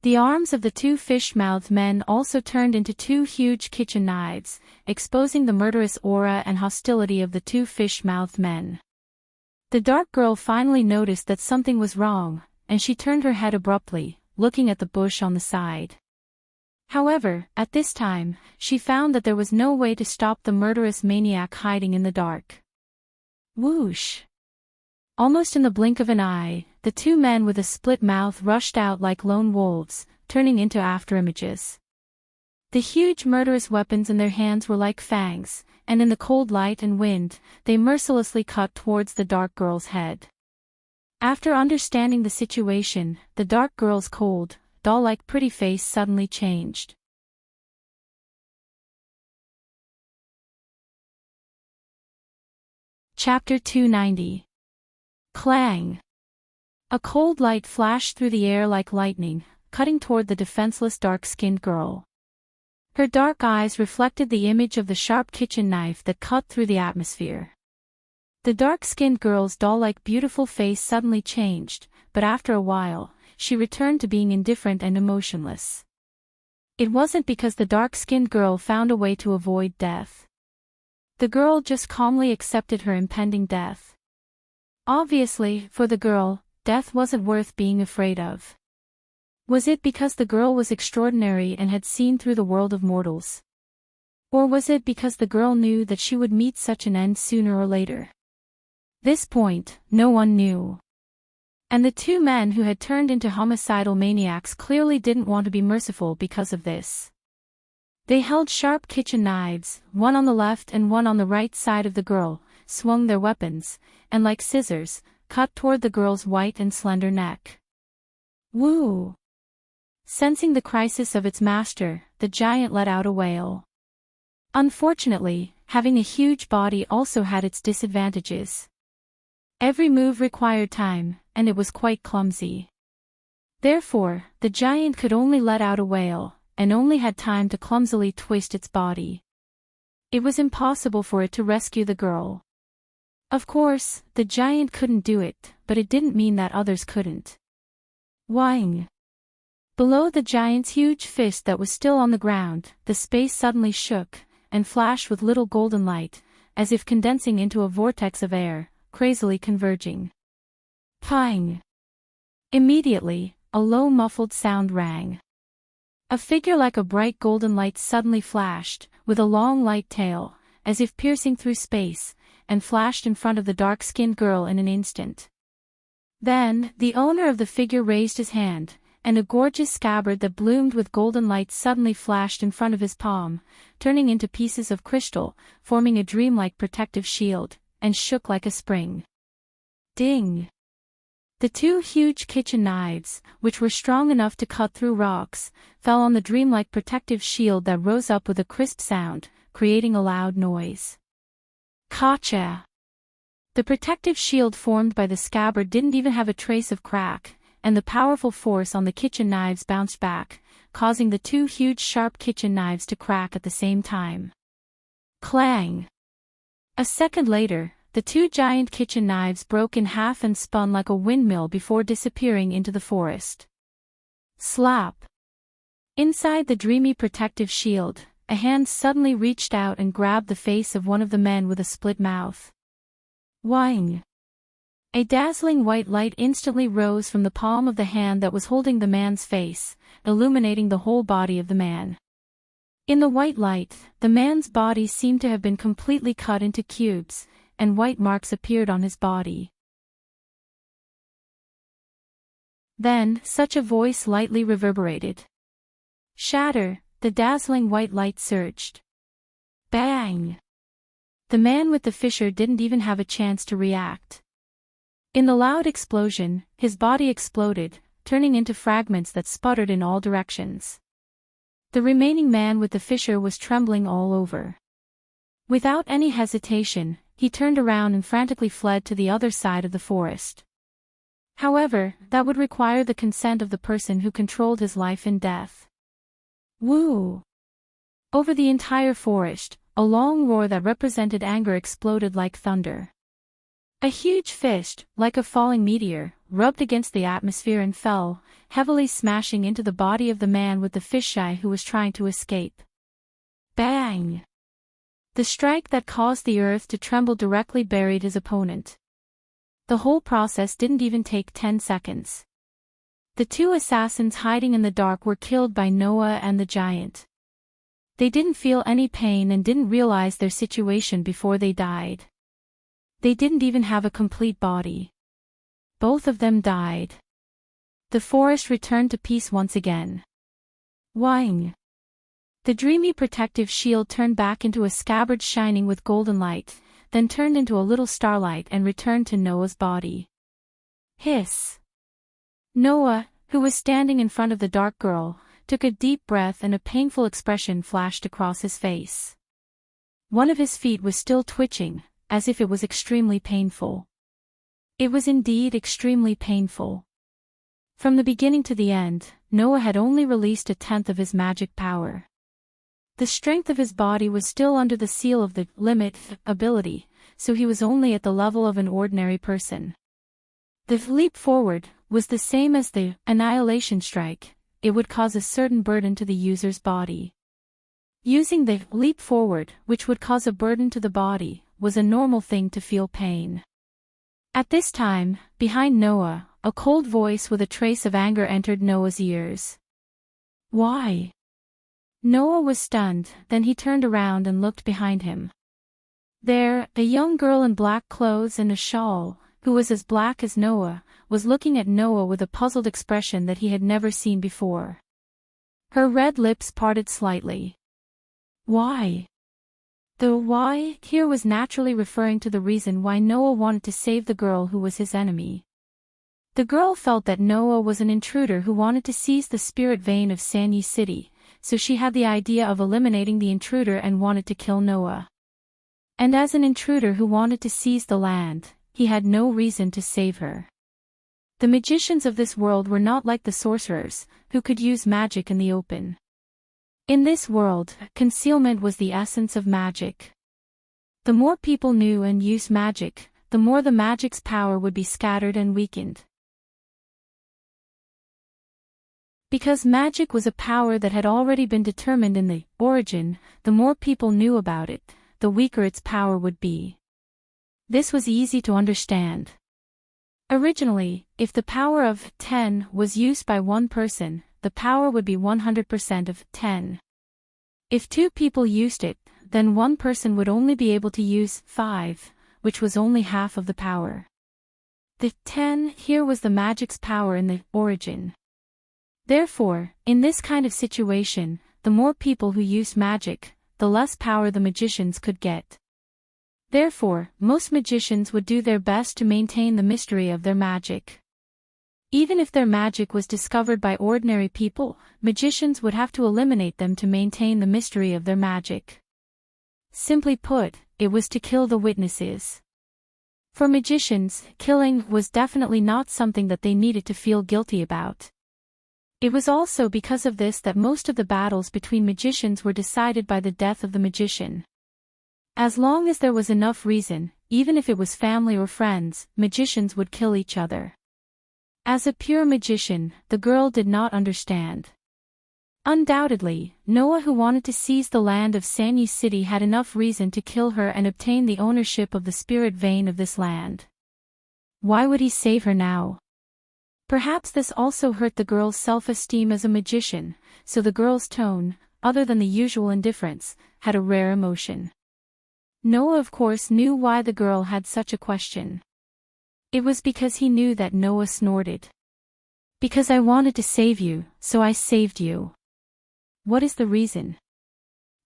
The arms of the two fish-mouthed men also turned into two huge kitchen knives, exposing the murderous aura and hostility of the two fish-mouthed men. The dark girl finally noticed that something was wrong, and she turned her head abruptly, looking at the bush on the side. However, at this time, she found that there was no way to stop the murderous maniac hiding in the dark. Whoosh! Almost in the blink of an eye, the two men with a split mouth rushed out like lone wolves, turning into afterimages. The huge murderous weapons in their hands were like fangs, and in the cold light and wind, they mercilessly cut towards the dark girl's head. After understanding the situation, the dark girl's cold, doll-like pretty face suddenly changed. Chapter 290. Clang! A cold light flashed through the air like lightning, cutting toward the defenseless dark-skinned girl. Her dark eyes reflected the image of the sharp kitchen knife that cut through the atmosphere. The dark-skinned girl's doll-like beautiful face suddenly changed, but after a while, she returned to being indifferent and emotionless. It wasn't because the dark-skinned girl found a way to avoid death. The girl just calmly accepted her impending death. Obviously, for the girl, death wasn't worth being afraid of. Was it because the girl was extraordinary and had seen through the world of mortals? Or was it because the girl knew that she would meet such an end sooner or later? This point, no one knew. And the two men who had turned into homicidal maniacs clearly didn't want to be merciful because of this. They held sharp kitchen knives, one on the left and one on the right side of the girl, swung their weapons, and like scissors, cut toward the girl's white and slender neck. Woo! Sensing the crisis of its master, the giant let out a wail. Unfortunately, having a huge body also had its disadvantages. Every move required time, and it was quite clumsy. Therefore, the giant could only let out a wail, and only had time to clumsily twist its body. It was impossible for it to rescue the girl. Of course, the giant couldn't do it, but it didn't mean that others couldn't. Whang! Below the giant's huge fist that was still on the ground, the space suddenly shook, and flashed with little golden light, as if condensing into a vortex of air, crazily converging. Pang! Immediately, a low muffled sound rang. A figure like a bright golden light suddenly flashed, with a long light tail, as if piercing through space, and flashed in front of the dark-skinned girl in an instant. Then, the owner of the figure raised his hand, and a gorgeous scabbard that bloomed with golden light suddenly flashed in front of his palm, turning into pieces of crystal, forming a dreamlike protective shield, and shook like a spring. Ding! The two huge kitchen knives, which were strong enough to cut through rocks, fell on the dreamlike protective shield that rose up with a crisp sound, creating a loud noise. Gotcha! The protective shield formed by the scabbard didn't even have a trace of crack, and the powerful force on the kitchen knives bounced back, causing the two huge sharp kitchen knives to crack at the same time. Clang! A second later, the two giant kitchen knives broke in half and spun like a windmill before disappearing into the forest. Slap! Inside the dreamy protective shield, a hand suddenly reached out and grabbed the face of one of the men with a split mouth. Whing! A dazzling white light instantly rose from the palm of the hand that was holding the man's face, illuminating the whole body of the man. In the white light, the man's body seemed to have been completely cut into cubes, and white marks appeared on his body. Then, such a voice lightly reverberated. Shatter! The dazzling white light surged. Bang! The man with the fissure didn't even have a chance to react. In the loud explosion, his body exploded, turning into fragments that sputtered in all directions. The remaining man with the fissure was trembling all over. Without any hesitation, he turned around and frantically fled to the other side of the forest. However, that would require the consent of the person who controlled his life and death. Woo! Over the entire forest, a long roar that represented anger exploded like thunder. A huge fist, like a falling meteor, rubbed against the atmosphere and fell, heavily smashing into the body of the man with the fisheye who was trying to escape. Bang! The strike that caused the earth to tremble directly buried his opponent. The whole process didn't even take 10 seconds. The two assassins hiding in the dark were killed by Noah and the giant. They didn't feel any pain and didn't realize their situation before they died. They didn't even have a complete body. Both of them died. The forest returned to peace once again. Whing! The dreamy protective shield turned back into a scabbard shining with golden light, then turned into a little starlight and returned to Noah's body. Hiss! Noah, who was standing in front of the dark girl, took a deep breath and a painful expression flashed across his face. One of his feet was still twitching, as if it was extremely painful. It was indeed extremely painful. From the beginning to the end, Noah had only released a tenth of his magic power. The strength of his body was still under the seal of the limit ability, so he was only at the level of an ordinary person. The leap forward was the same as the annihilation strike. It would cause a certain burden to the user's body. Using the leap forward, which would cause a burden to the body, was a normal thing to feel pain. At this time, behind Noah, a cold voice with a trace of anger entered Noah's ears. Why? Noah was stunned, then he turned around and looked behind him. There, a young girl in black clothes and a shawl, who was as black as Noah, was looking at Noah with a puzzled expression that he had never seen before. Her red lips parted slightly. Why? The why here was naturally referring to the reason why Noah wanted to save the girl who was his enemy. The girl felt that Noah was an intruder who wanted to seize the spirit vein of Sanyi City, so she had the idea of eliminating the intruder and wanted to kill Noah. And as an intruder who wanted to seize the land, he had no reason to save her. The magicians of this world were not like the sorcerers, who could use magic in the open. In this world, concealment was the essence of magic. The more people knew and used magic, the more the magic's power would be scattered and weakened. Because magic was a power that had already been determined in the origin, the more people knew about it, the weaker its power would be. This was easy to understand. Originally, if the power of 10 was used by one person, the power would be 100% of 10. If two people used it, then one person would only be able to use 5, which was only half of the power. The 10 here was the magic's power in the origin. Therefore, in this kind of situation, the more people who used magic, the less power the magicians could get. Therefore, most magicians would do their best to maintain the mystery of their magic. Even if their magic was discovered by ordinary people, magicians would have to eliminate them to maintain the mystery of their magic. Simply put, it was to kill the witnesses. For magicians, killing was definitely not something that they needed to feel guilty about. It was also because of this that most of the battles between magicians were decided by the death of the magician. As long as there was enough reason, even if it was family or friends, magicians would kill each other. As a pure magician, the girl did not understand. Undoubtedly, Noah, who wanted to seize the land of Sanyi City, had enough reason to kill her and obtain the ownership of the spirit vein of this land. Why would he save her now? Perhaps this also hurt the girl's self-esteem as a magician, so the girl's tone, other than the usual indifference, had a rare emotion. Noah of course knew why the girl had such a question. It was because he knew that. Noah snorted. Because I wanted to save you, so I saved you. What is the reason?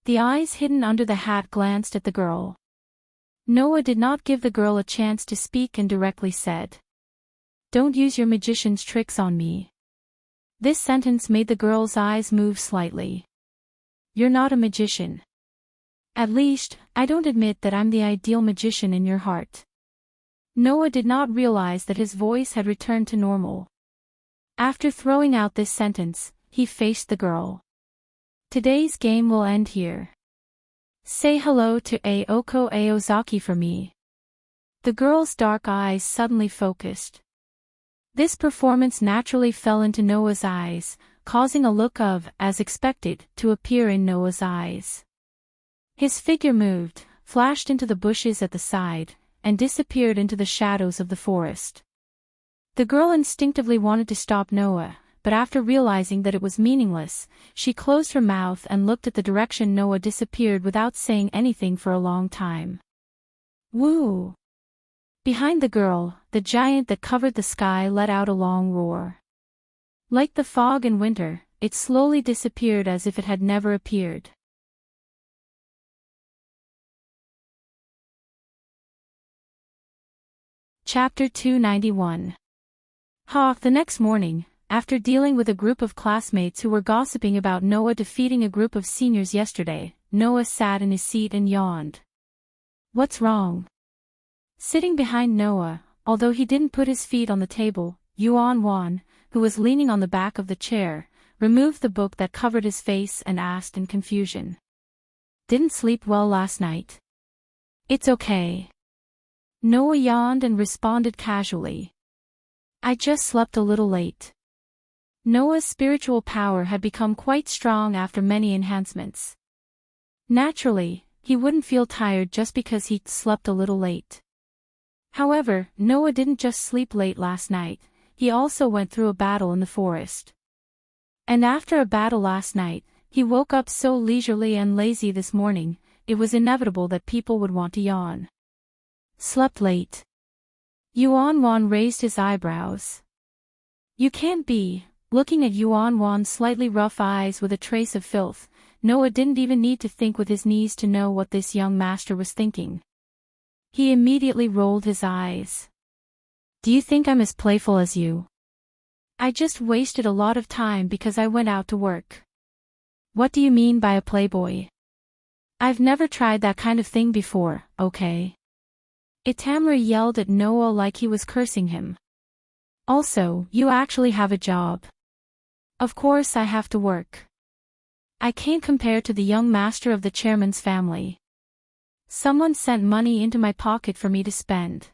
The eyes hidden under the hat glanced at the girl. Noah did not give the girl a chance to speak and directly said, "Don't use your magician's tricks on me." This sentence made the girl's eyes move slightly. You're not a magician. At least, I don't admit that I'm the ideal magician in your heart. Noah did not realize that his voice had returned to normal. After throwing out this sentence, he faced the girl. Today's game will end here. Say hello to Aoko Aozaki for me. The girl's dark eyes suddenly focused. This performance naturally fell into Noah's eyes, causing a look of, as expected, to appear in Noah's eyes. His figure moved, flashed into the bushes at the side, and disappeared into the shadows of the forest. The girl instinctively wanted to stop Noah, but after realizing that it was meaningless, she closed her mouth and looked at the direction Noah disappeared without saying anything for a long time. Woo! Behind the girl, the giant that covered the sky let out a long roar. Like the fog in winter, it slowly disappeared as if it had never appeared. Chapter 291. The next morning, after dealing with a group of classmates who were gossiping about Noah defeating a group of seniors yesterday, Noah sat in his seat and yawned. What's wrong? Sitting behind Noah, although he didn't put his feet on the table, Yuan Wan, who was leaning on the back of the chair, removed the book that covered his face and asked in confusion. Didn't sleep well last night? It's okay. Noah yawned and responded casually. I just slept a little late. Noah's spiritual power had become quite strong after many enhancements. Naturally, he wouldn't feel tired just because he slept a little late. However, Noah didn't just sleep late last night, he also went through a battle in the forest. And after a battle last night, he woke up so leisurely and lazy this morning, it was inevitable that people would want to yawn. Slept late. Yuan Wan raised his eyebrows. You can't be. Looking at Yuan Wan's slightly rough eyes with a trace of filth, Noah didn't even need to think with his knees to know what this young master was thinking. He immediately rolled his eyes. Do you think I'm as playful as you? I just wasted a lot of time because I went out to work. What do you mean by a playboy? I've never tried that kind of thing before, okay? Itamura yelled at Noah like he was cursing him. Also, you actually have a job. Of course I have to work. I can't compare to the young master of the chairman's family. Someone sent money into my pocket for me to spend.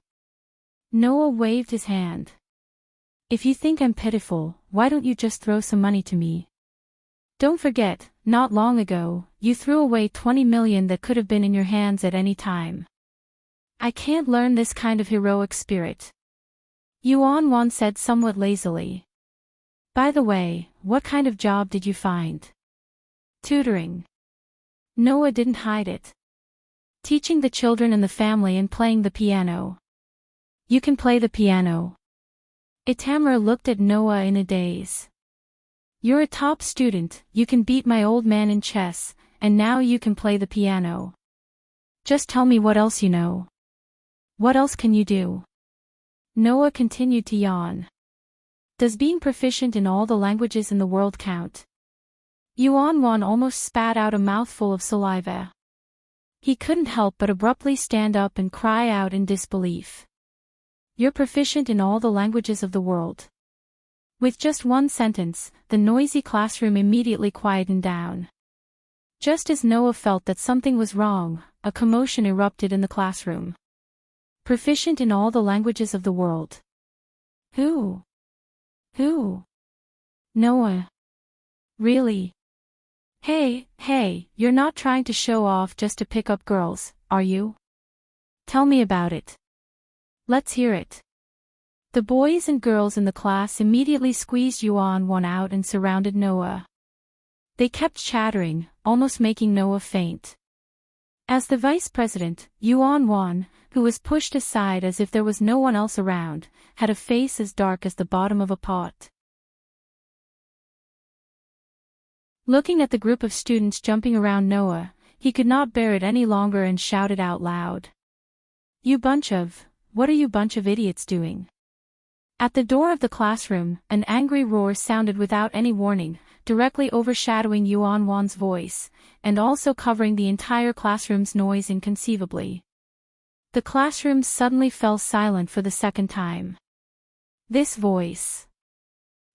Noah waved his hand. If you think I'm pitiful, why don't you just throw some money to me? Don't forget, not long ago, you threw away 20 million that could have been in your hands at any time. I can't learn this kind of heroic spirit. Yuan Wan said somewhat lazily. By the way, what kind of job did you find? Tutoring. Noah didn't hide it. Teaching the children in the family and playing the piano. You can play the piano. Itamura looked at Noah in a daze. You're a top student, you can beat my old man in chess, and now you can play the piano. Just tell me what else you know. What else can you do? Noah continued to yawn. Does being proficient in all the languages in the world count? Yuan almost spat out a mouthful of saliva. He couldn't help but abruptly stand up and cry out in disbelief. You're proficient in all the languages of the world. With just one sentence, the noisy classroom immediately quietened down. Just as Noah felt that something was wrong, a commotion erupted in the classroom. Proficient in all the languages of the world. Who? Who? Noah. Really? Hey, you're not trying to show off just to pick up girls, are you? Tell me about it. Let's hear it. The boys and girls in the class immediately squeezed Yuan out and surrounded Noah. They kept chattering, almost making Noah faint. As the vice president, Yuan, who was pushed aside as if there was no one else around, had a face as dark as the bottom of a pot. Looking at the group of students jumping around Noah, he could not bear it any longer and shouted out loud. What are you bunch of idiots doing? At the door of the classroom, an angry roar sounded without any warning, directly overshadowing Yuan's voice, and also covering the entire classroom's noise inconceivably. The classroom suddenly fell silent for the second time. This voice.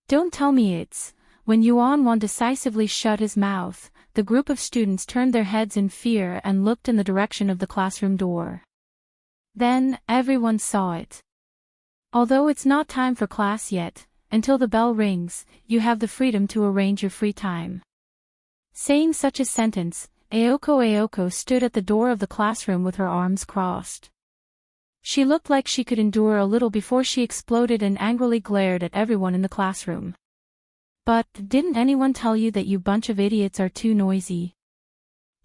Don't tell me it's... When Yuan decisively shut his mouth, the group of students turned their heads in fear and looked in the direction of the classroom door. Then, everyone saw it. Although it's not time for class yet, until the bell rings, you have the freedom to arrange your free time. Saying such a sentence, Ayoko stood at the door of the classroom with her arms crossed. She looked like she could endure a little before she exploded and angrily glared at everyone in the classroom. But, didn't anyone tell you that you bunch of idiots are too noisy?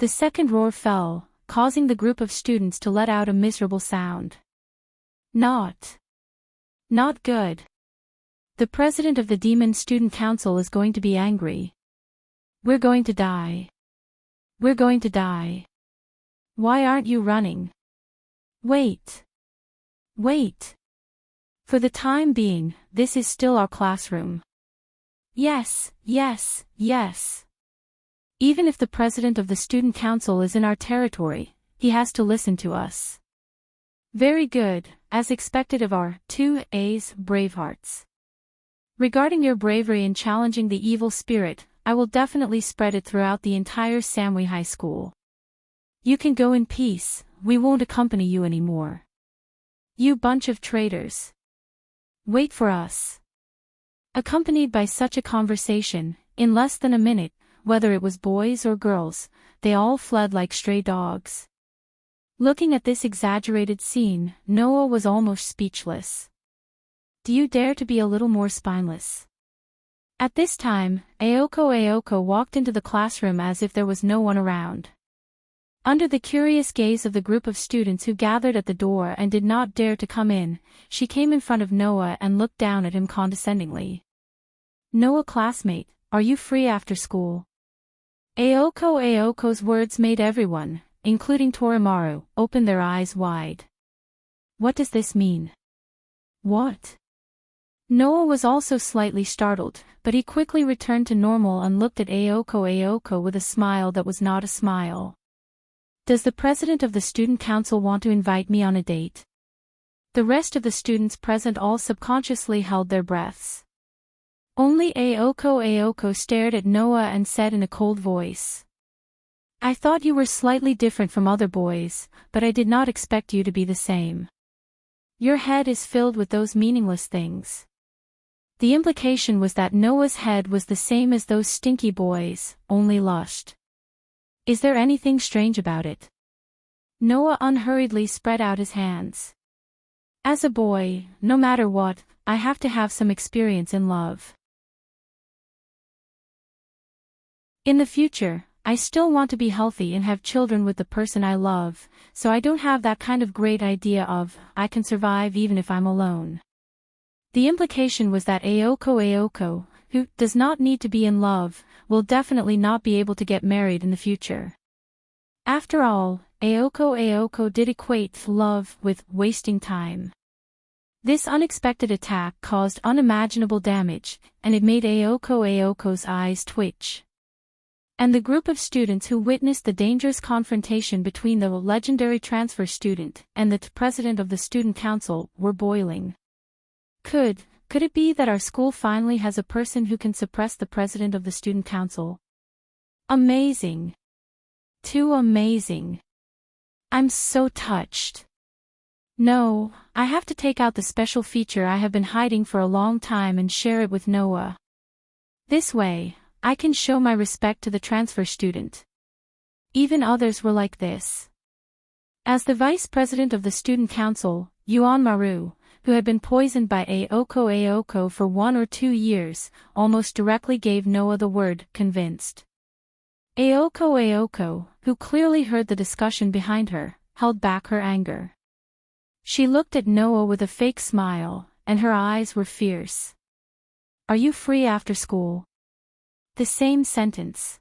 The second roar fell, causing the group of students to let out a miserable sound. Not good. The president of the Demon Student Council is going to be angry. We're going to die. We're going to die. Why aren't you running? Wait. For the time being, this is still our classroom. Yes. Even if the president of the student council is in our territory, he has to listen to us. Very good, as expected of our 2A's Bravehearts. Regarding your bravery in challenging the evil spirit, I will definitely spread it throughout the entire Samui High School. You can go in peace, we won't accompany you anymore. You bunch of traitors. Wait for us. Accompanied by such a conversation, in less than a minute, whether it was boys or girls, they all fled like stray dogs. Looking at this exaggerated scene, Noah was almost speechless. Do you dare to be a little more spineless? At this time, Ayoko walked into the classroom as if there was no one around. Under the curious gaze of the group of students who gathered at the door and did not dare to come in, she came in front of Noah and looked down at him condescendingly. Noah, classmate, are you free after school? Ayoko's words made everyone, including Torimaru, open their eyes wide. What does this mean? What? Noah was also slightly startled, but he quickly returned to normal and looked at Ayoko with a smile that was not a smile. Does the president of the student council want to invite me on a date? The rest of the students present all subconsciously held their breaths. Only Ayoko stared at Noah and said in a cold voice. I thought you were slightly different from other boys, but I did not expect you to be the same. Your head is filled with those meaningless things. The implication was that Noah's head was the same as those stinky boys, only lust. Is there anything strange about it? Noah unhurriedly spread out his hands. As a boy, no matter what, I have to have some experience in love. In the future, I still want to be healthy and have children with the person I love, so I don't have that kind of great idea of, I can survive even if I'm alone. The implication was that Ayoko, who does not need to be in love, will definitely not be able to get married in the future. After all, Ayoko did equate love with wasting time. This unexpected attack caused unimaginable damage, and it made Aoko's eyes twitch. And the group of students who witnessed the dangerous confrontation between the legendary transfer student and the president of the student council were boiling. Could it be that our school finally has a person who can suppress the president of the student council? Amazing. Too amazing. I'm so touched. No, I have to take out the special feature I have been hiding for a long time and share it with Noah. This way, I can show my respect to the transfer student. Even others were like this. As the vice president of the student council, Yuan Maru, who had been poisoned by Aoko for 1 or 2 years, almost directly gave Noah the word, convinced. Aoko, who clearly heard the discussion behind her, held back her anger. She looked at Noah with a fake smile, and her eyes were fierce. Are you free after school? The same sentence.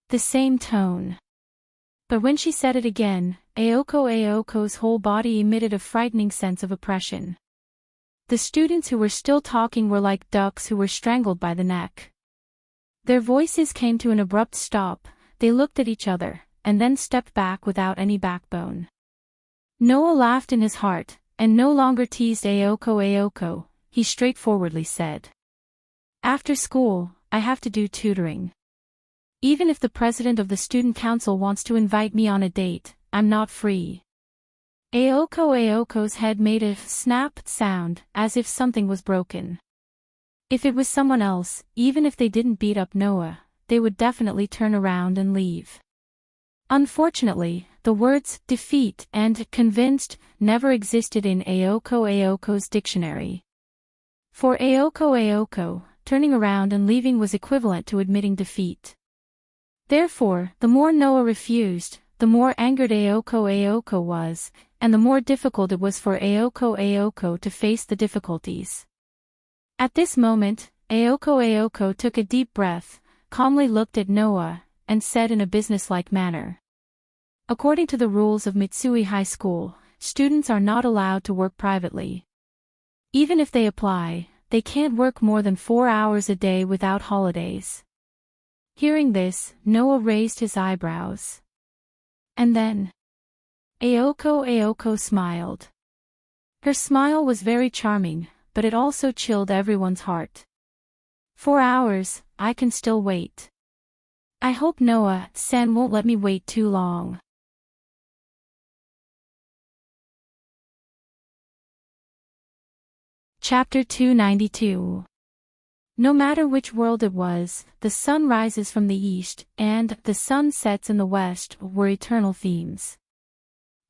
The same tone. But when she said it again, Aoko's whole body emitted a frightening sense of oppression. The students who were still talking were like ducks who were strangled by the neck. Their voices came to an abrupt stop, they looked at each other, and then stepped back without any backbone. Noah laughed in his heart, and no longer teased Aoko, he straightforwardly said. After school, I have to do tutoring. Even if the president of the student council wants to invite me on a date, I'm not free. Aoko's head made a snap sound, as if something was broken. If it was someone else, even if they didn't beat up Noah, they would definitely turn around and leave. Unfortunately, the words defeat and convinced never existed in Aoko's dictionary. For Aoko, turning around and leaving was equivalent to admitting defeat. Therefore, the more Noah refused, the more angered Aoko was, and the more difficult it was for Aoko to face the difficulties. At this moment, Aoko took a deep breath, calmly looked at Noah, and said in a businesslike manner. According to the rules of Mitsui High School, students are not allowed to work privately. Even if they apply, they can't work more than 4 hours a day without holidays. Hearing this, Noah raised his eyebrows. And then, Aoko smiled. Her smile was very charming, but it also chilled everyone's heart. 4 hours, I can still wait. I hope Noah-san won't let me wait too long. Chapter 292. No matter which world it was, the sun rises from the east, and the sun sets in the west were eternal themes.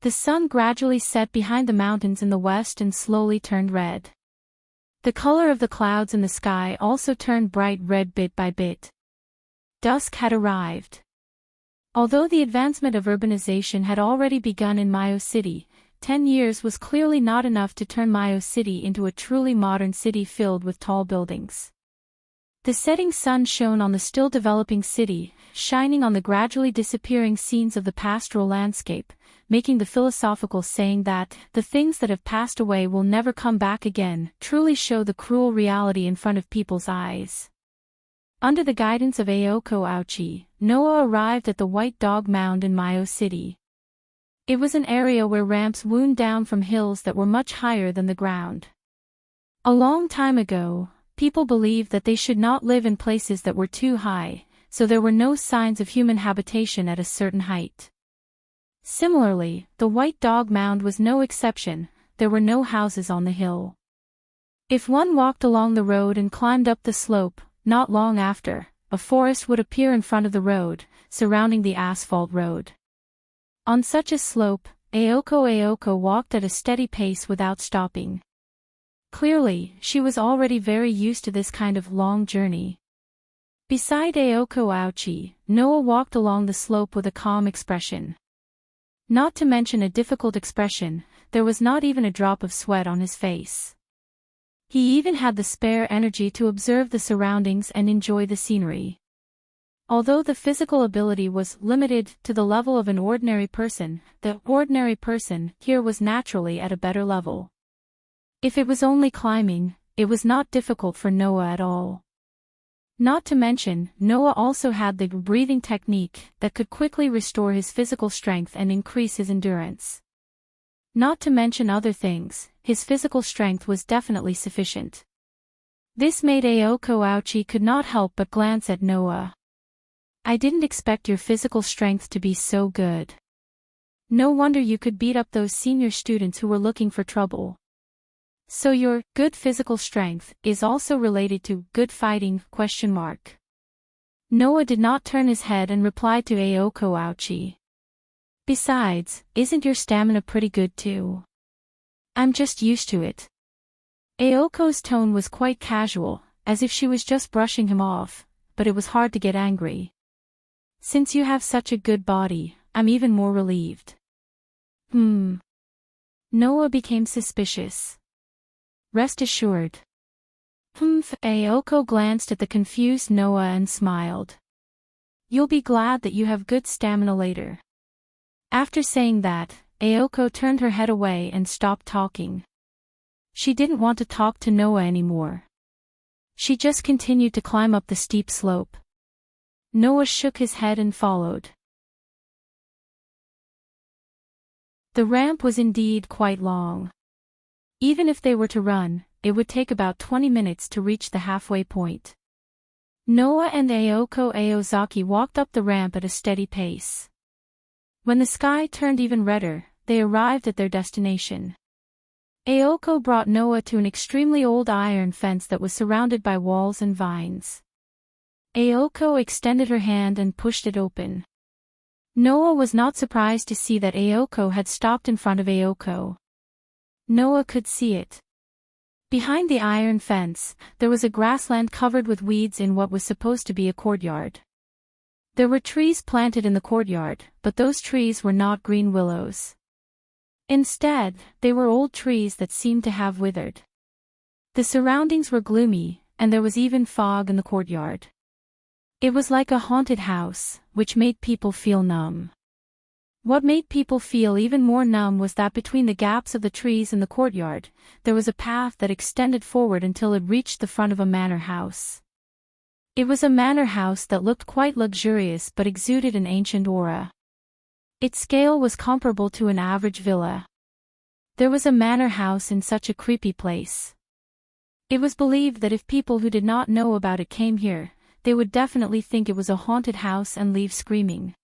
The sun gradually set behind the mountains in the west and slowly turned red. The color of the clouds in the sky also turned bright red bit by bit. Dusk had arrived. Although the advancement of urbanization had already begun in Mayo City, 10 years was clearly not enough to turn Mayo City into a truly modern city filled with tall buildings. The setting sun shone on the still developing city, shining on the gradually disappearing scenes of the pastoral landscape, making the philosophical saying that the things that have passed away will never come back again truly show the cruel reality in front of people's eyes. Under the guidance of Aoko, Noah arrived at the White Dog Mound in Mayo City. It was an area where ramps wound down from hills that were much higher than the ground. A long time ago, people believed that they should not live in places that were too high, so there were no signs of human habitation at a certain height. Similarly, the White Dog Mound was no exception, there were no houses on the hill. If one walked along the road and climbed up the slope, not long after, a forest would appear in front of the road, surrounding the asphalt road. On such a slope, Aoko walked at a steady pace without stopping. Clearly, she was already very used to this kind of long journey. Beside Aoko, Noah walked along the slope with a calm expression. Not to mention a difficult expression, there was not even a drop of sweat on his face. He even had the spare energy to observe the surroundings and enjoy the scenery. Although the physical ability was limited to the level of an ordinary person, the ordinary person here was naturally at a better level. If it was only climbing, it was not difficult for Noah at all. Not to mention, Noah also had the breathing technique that could quickly restore his physical strength and increase his endurance. Not to mention other things, his physical strength was definitely sufficient. This made Ayako Ouchi could not help but glance at Noah. I didn't expect your physical strength to be so good. No wonder you could beat up those senior students who were looking for trouble. So your good physical strength is also related to good fighting? Noah did not turn his head and replied to Ayako Ouchi. Besides, isn't your stamina pretty good too? I'm just used to it. Aoko's tone was quite casual, as if she was just brushing him off, but it was hard to get angry. Since you have such a good body, I'm even more relieved. Noah became suspicious. Rest assured. Ayako glanced at the confused Noah and smiled. You'll be glad that you have good stamina later. After saying that, Ayako turned her head away and stopped talking. She didn't want to talk to Noah anymore. She just continued to climb up the steep slope. Noah shook his head and followed. The ramp was indeed quite long. Even if they were to run, it would take about 20 minutes to reach the halfway point. Noah and Ayako Aozaki walked up the ramp at a steady pace. When the sky turned even redder, they arrived at their destination. Ayako brought Noah to an extremely old iron fence that was surrounded by walls and vines. Ayako extended her hand and pushed it open. Noah was not surprised to see that Ayako had stopped in front of Ayako. Noah could see it. Behind the iron fence, there was a grassland covered with weeds in what was supposed to be a courtyard. There were trees planted in the courtyard, but those trees were not green willows. Instead, they were old trees that seemed to have withered. The surroundings were gloomy, and there was even fog in the courtyard. It was like a haunted house, which made people feel numb. What made people feel even more numb was that between the gaps of the trees in the courtyard, there was a path that extended forward until it reached the front of a manor house. It was a manor house that looked quite luxurious but exuded an ancient aura. Its scale was comparable to an average villa. There was a manor house in such a creepy place. It was believed that if people who did not know about it came here, they would definitely think it was a haunted house and leave screaming.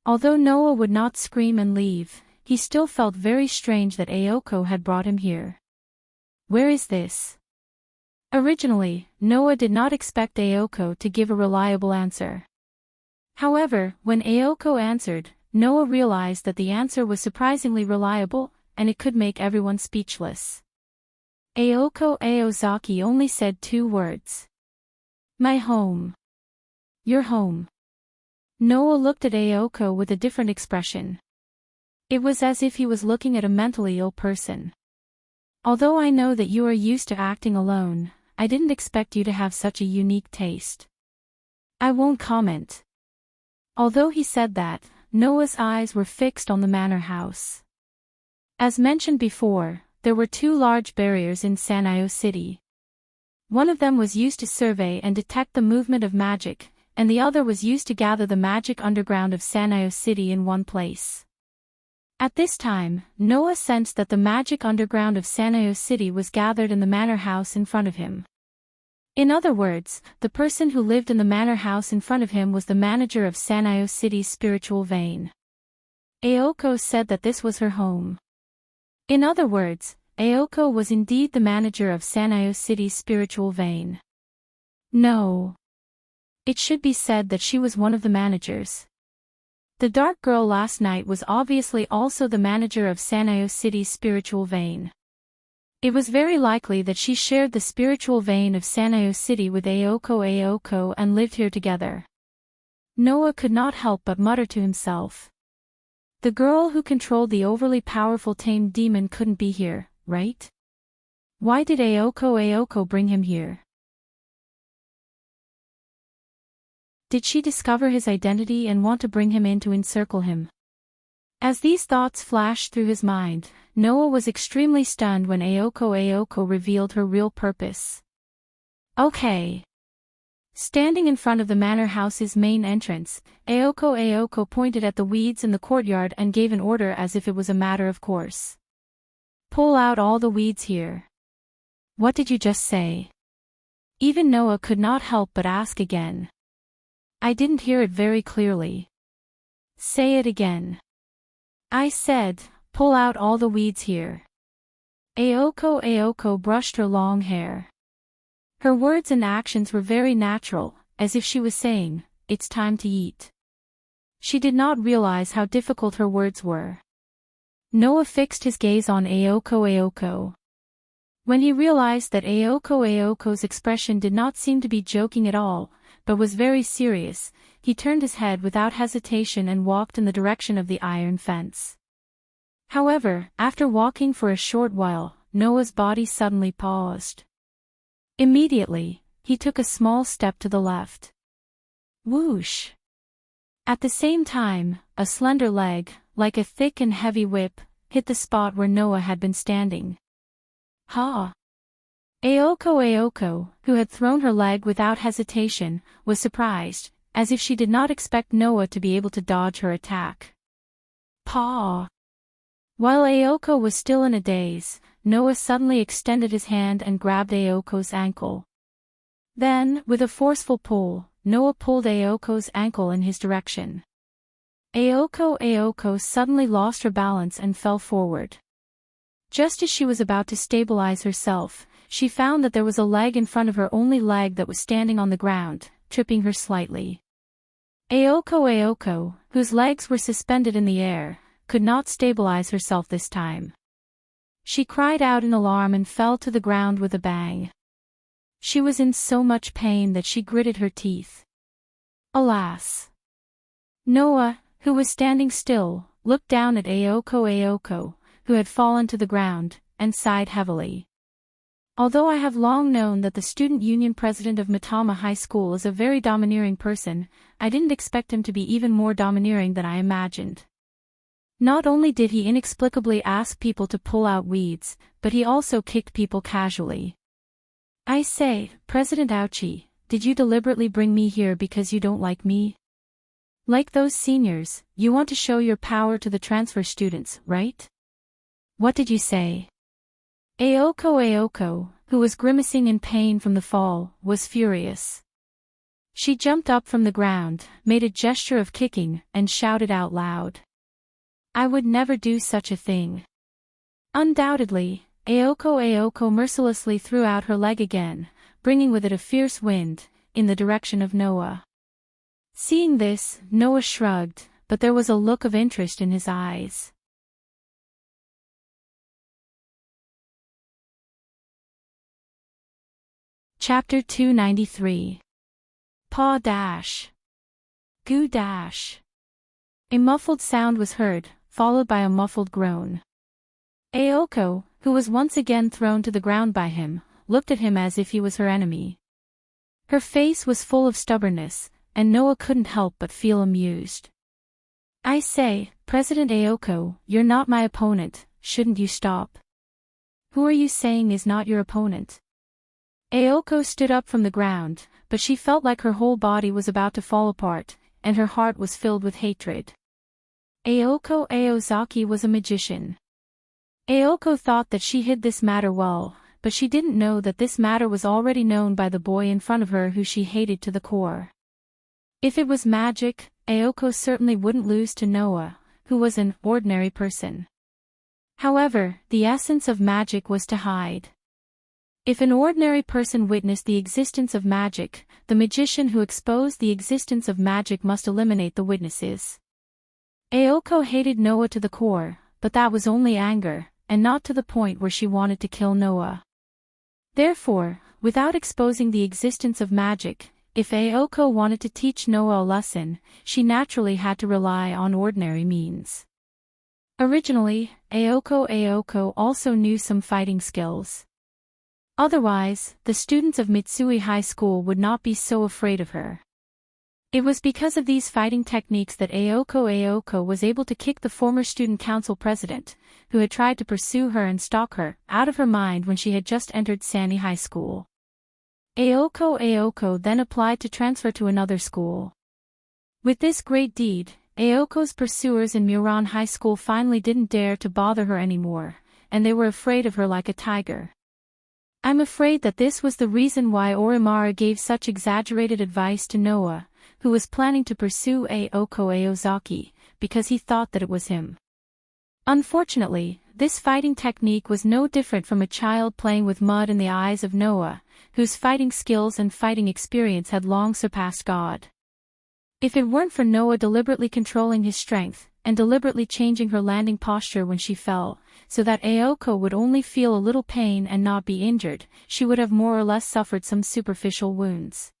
Although Noah would not scream and leave, he still felt very strange that Ayako had brought him here. Where is this? Originally, Noah did not expect Ayako to give a reliable answer. However, when Ayako answered, Noah realized that the answer was surprisingly reliable, and it could make everyone speechless. Ayako Aozaki only said 2 words. My home. Your home. Noah looked at Ayako with a different expression. It was as if he was looking at a mentally ill person. Although I know that you are used to acting alone, I didn't expect you to have such a unique taste. I won't comment. Although he said that, Noah's eyes were fixed on the manor house. As mentioned before, there were 2 large barriers in Sanyo City. One of them was used to survey and detect the movement of magic, and the other was used to gather the magic underground of Sanyo City in one place. At this time, Noah sensed that the magic underground of Sanyo City was gathered in the manor house in front of him. In other words, the person who lived in the manor house in front of him was the manager of Sanyo City's spiritual vein. Ayako said that this was her home. In other words, Ayako was indeed the manager of Sanyo City's spiritual vein. No. It should be said that she was one of the managers. The dark girl last night was obviously also the manager of Sanyo City's spiritual vein. It was very likely that she shared the spiritual vein of Sanyo City with Ayako and lived here together. Noah could not help but mutter to himself. The girl who controlled the overly powerful tamed demon couldn't be here, right? Why did Ayako bring him here? Did she discover his identity and want to bring him in to encircle him? As these thoughts flashed through his mind, Noah was extremely stunned when Ayoko revealed her real purpose. Okay. Standing in front of the manor house's main entrance, Ayoko pointed at the weeds in the courtyard and gave an order as if it was a matter of course. Pull out all the weeds here. What did you just say? Even Noah could not help but ask again. I didn't hear it very clearly. Say it again. I said, pull out all the weeds here. Ayoko brushed her long hair. Her words and actions were very natural, as if she was saying, it's time to eat. She did not realize how difficult her words were. Noah fixed his gaze on Ayoko. When he realized that Ayoko's expression did not seem to be joking at all, but was very serious, he turned his head without hesitation and walked in the direction of the iron fence. However, after walking for a short while, Noah's body suddenly paused. Immediately, he took a small step to the left. Whoosh! At the same time, a slender leg, like a thick and heavy whip, hit the spot where Noah had been standing. Ha! Ayoko, who had thrown her leg without hesitation, was surprised, as if she did not expect Noah to be able to dodge her attack. Paw! While Ayoko was still in a daze, Noah suddenly extended his hand and grabbed Ayoko's ankle. Then, with a forceful pull, Noah pulled Ayoko's ankle in his direction. Ayoko suddenly lost her balance and fell forward. Just as she was about to stabilize herself, she found that there was a leg in front of her only leg that was standing on the ground, tripping her slightly. Ayoko, whose legs were suspended in the air, could not stabilize herself this time. She cried out in alarm and fell to the ground with a bang. She was in so much pain that she gritted her teeth. Alas! Noah, who was standing still, looked down at Ayoko, who had fallen to the ground, and sighed heavily. Although I have long known that the student union president of Matama High School is a very domineering person, I didn't expect him to be even more domineering than I imagined. Not only did he inexplicably ask people to pull out weeds, but he also kicked people casually. I say, President Ouchie, did you deliberately bring me here because you don't like me? Like those seniors, you want to show your power to the transfer students, right? What did you say? Ayoko, who was grimacing in pain from the fall, was furious. She jumped up from the ground, made a gesture of kicking, and shouted out loud. I would never do such a thing. Undoubtedly, Ayoko mercilessly threw out her leg again, bringing with it a fierce wind, in the direction of Noah. Seeing this, Noah shrugged, but there was a look of interest in his eyes. Chapter 293. Paw dash. Goo dash. A muffled sound was heard, followed by a muffled groan. Ayoko, who was once again thrown to the ground by him, looked at him as if he was her enemy. Her face was full of stubbornness, and Noah couldn't help but feel amused. I say, President Ayoko, you're not my opponent, shouldn't you stop? Who are you saying is not your opponent? Ayoko stood up from the ground, but she felt like her whole body was about to fall apart, and her heart was filled with hatred. Ayoko Aozaki was a magician. Ayoko thought that she hid this matter well, but she didn't know that this matter was already known by the boy in front of her who she hated to the core. If it was magic, Ayoko certainly wouldn't lose to Noah, who was an ordinary person. However, the essence of magic was to hide. If an ordinary person witnessed the existence of magic, the magician who exposed the existence of magic must eliminate the witnesses. Ayoko hated Noah to the core, but that was only anger, and not to the point where she wanted to kill Noah. Therefore, without exposing the existence of magic, if Ayoko wanted to teach Noah a lesson, she naturally had to rely on ordinary means. Originally, Ayoko also knew some fighting skills. Otherwise, the students of Mitsui High School would not be so afraid of her. It was because of these fighting techniques that Aoko was able to kick the former student council president, who had tried to pursue her and stalk her, out of her mind when she had just entered Sandy High School. Aoko then applied to transfer to another school. With this great deed, Aoko's pursuers in Muran High School finally didn't dare to bother her anymore, and they were afraid of her like a tiger. I'm afraid that this was the reason why Orimara gave such exaggerated advice to Noah, who was planning to pursue Aoko Aozaki, because he thought that it was him. Unfortunately, this fighting technique was no different from a child playing with mud in the eyes of Noah, whose fighting skills and fighting experience had long surpassed God. If it weren't for Noah deliberately controlling his strength, and deliberately changing her landing posture when she fell, so that Aoko would only feel a little pain and not be injured, she would have more or less suffered some superficial wounds.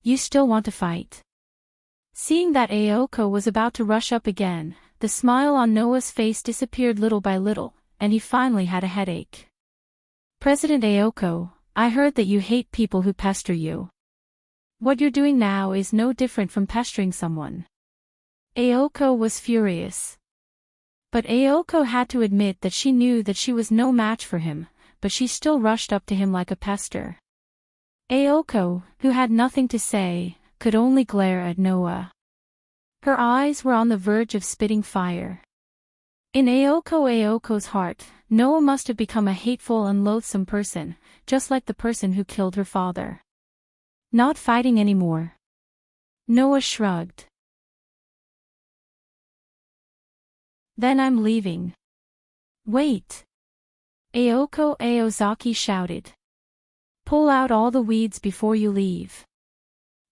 You still want to fight? Seeing that Aoko was about to rush up again, the smile on Noah's face disappeared little by little, and he finally had a headache. President Aoko, I heard that you hate people who pester you. What you're doing now is no different from pestering someone. Aoko was furious. But Aoko had to admit that she knew that she was no match for him, but she still rushed up to him like a pester. Aoko, who had nothing to say, could only glare at Noah. Her eyes were on the verge of spitting fire. In Aoko's heart, Noah must have become a hateful and loathsome person, just like the person who killed her father. Not fighting anymore. Noah shrugged. Then I'm leaving. Wait. Aoko Aozaki shouted. Pull out all the weeds before you leave.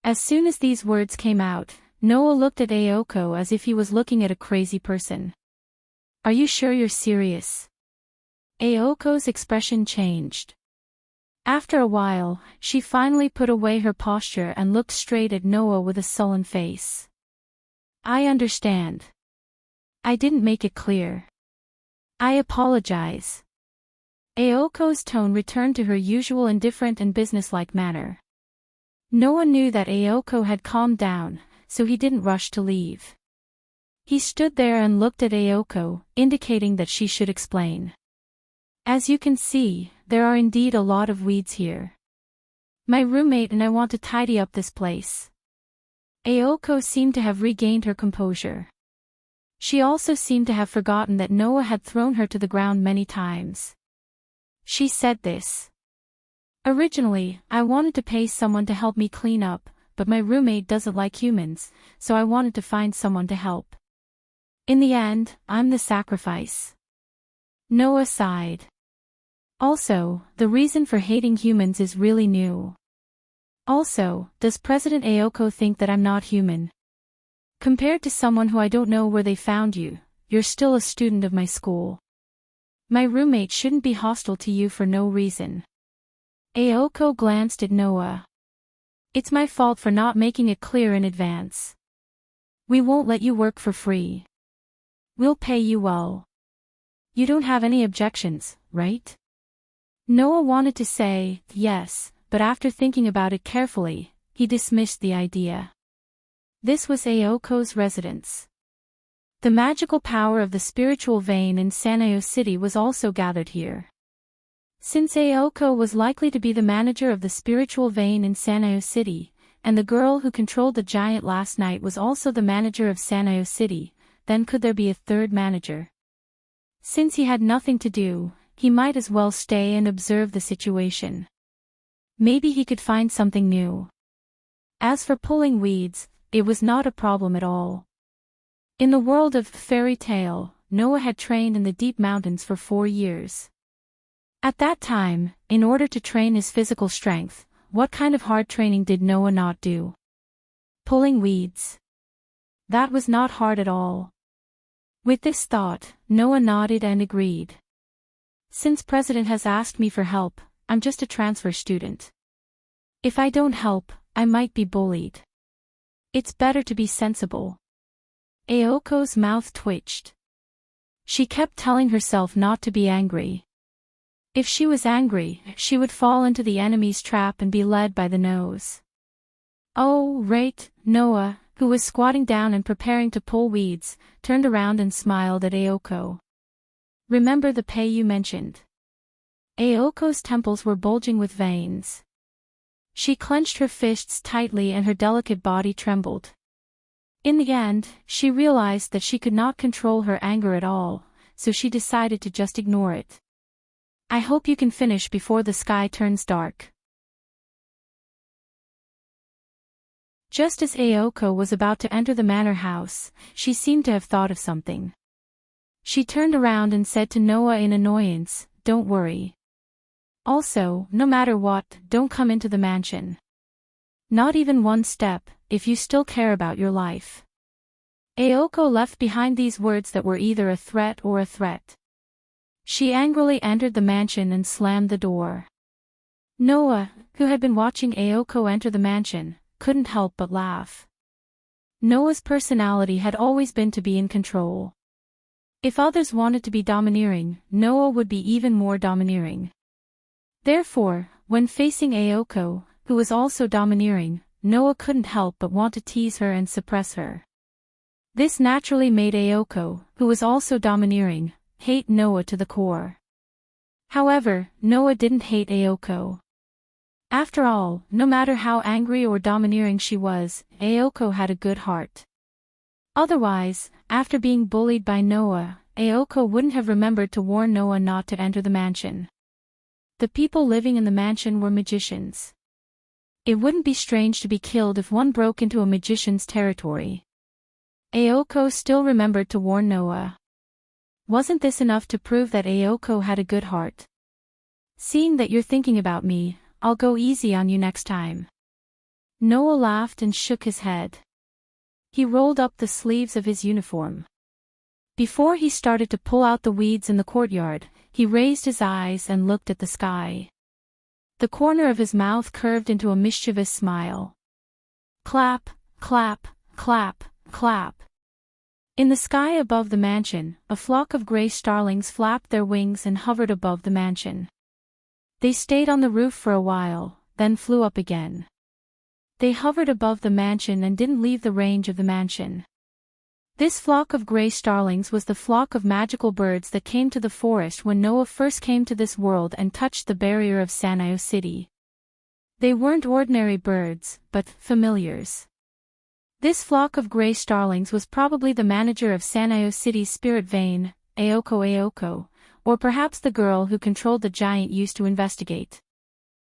As soon as these words came out, Noah looked at Aoko as if he was looking at a crazy person. Are you sure you're serious? Aoko's expression changed. After a while, she finally put away her posture and looked straight at Noah with a sullen face. I understand. I didn't make it clear. I apologize. Aoko's tone returned to her usual indifferent and businesslike manner. Noah knew that Aoko had calmed down, so he didn't rush to leave. He stood there and looked at Aoko, indicating that she should explain. As you can see, there are indeed a lot of weeds here. My roommate and I want to tidy up this place. Aoko seemed to have regained her composure. She also seemed to have forgotten that Noah had thrown her to the ground many times. She said this. Originally, I wanted to pay someone to help me clean up, but my roommate doesn't like humans, so I wanted to find someone to help. In the end, I'm the sacrifice. Noah sighed. Also, the reason for hating humans is really new. Also, does President Aoko think that I'm not human? Compared to someone who I don't know where they found you, you're still a student of my school. My roommate shouldn't be hostile to you for no reason. Aoko glanced at Noah. It's my fault for not making it clear in advance. We won't let you work for free. We'll pay you well. You don't have any objections, right? Noah wanted to say, yes, but after thinking about it carefully, he dismissed the idea. This was Aoko's residence. The magical power of the spiritual vein in Sanyo City was also gathered here. Since Aoko was likely to be the manager of the spiritual vein in Sanyo City, and the girl who controlled the giant last night was also the manager of Sanyo City, then could there be a third manager? Since he had nothing to do, he might as well stay and observe the situation. Maybe he could find something new. As for pulling weeds, it was not a problem at all. In the world of fairy tale, Noah had trained in the deep mountains for 4 years. At that time, in order to train his physical strength, what kind of hard training did Noah not do? Pulling weeds. That was not hard at all. With this thought, Noah nodded and agreed. Since President has asked me for help, I'm just a transfer student. If I don't help, I might be bullied. It's better to be sensible. Aoko's mouth twitched. She kept telling herself not to be angry. If she was angry, she would fall into the enemy's trap and be led by the nose. Oh, right, Noah, who was squatting down and preparing to pull weeds, turned around and smiled at Aoko. Remember the pay you mentioned? Aoko's temples were bulging with veins. She clenched her fists tightly and her delicate body trembled. In the end, she realized that she could not control her anger at all, so she decided to just ignore it. I hope you can finish before the sky turns dark. Just as Aoko was about to enter the manor house, she seemed to have thought of something. She turned around and said to Noah in annoyance, "Don't worry. Also, no matter what, don't come into the mansion. Not even one step, if you still care about your life." Aoko left behind these words that were either a threat or a threat. She angrily entered the mansion and slammed the door. Noah, who had been watching Aoko enter the mansion, couldn't help but laugh. Noah's personality had always been to be in control. If others wanted to be domineering, Noah would be even more domineering. Therefore, when facing Aoko, who was also domineering, Noah couldn't help but want to tease her and suppress her. This naturally made Aoko, who was also domineering, hate Noah to the core. However, Noah didn't hate Aoko. After all, no matter how angry or domineering she was, Aoko had a good heart. Otherwise, after being bullied by Noah, Aoko wouldn't have remembered to warn Noah not to enter the mansion. The people living in the mansion were magicians. It wouldn't be strange to be killed if one broke into a magician's territory. Aoko still remembered to warn Noah. Wasn't this enough to prove that Aoko had a good heart? Seeing that you're thinking about me, I'll go easy on you next time. Noah laughed and shook his head. He rolled up the sleeves of his uniform. Before he started to pull out the weeds in the courtyard, he raised his eyes and looked at the sky. The corner of his mouth curved into a mischievous smile. Clap, clap, clap, clap. In the sky above the mansion, a flock of gray starlings flapped their wings and hovered above the mansion. They stayed on the roof for a while, then flew up again. They hovered above the mansion and didn't leave the range of the mansion. This flock of gray starlings was the flock of magical birds that came to the forest when Noah first came to this world and touched the barrier of Sanio City. They weren't ordinary birds, but familiars. This flock of gray starlings was probably the manager of Sanio City's spirit vein, Aoko, or perhaps the girl who controlled the giant used to investigate.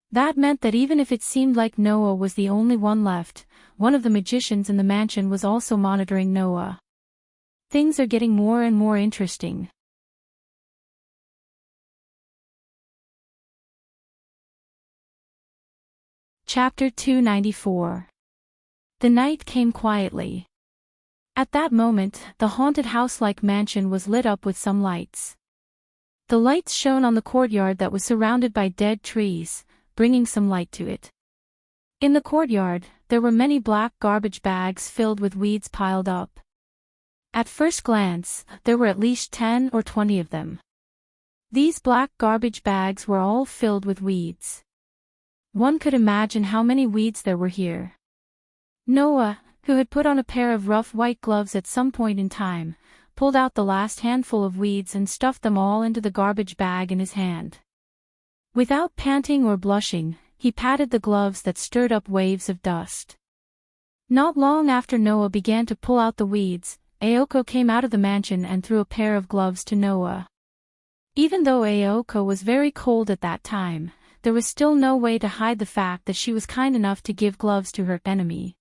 That meant that even if it seemed like Noah was the only one left, one of the magicians in the mansion was also monitoring Noah. Things are getting more and more interesting. Chapter 294. The night came quietly. At that moment, the haunted house-like mansion was lit up with some lights. The lights shone on the courtyard that was surrounded by dead trees, bringing some light to it. In the courtyard, there were many black garbage bags filled with weeds piled up. At first glance, there were at least 10 or 20 of them. These black garbage bags were all filled with weeds. One could imagine how many weeds there were here. Noah, who had put on a pair of rough white gloves at some point in time, pulled out the last handful of weeds and stuffed them all into the garbage bag in his hand. Without panting or blushing, he patted the gloves that stirred up waves of dust. Not long after Noah began to pull out the weeds, Aoko came out of the mansion and threw a pair of gloves to Noah. Even though Aoko was very cold at that time, there was still no way to hide the fact that she was kind enough to give gloves to her enemy.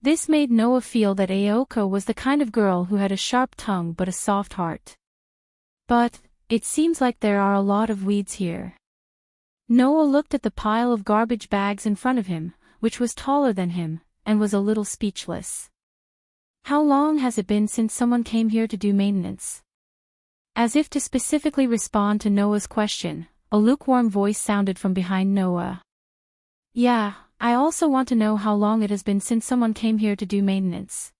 This made Noah feel that Aoko was the kind of girl who had a sharp tongue but a soft heart. But, it seems like there are a lot of weeds here. Noah looked at the pile of garbage bags in front of him, which was taller than him, and was a little speechless. How long has it been since someone came here to do maintenance? As if to specifically respond to Noah's question, a lukewarm voice sounded from behind Noah. Yeah, I also want to know how long it has been since someone came here to do maintenance.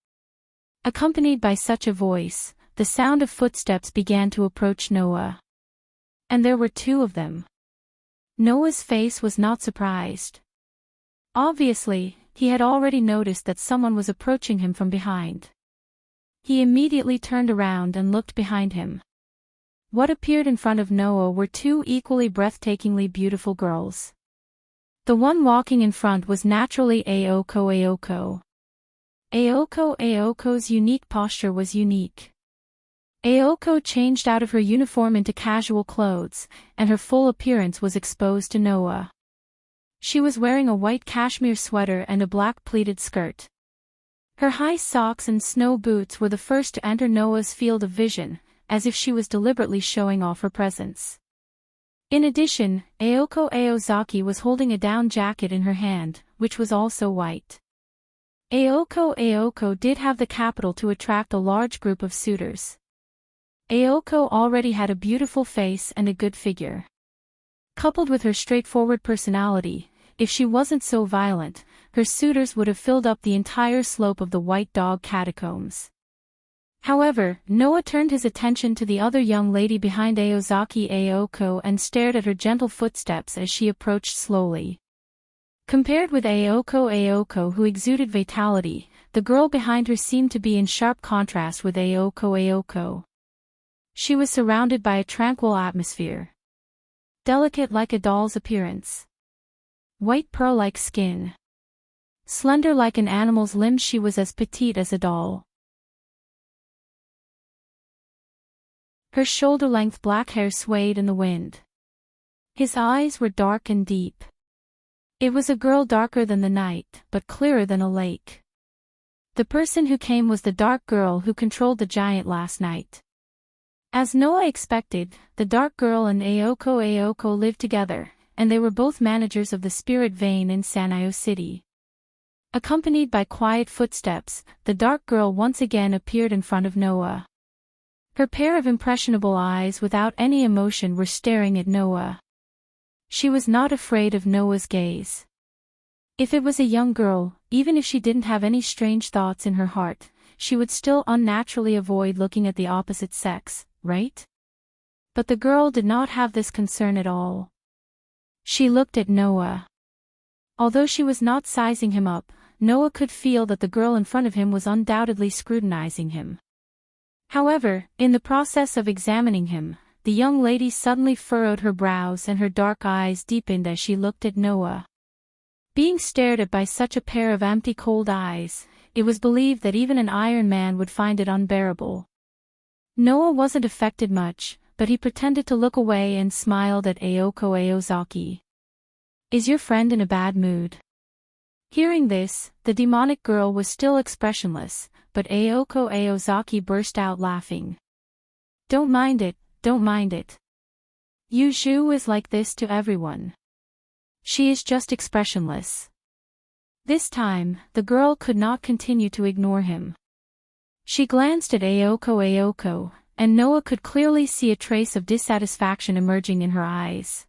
Accompanied by such a voice, the sound of footsteps began to approach Noah. And there were 2 of them. Noah's face was not surprised. Obviously, he had already noticed that someone was approaching him from behind. He immediately turned around and looked behind him. What appeared in front of Noah were two equally breathtakingly beautiful girls. The one walking in front was naturally Aoko's unique posture was unique. Aoko changed out of her uniform into casual clothes, and her full appearance was exposed to Noah. She was wearing a white cashmere sweater and a black pleated skirt. Her high socks and snow boots were the first to enter Noah's field of vision, as if she was deliberately showing off her presence. In addition, Aoko Aozaki was holding a down jacket in her hand, which was also white. Aoko did have the capital to attract a large group of suitors. Aoko already had a beautiful face and a good figure. Coupled with her straightforward personality, if she wasn't so violent, her suitors would have filled up the entire slope of the White Dog Catacombs. However, Noah turned his attention to the other young lady behind Aoko and stared at her gentle footsteps as she approached slowly. Compared with Aoko who exuded vitality, the girl behind her seemed to be in sharp contrast with Aoko. She was surrounded by a tranquil atmosphere. Delicate like a doll's appearance. White pearl-like skin. Slender like an animal's limbs, she was as petite as a doll. Her shoulder-length black hair swayed in the wind. His eyes were dark and deep. It was a girl darker than the night, but clearer than a lake. The person who came was the dark girl who controlled the giant last night. As Noah expected, the dark girl and Aoko lived together, and they were both managers of the Spirit Vein in Sanyo City. Accompanied by quiet footsteps, the dark girl once again appeared in front of Noah. Her pair of impressionable eyes without any emotion were staring at Noah. She was not afraid of Noah's gaze. If it was a young girl, even if she didn't have any strange thoughts in her heart, she would still unnaturally avoid looking at the opposite sex, right? But the girl did not have this concern at all. She looked at Noah. Although she was not sizing him up, Noah could feel that the girl in front of him was undoubtedly scrutinizing him. However, in the process of examining him, the young lady suddenly furrowed her brows and her dark eyes deepened as she looked at Noah. Being stared at by such a pair of empty cold eyes, it was believed that even an Iron Man would find it unbearable. Noah wasn't affected much, but he pretended to look away and smiled at Aoko Aozaki. "Is your friend in a bad mood?" Hearing this, the demonic girl was still expressionless, but Aoko Aozaki burst out laughing. Don't mind it. Yuju is like this to everyone. She is just expressionless." This time, the girl could not continue to ignore him. She glanced at Aoko, and Noah could clearly see a trace of dissatisfaction emerging in her eyes.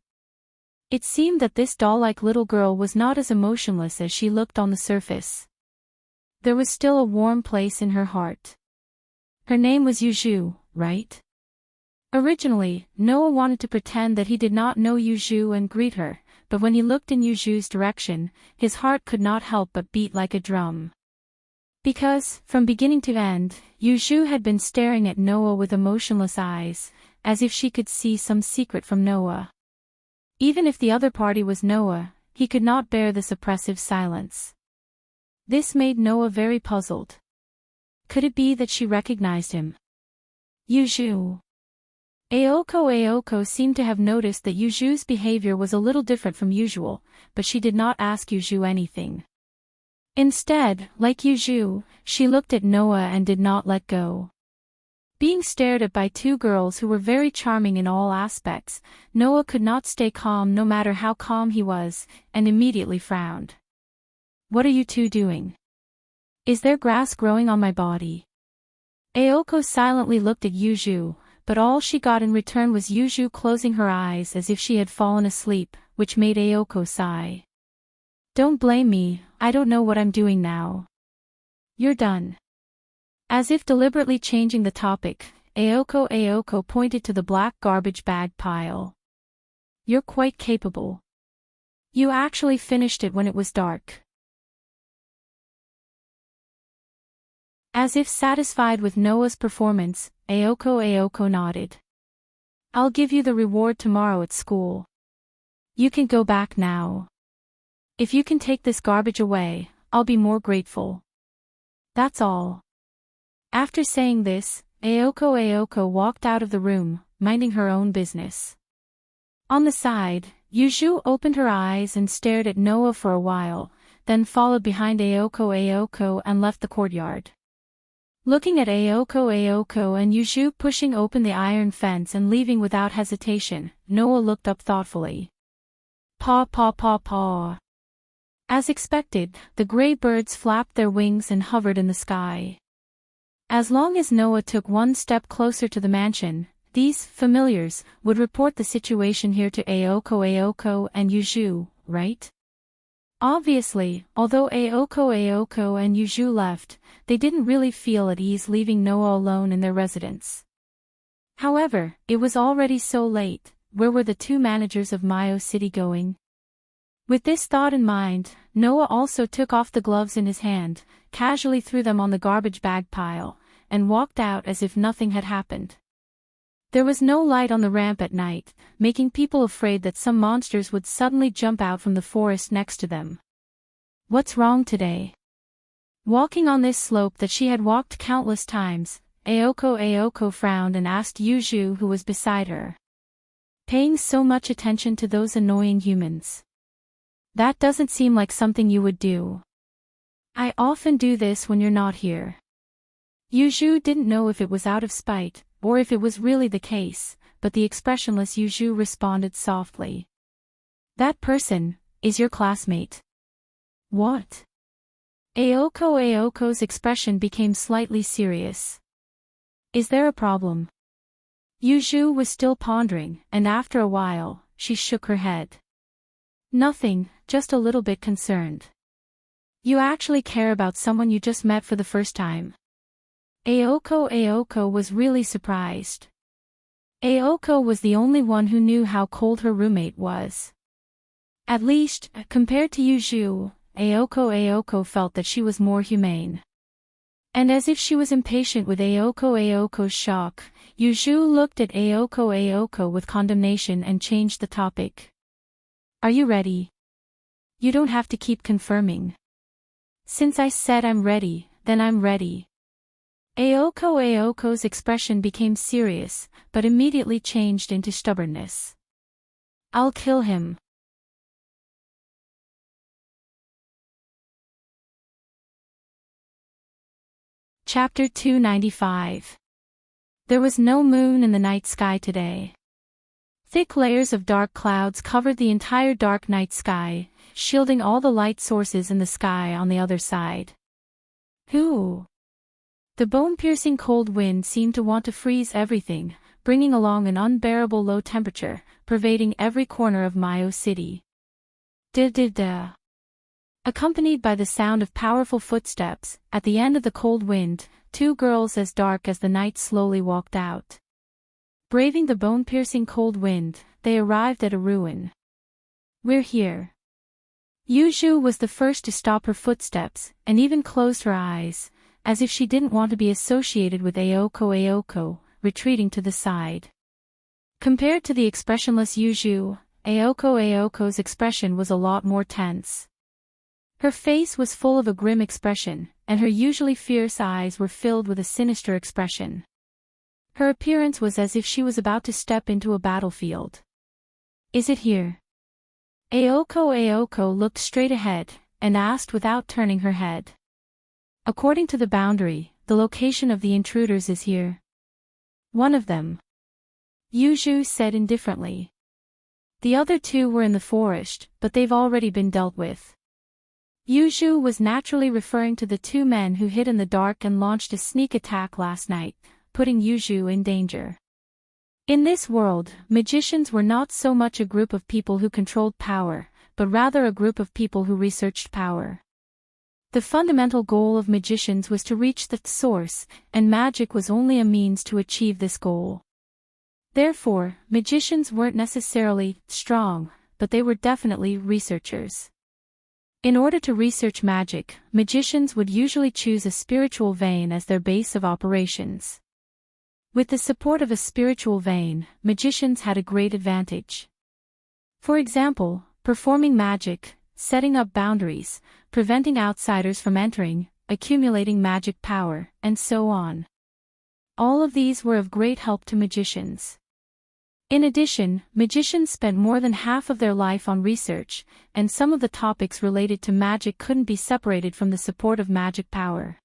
It seemed that this doll-like little girl was not as emotionless as she looked on the surface. There was still a warm place in her heart. Her name was Yuju, right? Originally, Noah wanted to pretend that he did not know Yuju and greet her, but when he looked in Yuju's direction, his heart could not help but beat like a drum. Because, from beginning to end, Yuju had been staring at Noah with emotionless eyes, as if she could see some secret from Noah. Even if the other party was Noah, he could not bear this oppressive silence. This made Noah very puzzled. Could it be that she recognized him? Yuju. Aoko seemed to have noticed that Yuju's behavior was a little different from usual, but she did not ask Yuju anything. Instead, like Yuju, she looked at Noah and did not let go. Being stared at by two girls who were very charming in all aspects, Noah could not stay calm no matter how calm he was, and immediately frowned. "What are you two doing? Is there grass growing on my body?" Aoko silently looked at Yuju, but all she got in return was Yuju closing her eyes as if she had fallen asleep, which made Aoko sigh. "Don't blame me, I don't know what I'm doing now." "You're done." As if deliberately changing the topic, Aoko pointed to the black garbage bag pile. "You're quite capable. You actually finished it when it was dark." As if satisfied with Noah's performance, Ayoko nodded. I'll give you the reward tomorrow at school. You can go back now. If you can take this garbage away, I'll be more grateful. That's all. After saying this, Ayoko walked out of the room, minding her own business. On the side, Yuju opened her eyes and stared at Noah for a while, then followed behind Ayoko and left the courtyard. Looking at Ayoko and Yuju pushing open the iron fence and leaving without hesitation, Noah looked up thoughtfully. Paw paw paw paw. As expected, the gray birds flapped their wings and hovered in the sky. As long as Noah took one step closer to the mansion, these familiars would report the situation here to Ayoko and Yuju, right? Obviously, although Ayoko and Yuju left, they didn't really feel at ease leaving Noah alone in their residence. However, it was already so late. Where were the two managers of Mayo City going? With this thought in mind, Noah also took off the gloves in his hand, casually threw them on the garbage bag pile, and walked out as if nothing had happened. There was no light on the ramp at night, making people afraid that some monsters would suddenly jump out from the forest next to them. What's wrong today? Walking on this slope that she had walked countless times, Ayoko frowned and asked Yuju who was beside her. Paying so much attention to those annoying humans. That doesn't seem like something you would do. I often do this when you're not here. Yuju didn't know if it was out of spite, or if it was really the case, but the expressionless Yuju responded softly. That person is your classmate. What? Ayoko's expression became slightly serious. Is there a problem? Yuju was still pondering, and after a while, she shook her head. Nothing, just a little bit concerned. You actually care about someone you just met for the first time. Ayoko was really surprised. Ayoko was the only one who knew how cold her roommate was. At least, compared to Yuju, Ayoko felt that she was more humane. And as if she was impatient with Ayoko's shock, Yuju looked at Ayoko with condemnation and changed the topic. Are you ready? You don't have to keep confirming. Since I said I'm ready, then I'm ready. Ayoko's expression became serious, but immediately changed into stubbornness. I'll kill him. Chapter 295. There was no moon in the night sky today. Thick layers of dark clouds covered the entire dark night sky, shielding all the light sources in the sky on the other side. Whoo! The bone-piercing cold wind seemed to want to freeze everything, bringing along an unbearable low temperature, pervading every corner of Mayo City. Da-da-da. Accompanied by the sound of powerful footsteps, at the end of the cold wind, two girls as dark as the night slowly walked out. Braving the bone-piercing cold wind, they arrived at a ruin. We're here. Yuju was the first to stop her footsteps, and even closed her eyes, as if she didn't want to be associated with Ayoko, retreating to the side. Compared to the expressionless Yuju, Ayoko's expression was a lot more tense. Her face was full of a grim expression, and her usually fierce eyes were filled with a sinister expression. Her appearance was as if she was about to step into a battlefield. Is it here? Ayoko looked straight ahead, and asked without turning her head. According to the boundary, the location of the intruders is here. One of them. Yuju said indifferently. The other two were in the forest, but they've already been dealt with. Yuju was naturally referring to the two men who hid in the dark and launched a sneak attack last night, putting Yuju in danger. In this world, magicians were not so much a group of people who controlled power, but rather a group of people who researched power. The fundamental goal of magicians was to reach the source, and magic was only a means to achieve this goal. Therefore, magicians weren't necessarily strong, but they were definitely researchers. In order to research magic, magicians would usually choose a spiritual vein as their base of operations. With the support of a spiritual vein, magicians had a great advantage. For example, performing magic, setting up boundaries, preventing outsiders from entering, accumulating magic power, and so on. All of these were of great help to magicians. In addition, magicians spent more than half of their life on research, and some of the topics related to magic couldn't be separated from the support of magic power.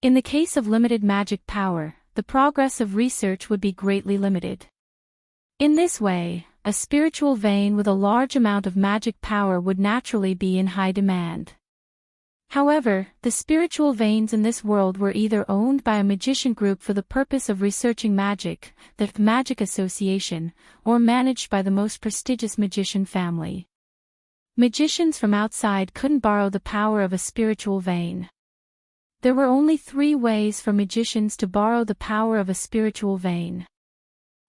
In the case of limited magic power, the progress of research would be greatly limited. In this way, a spiritual vein with a large amount of magic power would naturally be in high demand. However, the spiritual veins in this world were either owned by a magician group for the purpose of researching magic, the Magic Association, or managed by the most prestigious magician family. Magicians from outside couldn't borrow the power of a spiritual vein. There were only 3 ways for magicians to borrow the power of a spiritual vein.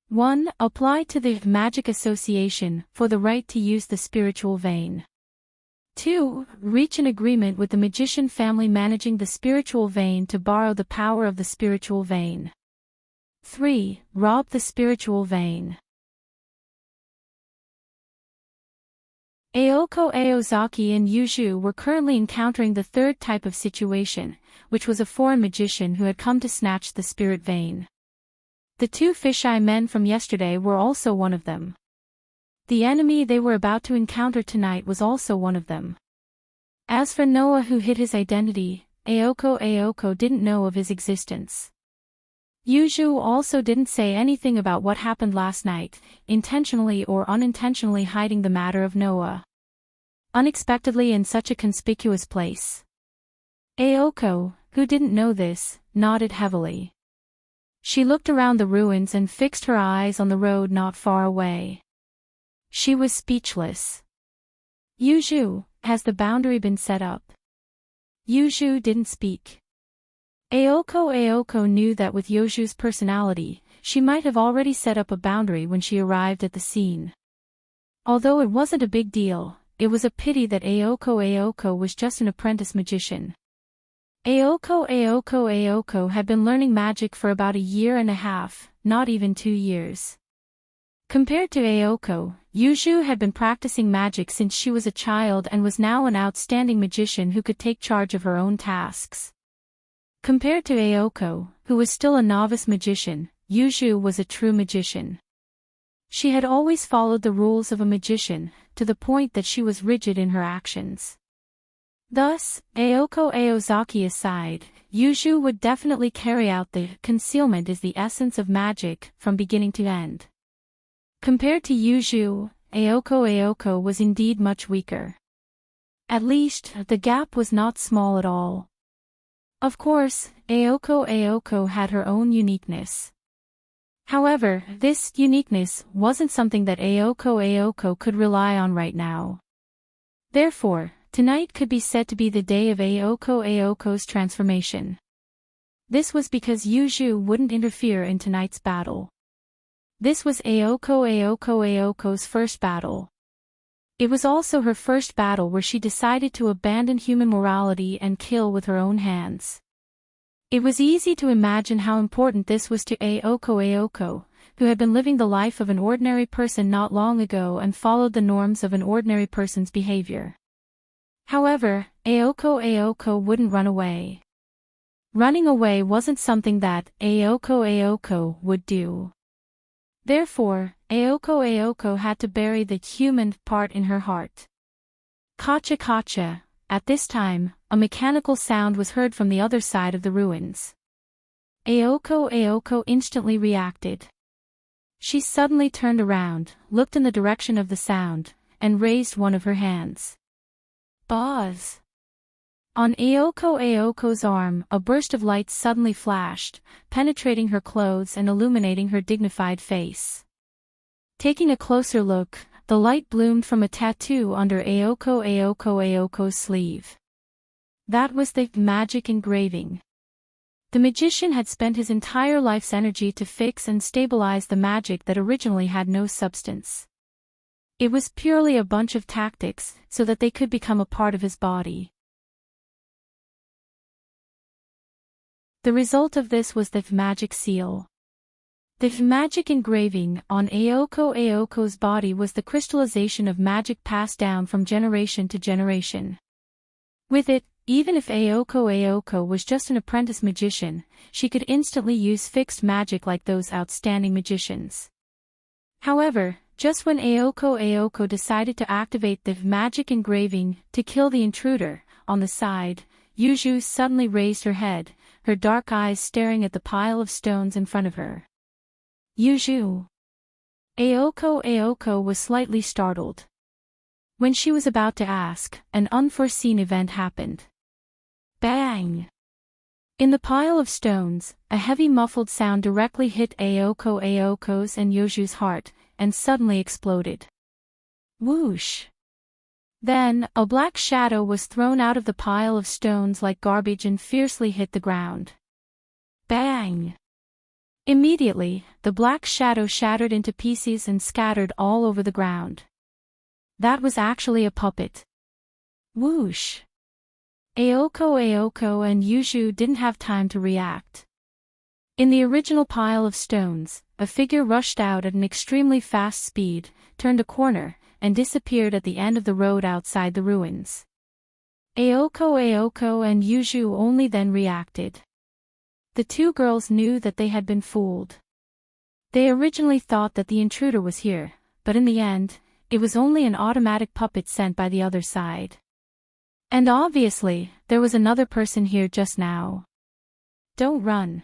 1. Apply to the Magic Association for the right to use the spiritual vein. 2. Reach an agreement with the magician family managing the spiritual vein to borrow the power of the spiritual vein. 3. Rob the spiritual vein. Aoko Aozaki and Yuju were currently encountering the third type of situation, which was a foreign magician who had come to snatch the spirit vein. The 2 fisheye men from yesterday were also one of them. The enemy they were about to encounter tonight was also one of them. As for Noah who hid his identity, Aoko didn't know of his existence. Yuju also didn't say anything about what happened last night, intentionally or unintentionally hiding the matter of Noah. Unexpectedly in such a conspicuous place. Aoko, who didn't know this, nodded heavily. She looked around the ruins and fixed her eyes on the road not far away. She was speechless. Yuju, has the boundary been set up? Yuju didn't speak. Aoko knew that with Yuju's personality, she might have already set up a boundary when she arrived at the scene. Although it wasn't a big deal, it was a pity that Aoko was just an apprentice magician. Aoko had been learning magic for about 1.5 years, not even 2 years. Compared to Aoko, Yuju had been practicing magic since she was a child and was now an outstanding magician who could take charge of her own tasks. Compared to Aoko, who was still a novice magician, Yuju was a true magician. She had always followed the rules of a magician, to the point that she was rigid in her actions. Thus, Aoko Aozaki aside, Yuju would definitely carry out the concealment is the essence of magic from beginning to end. Compared to Yuju, Aoko was indeed much weaker. At least, the gap was not small at all. Of course, Aoko had her own uniqueness. However, this uniqueness wasn't something that Aoko could rely on right now. Therefore, tonight could be said to be the day of Aoko's transformation. This was because Yuju wouldn't interfere in tonight's battle. This was Aoko's first battle. It was also her first battle where she decided to abandon human morality and kill with her own hands. It was easy to imagine how important this was to Aoko, who had been living the life of an ordinary person not long ago and followed the norms of an ordinary person's behavior. However, Aoko wouldn't run away. Running away wasn't something that Aoko would do. Therefore, Aoko had to bury the human part in her heart. Kacha. At this time, a mechanical sound was heard from the other side of the ruins. Aoko instantly reacted. She suddenly turned around, looked in the direction of the sound, and raised one of her hands. Buzz! On Aoko's arm, a burst of light suddenly flashed, penetrating her clothes and illuminating her dignified face. Taking a closer look, the light bloomed from a tattoo under Aoko's sleeve. That was the magic engraving. The magician had spent his entire life's energy to fix and stabilize the magic that originally had no substance. It was purely a bunch of tactics, so that they could become a part of his body. The result of this was the magic seal. The magic engraving on Aoko's body was the crystallization of magic passed down from generation to generation. With it, even if Aoko was just an apprentice magician, she could instantly use fixed magic like those outstanding magicians. However, just when Aoko decided to activate the magic engraving to kill the intruder, on the side, Yuju suddenly raised her head, her dark eyes staring at the pile of stones in front of her. Yuju. Aoko was slightly startled. When she was about to ask, an unforeseen event happened. Bang! In the pile of stones, a heavy muffled sound directly hit Aoko's and Yuju's heart, and suddenly exploded. Whoosh! Then, a black shadow was thrown out of the pile of stones like garbage and fiercely hit the ground. Bang! Immediately, the black shadow shattered into pieces and scattered all over the ground. That was actually a puppet. Whoosh! Aoko and Yuju didn't have time to react. In the original pile of stones, a figure rushed out at an extremely fast speed, turned a corner, and disappeared at the end of the road outside the ruins. Aoko and Yuju only then reacted. The two girls knew that they had been fooled. They originally thought that the intruder was here, but in the end, it was only an automatic puppet sent by the other side. And obviously, there was another person here just now. Don't run.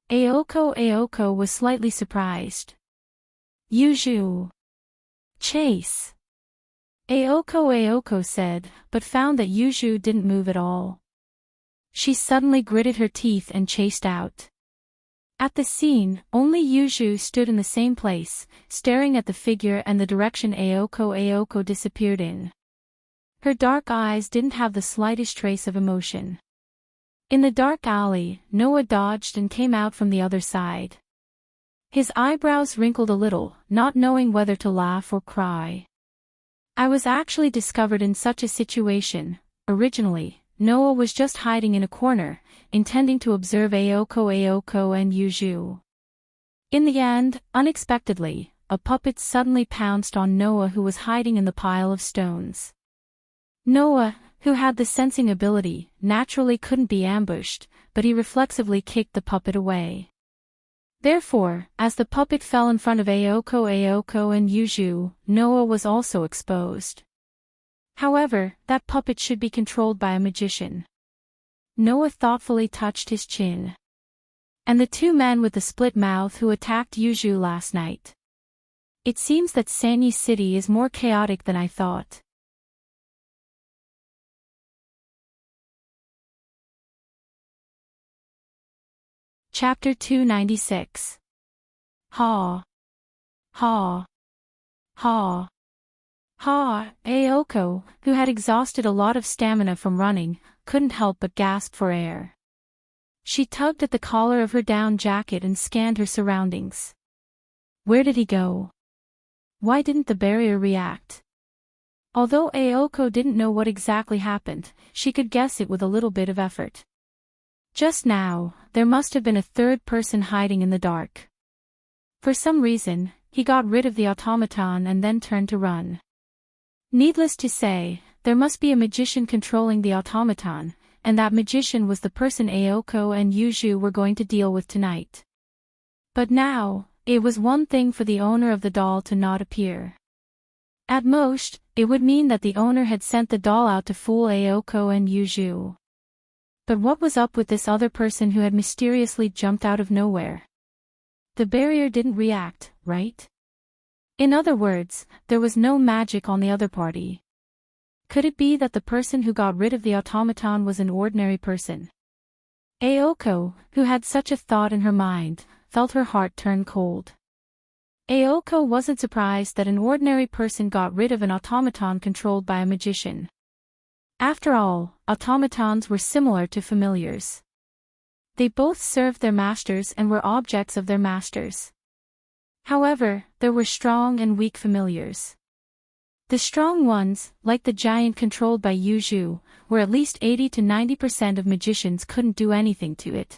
Aoko was slightly surprised. Yuju. Chase. Aoko said, but found that Yuju didn't move at all. She suddenly gritted her teeth and chased out. At the scene, only Yuju stood in the same place, staring at the figure and the direction Aoko disappeared in. Her dark eyes didn't have the slightest trace of emotion. In the dark alley, Noah dodged and came out from the other side. His eyebrows wrinkled a little, not knowing whether to laugh or cry. I was actually discovered in such a situation. Originally, Noah was just hiding in a corner, intending to observe Aoko and Yuju. In the end, unexpectedly, a puppet suddenly pounced on Noah, who was hiding in the pile of stones. Noah, who had the sensing ability, naturally couldn't be ambushed, but he reflexively kicked the puppet away. Therefore, as the puppet fell in front of Aoko and Yuju, Noah was also exposed. However, that puppet should be controlled by a magician. Noah thoughtfully touched his chin. And the two men with the split mouth who attacked Yuju last night. It seems that Sanyi City is more chaotic than I thought. Chapter 296. Ha. Ha. Ha. Ha. Aoko, who had exhausted a lot of stamina from running, couldn't help but gasp for air. She tugged at the collar of her down jacket and scanned her surroundings. Where did he go? Why didn't the barrier react? Although Aoko didn't know what exactly happened, she could guess it with a little bit of effort. Just now, there must have been a third person hiding in the dark. For some reason, he got rid of the automaton and then turned to run. Needless to say, there must be a magician controlling the automaton, and that magician was the person Aoko and Yuju were going to deal with tonight. But now, it was one thing for the owner of the doll to not appear. At most, it would mean that the owner had sent the doll out to fool Aoko and Yuju. But what was up with this other person who had mysteriously jumped out of nowhere? The barrier didn't react, right? In other words, there was no magic on the other party. Could it be that the person who got rid of the automaton was an ordinary person? Aoko, who had such a thought in her mind, felt her heart turn cold. Aoko wasn't surprised that an ordinary person got rid of an automaton controlled by a magician. After all, automatons were similar to familiars. They both served their masters and were objects of their masters. However, there were strong and weak familiars. The strong ones, like the giant controlled by Yuju, where at least 80 to 90% of magicians couldn't do anything to it.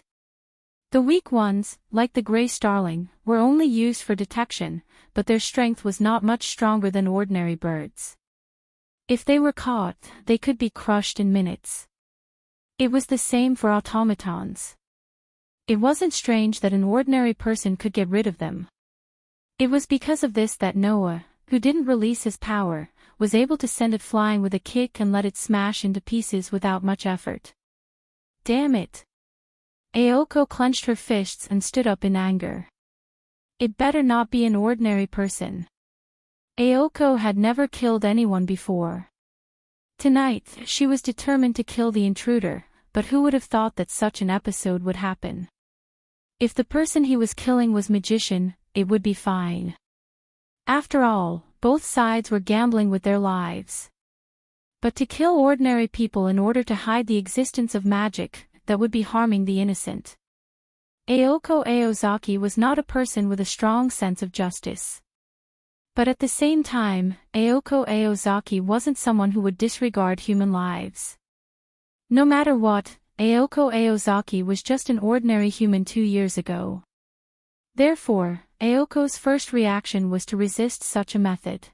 The weak ones, like the gray starling, were only used for detection, but their strength was not much stronger than ordinary birds. If they were caught, they could be crushed in minutes. It was the same for automatons. It wasn't strange that an ordinary person could get rid of them. It was because of this that Noah, who didn't release his power, was able to send it flying with a kick and let it smash into pieces without much effort. Damn it! Aoko clenched her fists and stood up in anger. It better not be an ordinary person. Aoko had never killed anyone before. Tonight, she was determined to kill the intruder, but who would have thought that such an episode would happen? If the person he was killing was magician, it would be fine. After all, both sides were gambling with their lives. But to kill ordinary people in order to hide the existence of magic, that would be harming the innocent. Aoko Aozaki was not a person with a strong sense of justice. But at the same time, Aoko Aozaki wasn't someone who would disregard human lives. No matter what, Aoko Aozaki was just an ordinary human 2 years ago. Therefore, Aoko's first reaction was to resist such a method.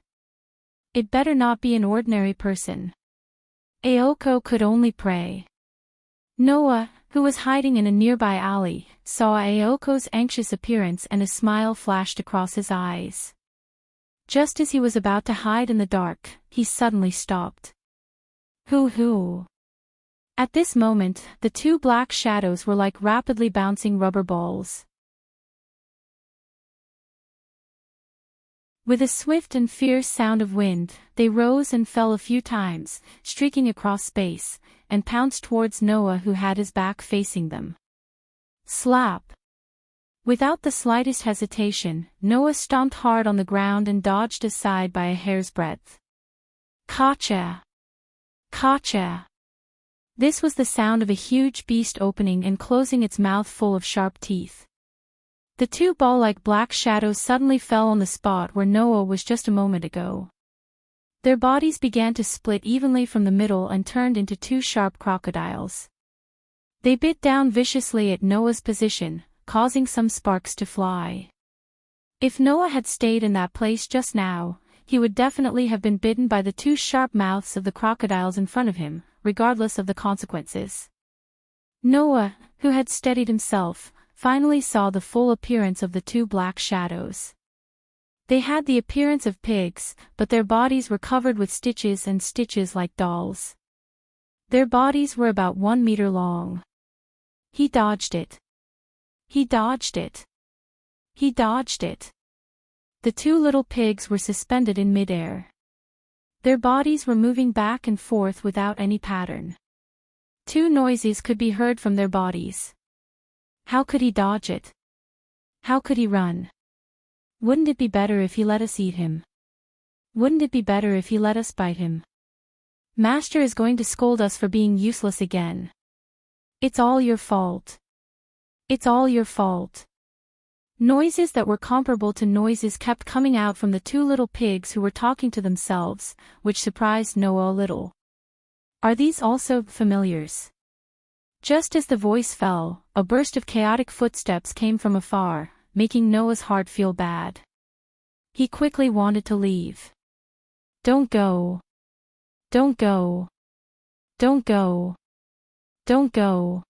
It better not be an ordinary person. Aoko could only pray. Noah, who was hiding in a nearby alley, saw Aoko's anxious appearance and a smile flashed across his eyes. Just as he was about to hide in the dark, he suddenly stopped. Hoo-hoo. At this moment, the two black shadows were like rapidly bouncing rubber balls. With a swift and fierce sound of wind, they rose and fell a few times, streaking across space, and pounced towards Noah who had his back facing them. Slap! Without the slightest hesitation, Noah stomped hard on the ground and dodged aside by a hair's breadth. Gotcha! Gotcha! This was the sound of a huge beast opening and closing its mouth full of sharp teeth. The two ball-like black shadows suddenly fell on the spot where Noah was just a moment ago. Their bodies began to split evenly from the middle and turned into two sharp crocodiles. They bit down viciously at Noah's position, causing some sparks to fly. If Noah had stayed in that place just now, he would definitely have been bitten by the two sharp mouths of the crocodiles in front of him, regardless of the consequences. Noah, who had steadied himself, finally saw the full appearance of the two black shadows. They had the appearance of pigs, but their bodies were covered with stitches and stitches like dolls. Their bodies were about 1 meter long. He dodged it. He dodged it. He dodged it. The two little pigs were suspended in midair. Their bodies were moving back and forth without any pattern. Two noises could be heard from their bodies. How could he dodge it? How could he run? Wouldn't it be better if he let us eat him? Wouldn't it be better if he let us bite him? Master is going to scold us for being useless again. It's all your fault. It's all your fault. Noises that were comparable to noises kept coming out from the two little pigs who were talking to themselves, which surprised Noah a little. Are these also familiars? Just as the voice fell, a burst of chaotic footsteps came from afar, making Noah's heart feel bad. He quickly wanted to leave. Don't go. Don't go. Don't go. Don't go.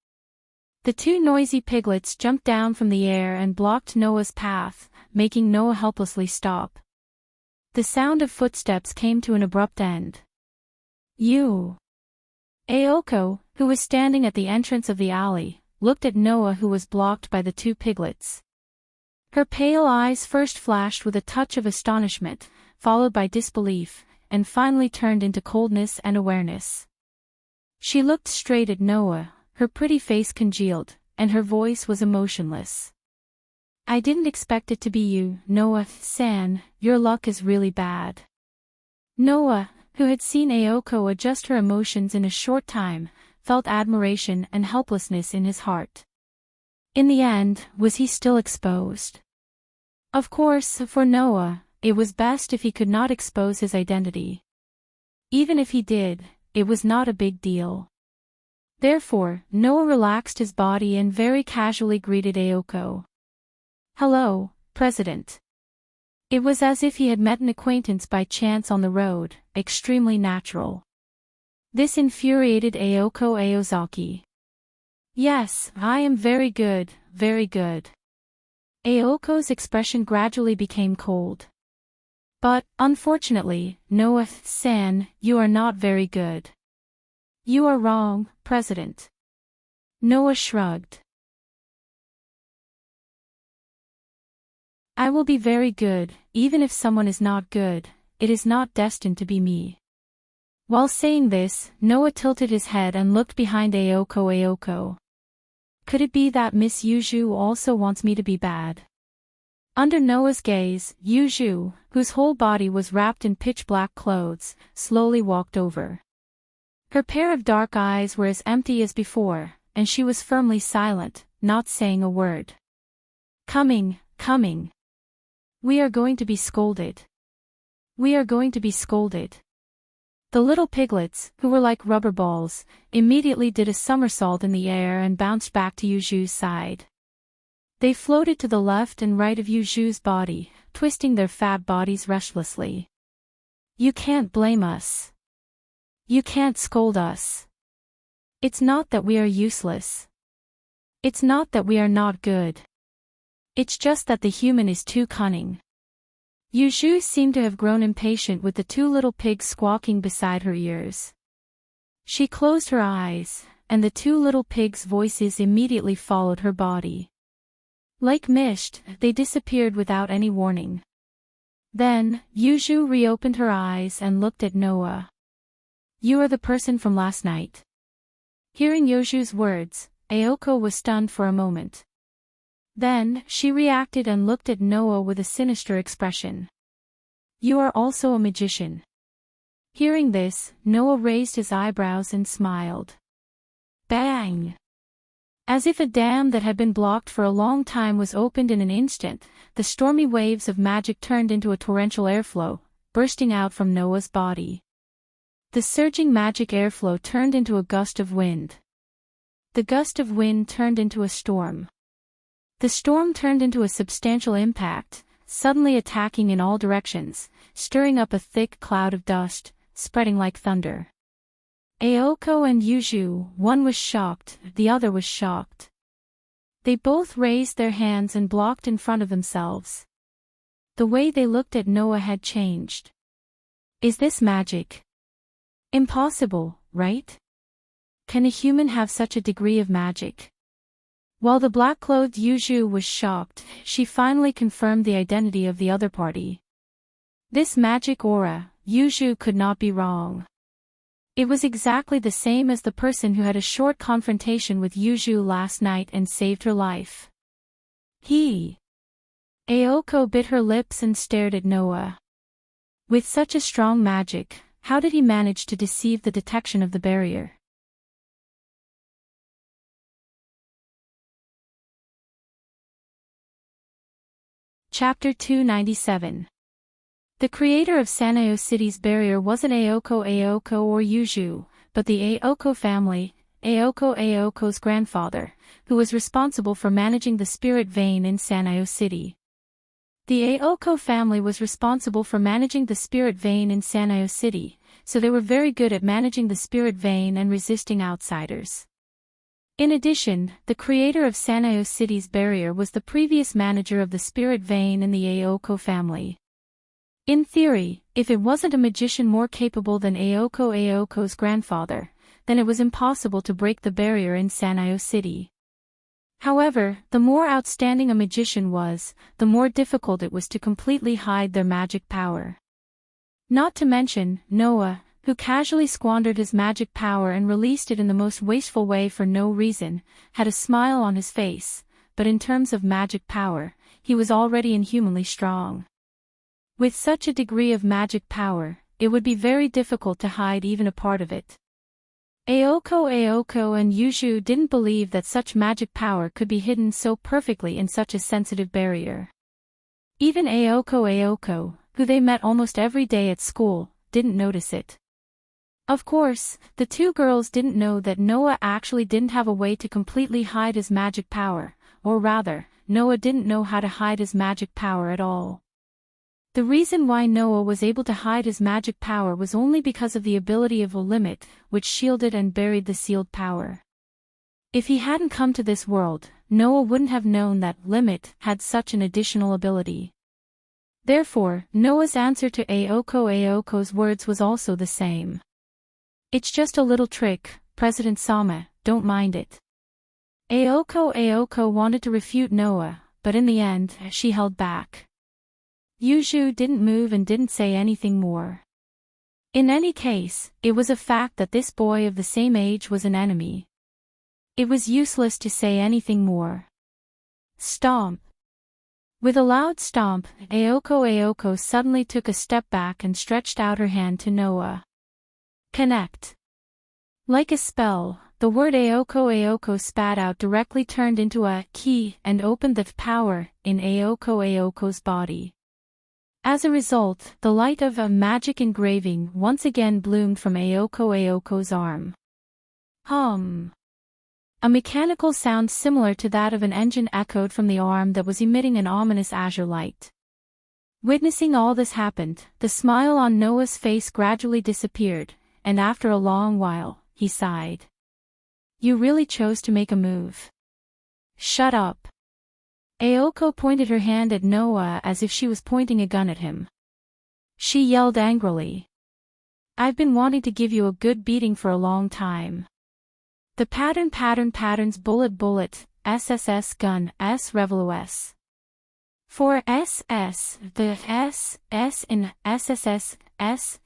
The two noisy piglets jumped down from the air and blocked Noah's path, making Noah helplessly stop. The sound of footsteps came to an abrupt end. You. Aoko, who was standing at the entrance of the alley, looked at Noah who was blocked by the two piglets. Her pale eyes first flashed with a touch of astonishment, followed by disbelief, and finally turned into coldness and awareness. She looked straight at Noah, her pretty face congealed, and her voice was emotionless. I didn't expect it to be you, Noah-san, your luck is really bad. Noah, who had seen Aoko adjust her emotions in a short time, felt admiration and helplessness in his heart. In the end, was he still exposed? Of course, for Noah, it was best if he could not expose his identity. Even if he did, it was not a big deal. Therefore, Noah relaxed his body and very casually greeted Ayoko. "Hello, President." It was as if he had met an acquaintance by chance on the road, extremely natural. This infuriated Ayoko Aozaki. "Yes, I am very good, very good." Aoko's expression gradually became cold. "But, unfortunately, Noah-san, you are not very good." "You are wrong, President." Noah shrugged. "I will be very good, even if someone is not good, it is not destined to be me." While saying this, Noah tilted his head and looked behind Ayoko. Could it be that Miss Yuju also wants me to be bad? Under Noah's gaze, Yuju, whose whole body was wrapped in pitch-black clothes, slowly walked over. Her pair of dark eyes were as empty as before, and she was firmly silent, not saying a word. Coming. We are going to be scolded. We are going to be scolded." The little piglets, who were like rubber balls, immediately did a somersault in the air and bounced back to Yuju's side. They floated to the left and right of Yuju's body, twisting their fat bodies restlessly. "You can't blame us. You can't scold us. It's not that we are useless. It's not that we are not good. It's just that the human is too cunning." Yuju seemed to have grown impatient with the two little pigs squawking beside her ears. She closed her eyes, and the two little pigs' voices immediately followed her body. Like mist, they disappeared without any warning. Then, Yuju reopened her eyes and looked at Noah. "You are the person from last night." Hearing Yuju's words, Ayoko was stunned for a moment. Then, she reacted and looked at Noah with a sinister expression. "You are also a magician." Hearing this, Noah raised his eyebrows and smiled. Bang! As if a dam that had been blocked for a long time was opened in an instant, the stormy waves of magic turned into a torrential airflow, bursting out from Noah's body. The surging magic airflow turned into a gust of wind. The gust of wind turned into a storm. The storm turned into a substantial impact, suddenly attacking in all directions, stirring up a thick cloud of dust, spreading like thunder. Ayoko and Yuju, one was shocked, the other was shocked. They both raised their hands and blocked in front of themselves. The way they looked at Noah had changed. Is this magic? Impossible, right? Can a human have such a degree of magic? While the black-clothed Yuju was shocked, she finally confirmed the identity of the other party. This magic aura, Yuju could not be wrong. It was exactly the same as the person who had a short confrontation with Yuju last night and saved her life. Ayoko bit her lips and stared at Noah. With such a strong magic, how did he manage to deceive the detection of the barrier? Chapter 297. The creator of Sanyo City's barrier wasn't Ayoko or Yuju, but the Ayoko family, Ayoko's grandfather, who was responsible for managing the spirit vein in Sanyo City. The Ayoko family was responsible for managing the spirit vein in Sanyo City, so they were very good at managing the spirit vein and resisting outsiders. In addition, the creator of Sanyo City's barrier was the previous manager of the spirit vein in the Ayoko family. In theory, if it wasn't a magician more capable than Ayoko's grandfather, then it was impossible to break the barrier in Sanyo City. However, the more outstanding a magician was, the more difficult it was to completely hide their magic power. Not to mention, Noah, who casually squandered his magic power and released it in the most wasteful way for no reason, had a smile on his face, but in terms of magic power, he was already inhumanly strong. With such a degree of magic power, it would be very difficult to hide even a part of it. Ayoko and Yuju didn't believe that such magic power could be hidden so perfectly in such a sensitive barrier. Even Ayoko, who they met almost every day at school, didn't notice it. Of course, the two girls didn't know that Noah actually didn't have a way to completely hide his magic power, or rather, Noah didn't know how to hide his magic power at all. The reason why Noah was able to hide his magic power was only because of the ability of a limit, which shielded and buried the sealed power. If he hadn't come to this world, Noah wouldn't have known that limit had such an additional ability. Therefore, Noah's answer to Aoko's words was also the same. It's just a little trick, President Sama, don't mind it. Aoko wanted to refute Noah, but in the end, she held back. Yuju didn't move and didn't say anything more. In any case, it was a fact that this boy of the same age was an enemy. It was useless to say anything more. Stomp. With a loud stomp, Aoko suddenly took a step back and stretched out her hand to Noah. Connect. Like a spell, the word Aoko spat out directly turned into a key and opened the power in Aoko's body. As a result, the light of a magic engraving once again bloomed from Aoko's arm. Hum. A mechanical sound similar to that of an engine echoed from the arm that was emitting an ominous azure light. Witnessing all this happened, the smile on Noah's face gradually disappeared, and after a long while, he sighed. You really chose to make a move. Shut up. Aoko pointed her hand at Noah as if she was pointing a gun at him. She yelled angrily. I've been wanting to give you a good beating for a long time. The patterns bullet, SSS gun, S Revelo S. For SS, the S in SSS, S,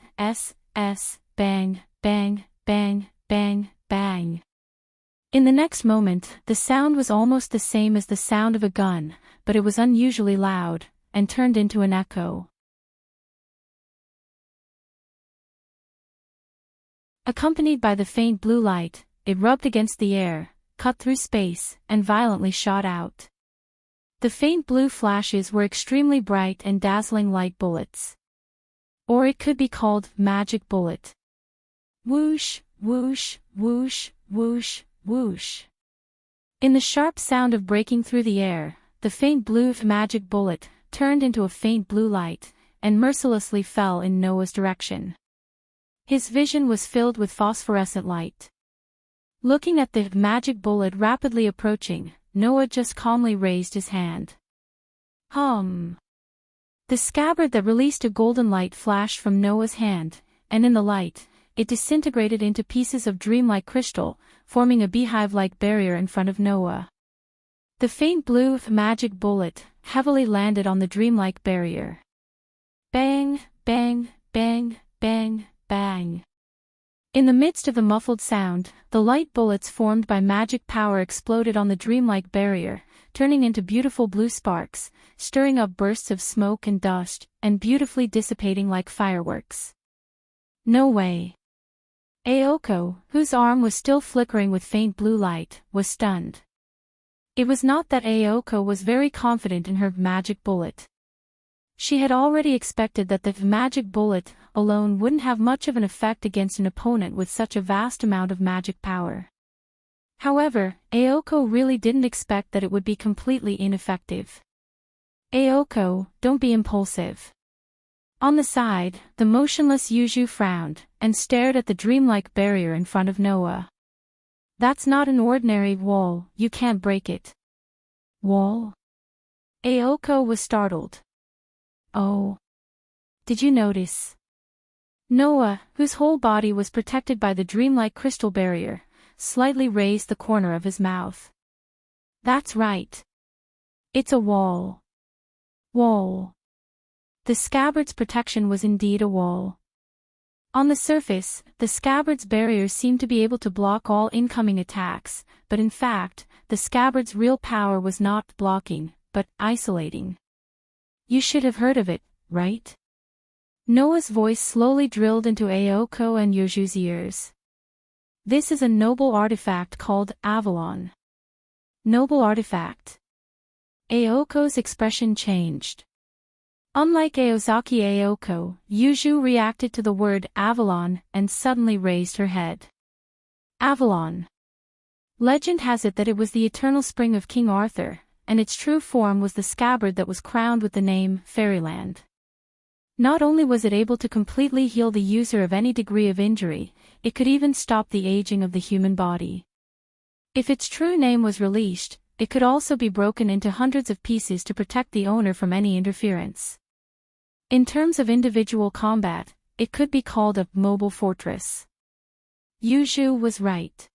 bang, bang, bang, bang, bang. In the next moment, the sound was almost the same as the sound of a gun, but it was unusually loud, and turned into an echo. Accompanied by the faint blue light, it rubbed against the air, cut through space, and violently shot out. The faint blue flashes were extremely bright and dazzling light bullets. Or it could be called magic bullet. Whoosh, whoosh, whoosh, whoosh, whoosh. In the sharp sound of breaking through the air, the faint blue magic bullet turned into a faint blue light, and mercilessly fell in Noah's direction. His vision was filled with phosphorescent light. Looking at the magic bullet rapidly approaching, Noah just calmly raised his hand. Hum. The scabbard that released a golden light flashed from Noah's hand, and in the light, it disintegrated into pieces of dreamlike crystal, forming a beehive-like barrier in front of Noah. The faint blue magic bullet heavily landed on the dreamlike barrier. Bang, bang, bang, bang, bang. In the midst of the muffled sound, the light bullets formed by magic power exploded on the dreamlike barrier, turning into beautiful blue sparks, stirring up bursts of smoke and dust, and beautifully dissipating like fireworks. No way. Aoko, whose arm was still flickering with faint blue light, was stunned. It was not that Aoko was very confident in her magic bullet. She had already expected that the magic bullet alone wouldn't have much of an effect against an opponent with such a vast amount of magic power. However, Aoko really didn't expect that it would be completely ineffective. Aoko, don't be impulsive. On the side, the motionless Yuju frowned, and stared at the dreamlike barrier in front of Noah. That's not an ordinary wall, you can't break it. Wall? Aoko was startled. Oh. Did you notice? Noah, whose whole body was protected by the dreamlike crystal barrier, slightly raised the corner of his mouth. That's right. It's a wall. Wall. The scabbard's protection was indeed a wall. On the surface, the scabbard's barrier seemed to be able to block all incoming attacks, but in fact, the scabbard's real power was not blocking, but isolating. You should have heard of it, right? Noah's voice slowly drilled into Aoko and Yuju's ears. This is a noble artifact called Avalon. Noble artifact. Aoko's expression changed. Unlike Aozaki Aoko, Yuju reacted to the word Avalon and suddenly raised her head. Avalon. Legend has it that it was the eternal spring of King Arthur, and its true form was the scabbard that was crowned with the name Fairyland. Not only was it able to completely heal the user of any degree of injury, it could even stop the aging of the human body. If its true name was released, it could also be broken into hundreds of pieces to protect the owner from any interference. In terms of individual combat, it could be called a mobile fortress. Yuju was right.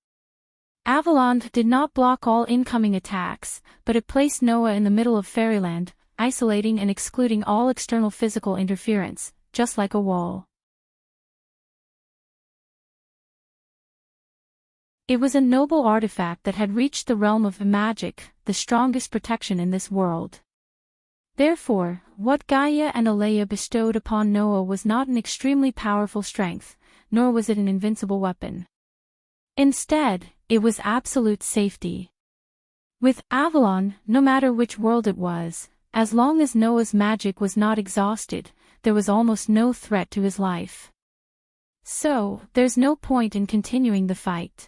Avalon did not block all incoming attacks, but it placed Noah in the middle of Fairyland, isolating and excluding all external physical interference, just like a wall. It was a noble artifact that had reached the realm of magic, the strongest protection in this world. Therefore, what Gaia and Alea bestowed upon Noah was not an extremely powerful strength, nor was it an invincible weapon. Instead, it was absolute safety. With Avalon, no matter which world it was, as long as Noah's magic was not exhausted, there was almost no threat to his life. So, there's no point in continuing the fight.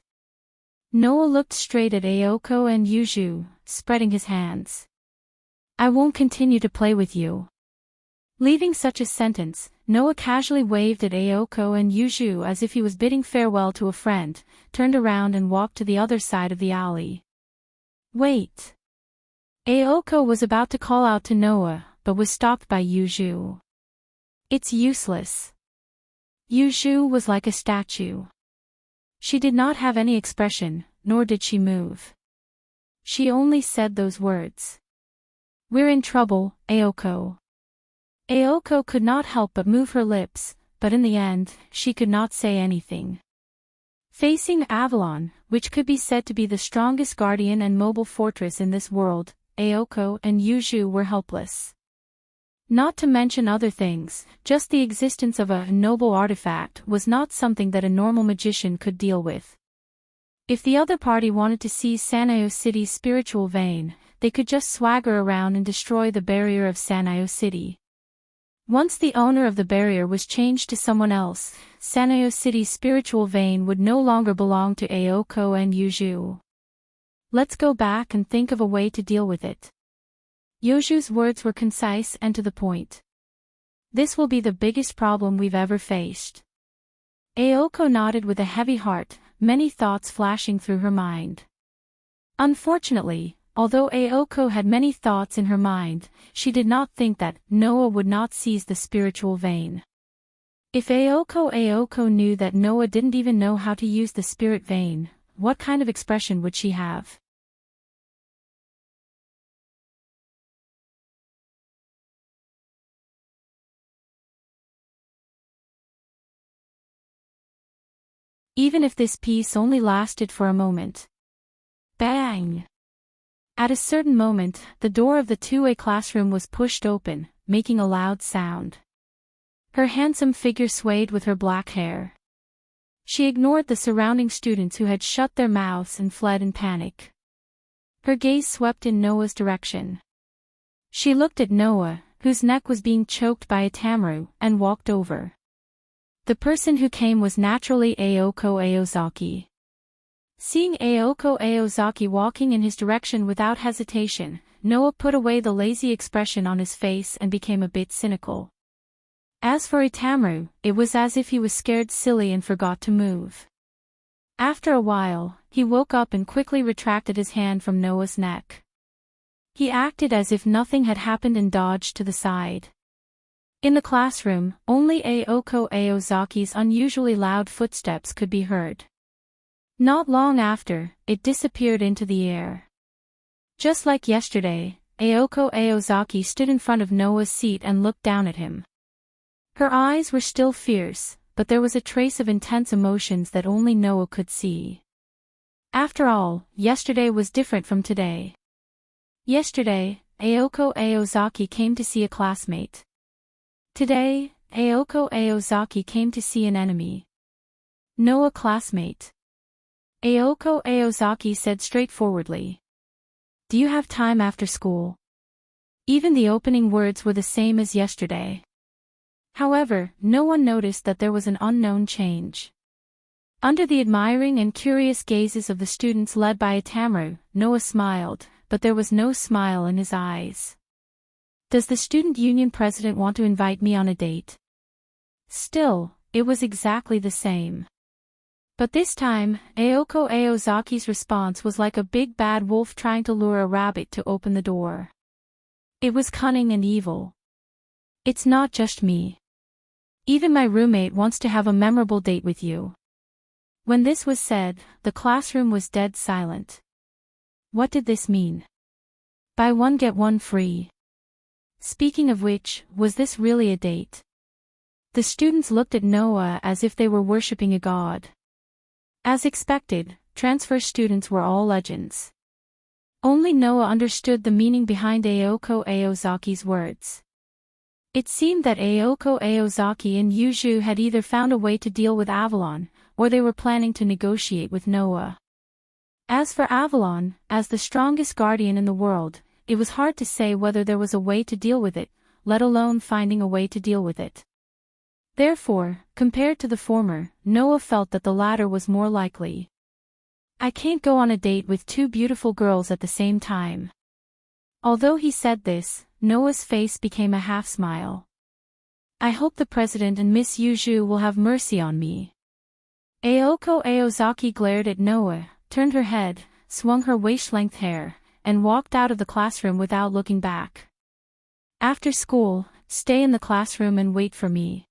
Noah looked straight at Aoko and Yuju, spreading his hands. I won't continue to play with you. Leaving such a sentence, Noah casually waved at Aoko and Yuju as if he was bidding farewell to a friend, turned around and walked to the other side of the alley. Wait. Aoko was about to call out to Noah, but was stopped by Yuju. It's useless. Yuju was like a statue. She did not have any expression, nor did she move. She only said those words. We're in trouble, Aoko. Aoko could not help but move her lips, but in the end, she could not say anything. Facing Avalon, which could be said to be the strongest guardian and mobile fortress in this world, Aoko and Yuju were helpless. Not to mention other things, just the existence of a noble artifact was not something that a normal magician could deal with. If the other party wanted to seize Sanyo City's spiritual vein, they could just swagger around and destroy the barrier of Sanyo City. Once the owner of the barrier was changed to someone else, Sanyo City's spiritual vein would no longer belong to Aoko and Yuju. Let's go back and think of a way to deal with it. Yuju's words were concise and to the point. This will be the biggest problem we've ever faced. Aoko nodded with a heavy heart, many thoughts flashing through her mind. Unfortunately, although Aoko had many thoughts in her mind, she did not think that Noah would not seize the spiritual vein. If Aoko knew that Noah didn't even know how to use the spirit vein, what kind of expression would she have? Even if this peace only lasted for a moment. Bang! At a certain moment, the door of the two-way classroom was pushed open, making a loud sound. Her handsome figure swayed with her black hair. She ignored the surrounding students who had shut their mouths and fled in panic. Her gaze swept in Noah's direction. She looked at Noah, whose neck was being choked by a tamaru, and walked over. The person who came was naturally Aoko Aozaki. Seeing Aoko Aozaki walking in his direction without hesitation, Noah put away the lazy expression on his face and became a bit cynical. As for Itamaru, it was as if he was scared silly and forgot to move. After a while, he woke up and quickly retracted his hand from Noah's neck. He acted as if nothing had happened and dodged to the side. In the classroom, only Aoko Aozaki's unusually loud footsteps could be heard. Not long after, it disappeared into the air. Just like yesterday, Aoko Aozaki stood in front of Noah's seat and looked down at him. Her eyes were still fierce, but there was a trace of intense emotions that only Noah could see. After all, yesterday was different from today. Yesterday, Aoko Aozaki came to see a classmate. Today, Aoko Aozaki came to see an enemy. Noah classmate. Aoko Aozaki said straightforwardly. Do you have time after school? Even the opening words were the same as yesterday. However, no one noticed that there was an unknown change. Under the admiring and curious gazes of the students led by Atamaru, Noah smiled, but there was no smile in his eyes. Does the student union president want to invite me on a date? Still, it was exactly the same. But this time, Aoko Aozaki's response was like a big bad wolf trying to lure a rabbit to open the door. It was cunning and evil. It's not just me. Even my roommate wants to have a memorable date with you. When this was said, the classroom was dead silent. What did this mean? Buy one get one free. Speaking of which, was this really a date? The students looked at Noah as if they were worshipping a god. As expected, transfer students were all legends. Only Noah understood the meaning behind Aoko Aozaki's words. It seemed that Aoko Aozaki and Yuju had either found a way to deal with Avalon, or they were planning to negotiate with Noah. As for Avalon, as the strongest guardian in the world, it was hard to say whether there was a way to deal with it, let alone finding a way to deal with it. Therefore, compared to the former, Noah felt that the latter was more likely. I can't go on a date with two beautiful girls at the same time. Although he said this, Noah's face became a half-smile. I hope the president and Miss Yuju will have mercy on me. Aoko Aozaki glared at Noah, turned her head, swung her waist-length hair, and walked out of the classroom without looking back. After school, stay in the classroom and wait for me.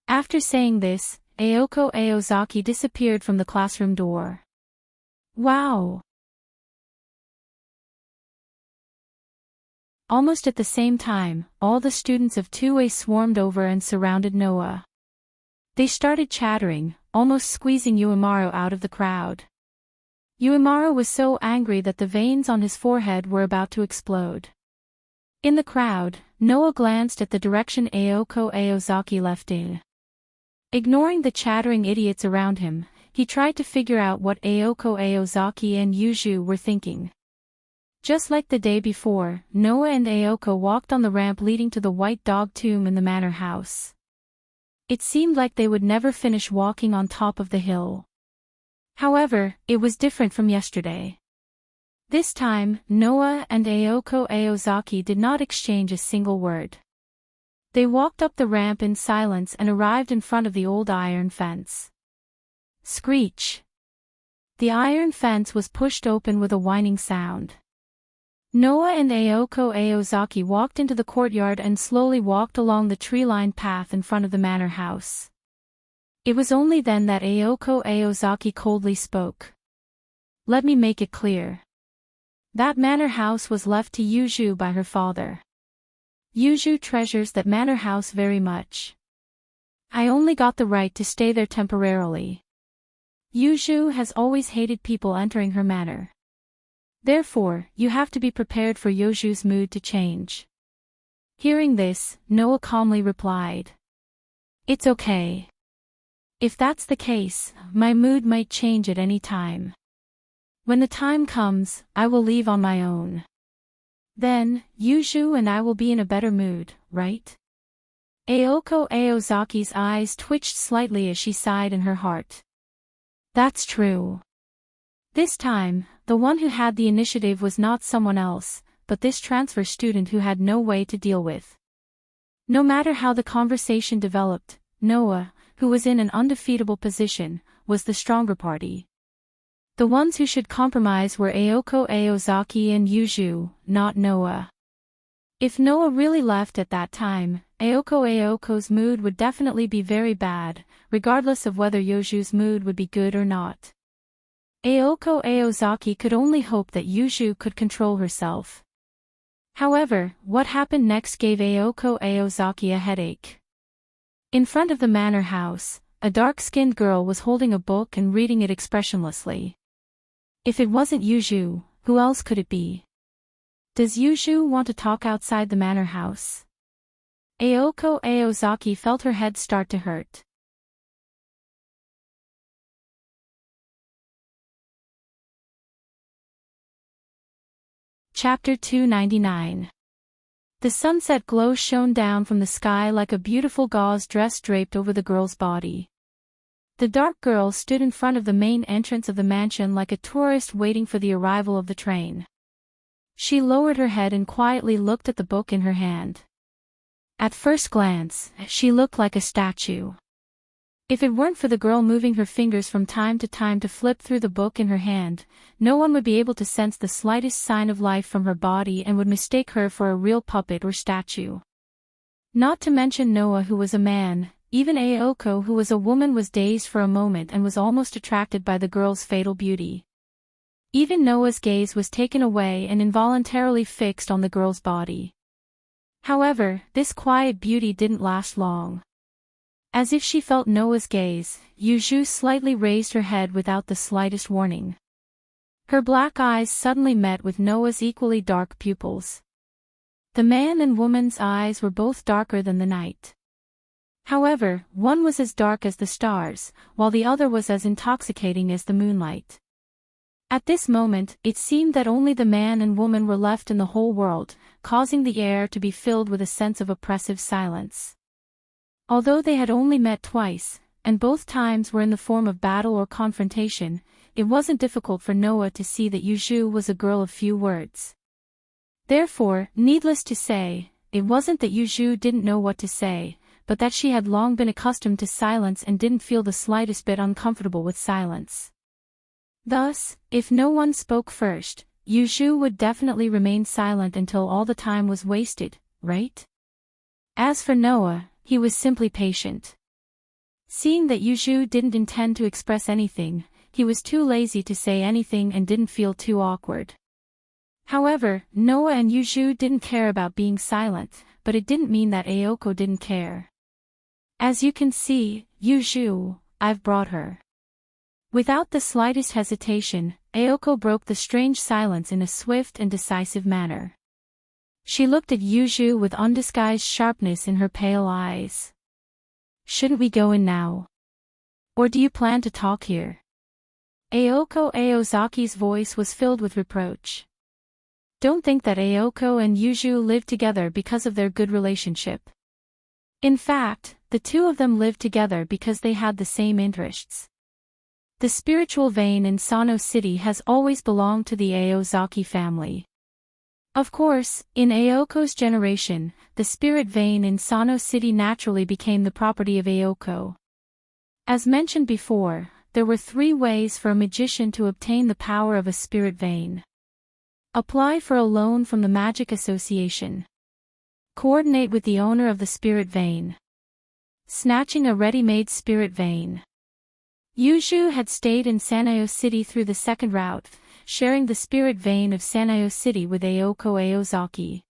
After saying this, Aoko Aozaki disappeared from the classroom door. Wow! Almost at the same time, all the students of 2A swarmed over and surrounded Noah. They started chattering, almost squeezing Uemaru out of the crowd. Uemaru was so angry that the veins on his forehead were about to explode. In the crowd, Noah glanced at the direction Aoko Aozaki left in. Ignoring the chattering idiots around him, he tried to figure out what Aoko Aozaki and Yuju were thinking. Just like the day before, Noah and Aoko walked on the ramp leading to the white dog tomb in the manor house. It seemed like they would never finish walking on top of the hill. However, it was different from yesterday. This time, Noah and Aoko Aozaki did not exchange a single word. They walked up the ramp in silence and arrived in front of the old iron fence. Screech! The iron fence was pushed open with a whining sound. Noah and Aoko Aozaki walked into the courtyard and slowly walked along the tree-lined path in front of the manor house. It was only then that Aoko Aozaki coldly spoke. Let me make it clear. That manor house was left to Yuju by her father. Yuju treasures that manor house very much. I only got the right to stay there temporarily. Yuju has always hated people entering her manor. Therefore, you have to be prepared for Yuju's mood to change. Hearing this, Noah calmly replied. It's okay. If that's the case, my mood might change at any time. When the time comes, I will leave on my own. Then, Yuju and I will be in a better mood, right? Aoko Aozaki's eyes twitched slightly as she sighed in her heart. That's true. This time, the one who had the initiative was not someone else, but this transfer student who had no way to deal with. No matter how the conversation developed, Noah, who was in an undefeatable position, was the stronger party. The ones who should compromise were Aoko Aozaki and Yuju, not Noah. If Noah really left at that time, Aoko's mood would definitely be very bad, regardless of whether Yuju's mood would be good or not. Aoko Aozaki could only hope that Yuju could control herself. However, what happened next gave Aoko Aozaki a headache. In front of the manor house, a dark-skinned girl was holding a book and reading it expressionlessly. If it wasn't Yuju, who else could it be? Does Yuju want to talk outside the manor house? Aoko Aozaki felt her head start to hurt. Chapter 299. The sunset glow shone down from the sky like a beautiful gauze dress draped over the girl's body. The dark girl stood in front of the main entrance of the mansion like a tourist waiting for the arrival of the train. She lowered her head and quietly looked at the book in her hand. At first glance, she looked like a statue. If it weren't for the girl moving her fingers from time to flip through the book in her hand, no one would be able to sense the slightest sign of life from her body and would mistake her for a real puppet or statue. Not to mention Noah, who was a man. Even Aoko, who was a woman, was dazed for a moment and was almost attracted by the girl's fatal beauty. Even Noah's gaze was taken away and involuntarily fixed on the girl's body. However, this quiet beauty didn't last long. As if she felt Noah's gaze, Yuju slightly raised her head without the slightest warning. Her black eyes suddenly met with Noah's equally dark pupils. The man and woman's eyes were both darker than the night. However, one was as dark as the stars, while the other was as intoxicating as the moonlight. At this moment, it seemed that only the man and woman were left in the whole world, causing the air to be filled with a sense of oppressive silence. Although they had only met twice, and both times were in the form of battle or confrontation, it wasn't difficult for Noah to see that Yuju was a girl of few words. Therefore, needless to say, it wasn't that Yuju didn't know what to say, but that she had long been accustomed to silence and didn't feel the slightest bit uncomfortable with silence. Thus, if no one spoke first, Yuju would definitely remain silent until all the time was wasted, right? As for Noah, he was simply patient. Seeing that Yuju didn't intend to express anything, he was too lazy to say anything and didn't feel too awkward. However, Noah and Yuju didn't care about being silent, but it didn't mean that Aoko didn't care. As you can see, Yuju, I've brought her. Without the slightest hesitation, Aoko broke the strange silence in a swift and decisive manner. She looked at Yuju with undisguised sharpness in her pale eyes. Shouldn't we go in now? Or do you plan to talk here? Aoko Aozaki's voice was filled with reproach. Don't think that Aoko and Yuju lived together because of their good relationship. In fact, the two of them lived together because they had the same interests. The spiritual vein in Sano City has always belonged to the Aozaki family. Of course, in Aoko's generation, the spirit vein in Sano City naturally became the property of Aoko. As mentioned before, there were 3 ways for a magician to obtain the power of a spirit vein. Apply for a loan from the Magic Association. Coordinate with the owner of the spirit vein. Snatching a ready-made spirit vein. Yuju had stayed in Sanayo City through the second route, sharing the spirit vein of Sanayo City with Aoko Aozaki.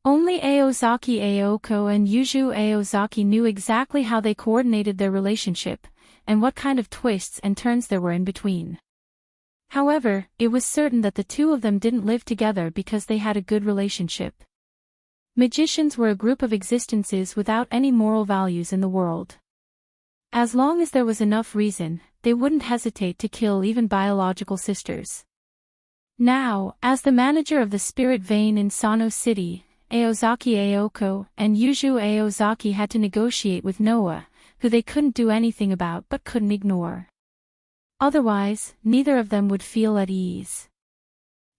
Only Aozaki Aoko and Yuju Aozaki knew exactly how they coordinated their relationship, and what kind of twists and turns there were in between. However, it was certain that the two of them didn't live together because they had a good relationship. Magicians were a group of existences without any moral values in the world. As long as there was enough reason, they wouldn't hesitate to kill even biological sisters. Now, as the manager of the spirit vein in Sano City, Aozaki Aoko and Yuju Aozaki had to negotiate with Noah, who they couldn't do anything about but couldn't ignore. Otherwise, neither of them would feel at ease.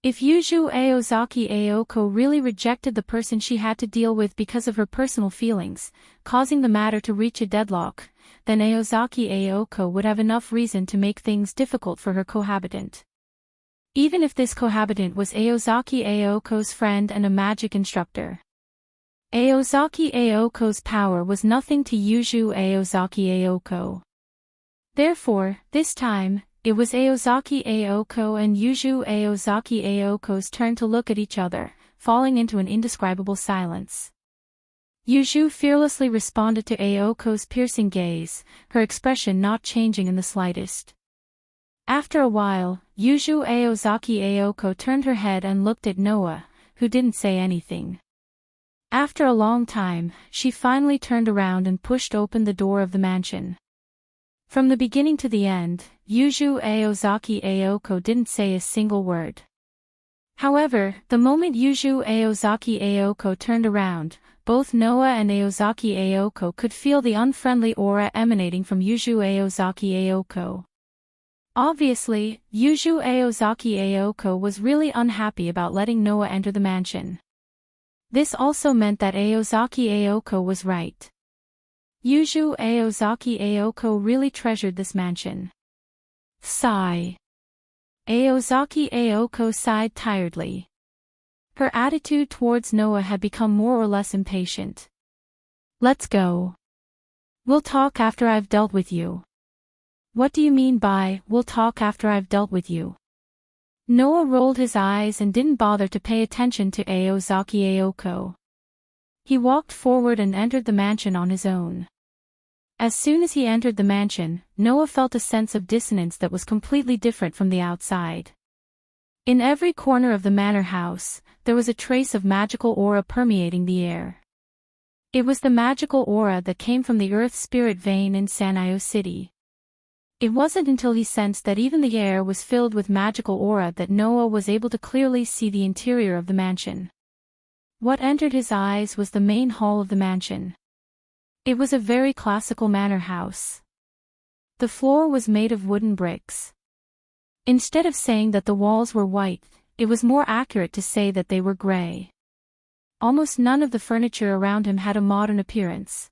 If Yuju Aozaki Aoko really rejected the person she had to deal with because of her personal feelings, causing the matter to reach a deadlock, then Aozaki Aoko would have enough reason to make things difficult for her cohabitant. Even if this cohabitant was Aozaki Aoko's friend and a magic instructor. Aozaki Aoko's power was nothing to Yuju Aozaki Aoko. Therefore, this time, it was Aozaki Aoko and Yuju Aozaki Aoko's turn to look at each other, falling into an indescribable silence. Yuju fearlessly responded to Aoko's piercing gaze, her expression not changing in the slightest. After a while, Yuju Aozaki Aoko turned her head and looked at Noah, who didn't say anything. After a long time, she finally turned around and pushed open the door of the mansion. From the beginning to the end, Yuju Aozaki Aoko didn't say a single word. However, the moment Yuju Aozaki Aoko turned around, both Noah and Aozaki Aoko could feel the unfriendly aura emanating from Yuju Aozaki Aoko. Obviously, Yuju Aozaki Aoko was really unhappy about letting Noah enter the mansion. This also meant that Aozaki Aoko was right. Yuju Aozaki Aoko really treasured this mansion. Sigh. Aozaki Aoko sighed tiredly. Her attitude towards Noah had become more or less impatient. Let's go. We'll talk after I've dealt with you. What do you mean by, we'll talk after I've dealt with you? Noah rolled his eyes and didn't bother to pay attention to Aozaki Aoko. He walked forward and entered the mansion on his own. As soon as he entered the mansion, Noah felt a sense of dissonance that was completely different from the outside. In every corner of the manor house, there was a trace of magical aura permeating the air. It was the magical aura that came from the earth spirit vein in Sanyo City. It wasn't until he sensed that even the air was filled with magical aura that Noah was able to clearly see the interior of the mansion. What entered his eyes was the main hall of the mansion. It was a very classical manor house. The floor was made of wooden bricks. Instead of saying that the walls were white, it was more accurate to say that they were gray. Almost none of the furniture around him had a modern appearance.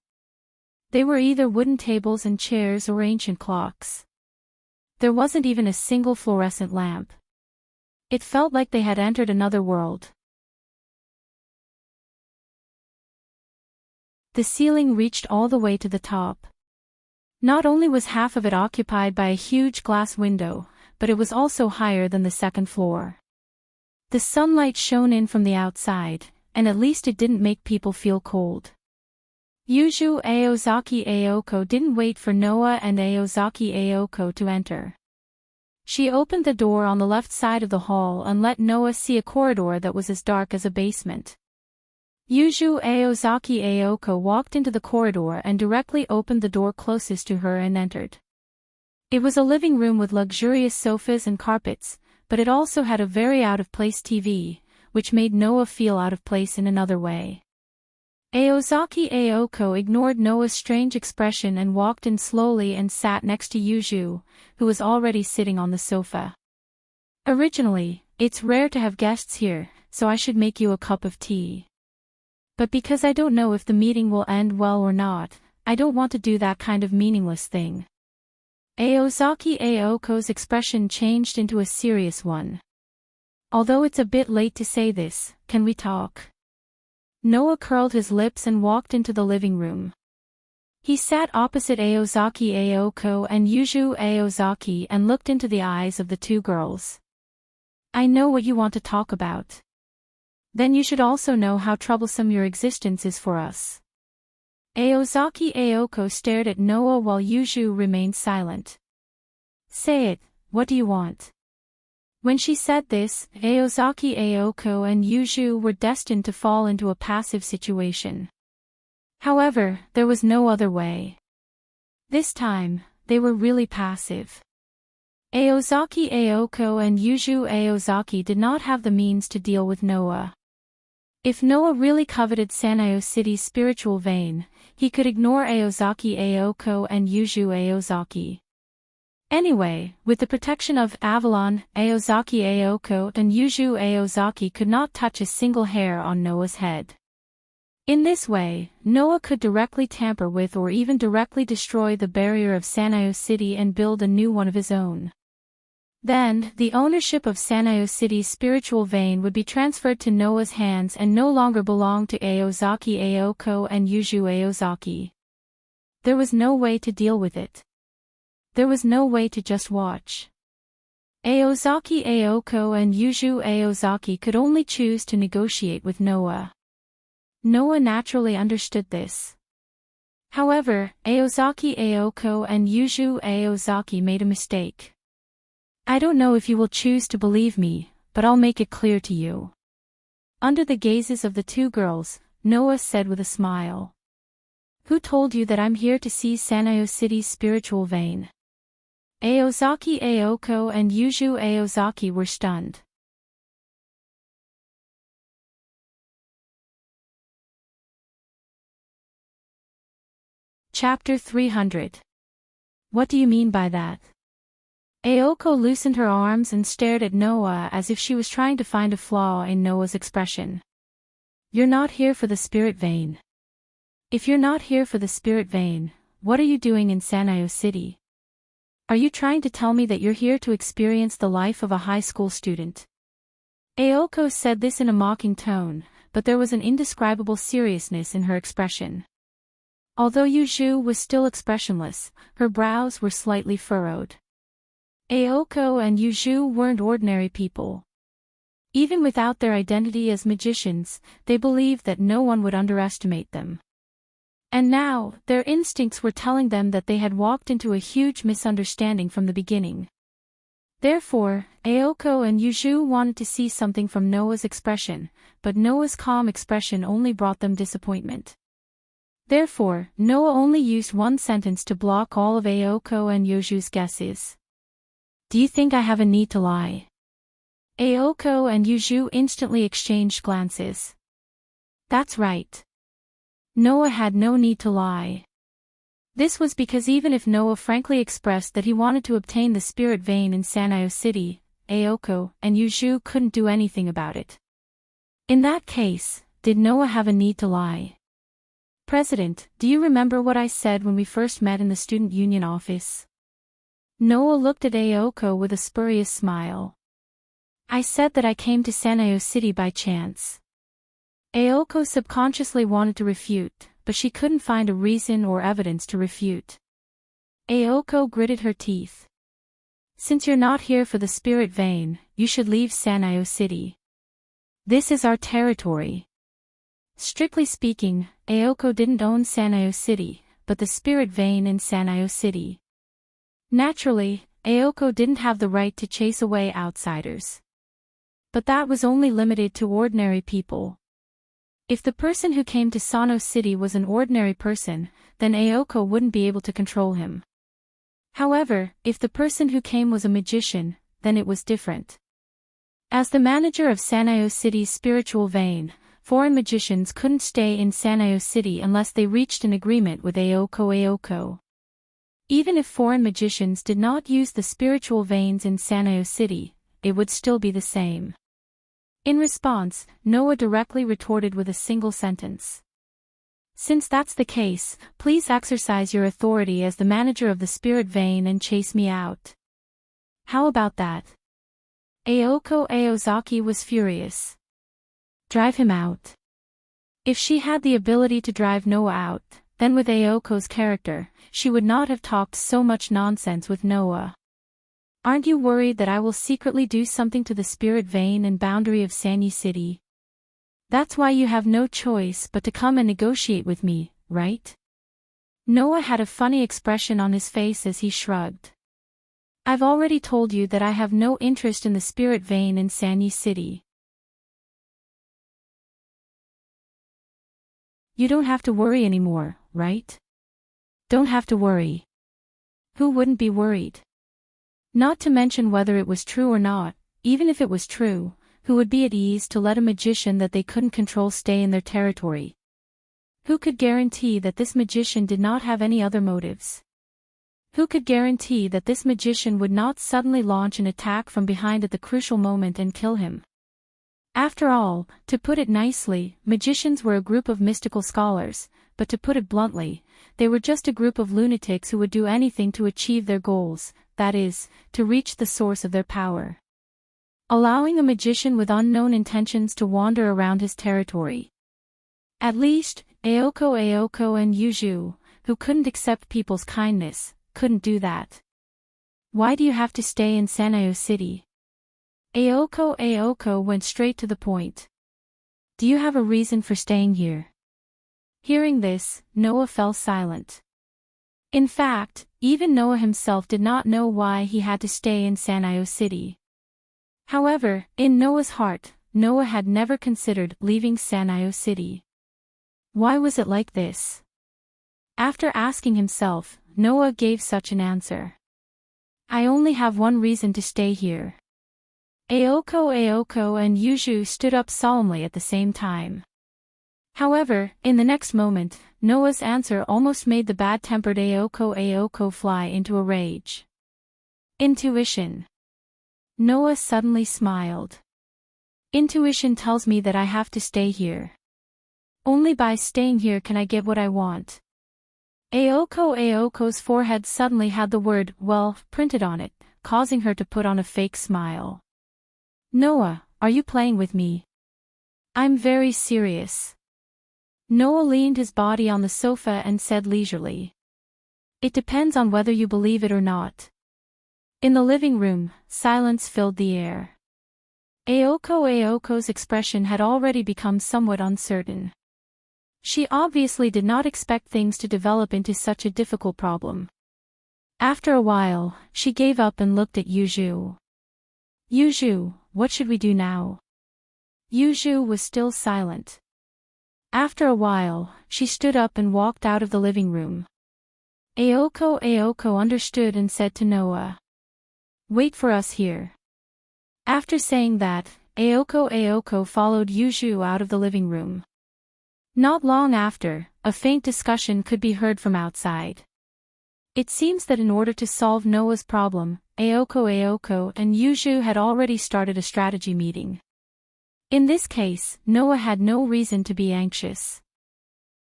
They were either wooden tables and chairs or ancient clocks. There wasn't even a single fluorescent lamp. It felt like they had entered another world. The ceiling reached all the way to the top. Not only was half of it occupied by a huge glass window, but it was also higher than the second floor. The sunlight shone in from the outside, and at least it didn't make people feel cold. Yuju Aozaki Aoko didn't wait for Noah and Aozaki Aoko to enter. She opened the door on the left side of the hall and let Noah see a corridor that was as dark as a basement. Yuju Aozaki Aoko walked into the corridor and directly opened the door closest to her and entered. It was a living room with luxurious sofas and carpets, but it also had a very out-of-place TV, which made Noah feel out of place in another way. Aozaki Aoko ignored Noah's strange expression and walked in slowly and sat next to Yuju, who was already sitting on the sofa. Originally, it's rare to have guests here, so I should make you a cup of tea. But because I don't know if the meeting will end well or not, I don't want to do that kind of meaningless thing. Aozaki Aoko's expression changed into a serious one. Although it's a bit late to say this, can we talk? Noah curled his lips and walked into the living room. He sat opposite Aozaki Aoko and Yuju Aozaki and looked into the eyes of the two girls. I know what you want to talk about. Then you should also know how troublesome your existence is for us. Aozaki Aoko stared at Noah while Yuju remained silent. Say it, what do you want? When she said this, Aozaki Aoko and Yuju were destined to fall into a passive situation. However, there was no other way. This time, they were really passive. Aozaki Aoko and Yuju Aozaki did not have the means to deal with Noah. If Noah really coveted Sanyo City's spiritual vein, he could ignore Aozaki Aoko and Yuju Aozaki. Anyway, with the protection of Avalon, Aozaki Aoko and Yuju Aozaki could not touch a single hair on Noah's head. In this way, Noah could directly tamper with or even directly destroy the barrier of Sanyo City and build a new one of his own. Then, the ownership of Sanyo City's spiritual vein would be transferred to Noah's hands and no longer belong to Aozaki Aoko and Yuju Aozaki. There was no way to deal with it. There was no way to just watch. Aozaki Aoko and Yuju Aozaki could only choose to negotiate with Noah. Noah naturally understood this. However, Aozaki Aoko and Yuju Aozaki made a mistake. I don't know if you will choose to believe me, but I'll make it clear to you. Under the gazes of the two girls, Noah said with a smile. Who told you that I'm here to seize Sanyo City's spiritual vein? Aozaki Aoko and Yuju Aozaki were stunned. Chapter 300. What do you mean by that? Aoko loosened her arms and stared at Noah as if she was trying to find a flaw in Noah's expression. You're not here for the spirit vein. If you're not here for the spirit vein, what are you doing in Sanayo City? Are you trying to tell me that you're here to experience the life of a high school student? Aoko said this in a mocking tone, but there was an indescribable seriousness in her expression. Although Yuju was still expressionless, her brows were slightly furrowed. Aoko and Yuju weren't ordinary people. Even without their identity as magicians, they believed that no one would underestimate them. And now, their instincts were telling them that they had walked into a huge misunderstanding from the beginning. Therefore, Aoko and Yuju wanted to see something from Noah's expression, but Noah's calm expression only brought them disappointment. Therefore, Noah only used one sentence to block all of Aoko and Yuju's guesses. Do you think I have a need to lie? Aoko and Yuju instantly exchanged glances. That's right. Noah had no need to lie. This was because even if Noah frankly expressed that he wanted to obtain the spirit vein in Sanayo City, Aoko and Yuju couldn't do anything about it. In that case, did Noah have a need to lie? President, do you remember what I said when we first met in the student union office? Noah looked at Aoko with a spurious smile. I said that I came to Sanayo City by chance. Aoko subconsciously wanted to refute, but she couldn't find a reason or evidence to refute. Aoko gritted her teeth. Since you're not here for the spirit vein, you should leave Sanayo City. This is our territory. Strictly speaking, Aoko didn't own Sanayo City, but the spirit vein in Sanayo City. Naturally, Aoko didn't have the right to chase away outsiders. But that was only limited to ordinary people. If the person who came to Sano City was an ordinary person, then Aoko wouldn't be able to control him. However, if the person who came was a magician, then it was different. As the manager of Sanayo City's spiritual vein, foreign magicians couldn't stay in Sanayo City unless they reached an agreement with Aoko. Even if foreign magicians did not use the spiritual veins in Sanayo City, it would still be the same. In response, Noah directly retorted with a single sentence. Since that's the case, please exercise your authority as the manager of the spirit vein and chase me out. How about that? Aoko Aozaki was furious. Drive him out. If she had the ability to drive Noah out, then with Aoko's character, she would not have talked so much nonsense with Noah. Aren't you worried that I will secretly do something to the spirit vein and boundary of Sanyi City? That's why you have no choice but to come and negotiate with me, right? Noah had a funny expression on his face as he shrugged. I've already told you that I have no interest in the spirit vein in Sanyi City. You don't have to worry anymore, right? Don't have to worry. Who wouldn't be worried? Not to mention whether it was true or not, even if it was true, who would be at ease to let a magician that they couldn't control stay in their territory? Who could guarantee that this magician did not have any other motives? Who could guarantee that this magician would not suddenly launch an attack from behind at the crucial moment and kill him? After all, to put it nicely, magicians were a group of mystical scholars, but to put it bluntly, they were just a group of lunatics who would do anything to achieve their goals, that is, to reach the source of their power. Allowing a magician with unknown intentions to wander around his territory. At least, Aoko and Yuju, who couldn't accept people's kindness, couldn't do that. Why do you have to stay in Sanayo City? Aoko went straight to the point. Do you have a reason for staying here? Hearing this, Noah fell silent. In fact, even Noah himself did not know why he had to stay in Sanayo City. However, in Noah's heart, Noah had never considered leaving Sanayo City. Why was it like this? After asking himself, Noah gave such an answer. I only have one reason to stay here. Aoko and Yuju stood up solemnly at the same time. However, in the next moment, Noah's answer almost made the bad-tempered Aoko fly into a rage. Intuition. Noah suddenly smiled. Intuition tells me that I have to stay here. Only by staying here can I get what I want. Aoko's forehead suddenly had the word, well, printed on it, causing her to put on a fake smile. Noah, are you playing with me? I'm very serious. Noah leaned his body on the sofa and said leisurely. It depends on whether you believe it or not. In the living room, silence filled the air. Aoko's expression had already become somewhat uncertain. She obviously did not expect things to develop into such a difficult problem. After a while, she gave up and looked at Yuju. Yuju, what should we do now? Yuju was still silent. After a while, she stood up and walked out of the living room. Aoko understood and said to Noah, wait for us here. After saying that, Aoko followed Yuju out of the living room. Not long after, a faint discussion could be heard from outside. It seems that in order to solve Noah's problem, Aoko and Yuju had already started a strategy meeting. In this case, Noah had no reason to be anxious.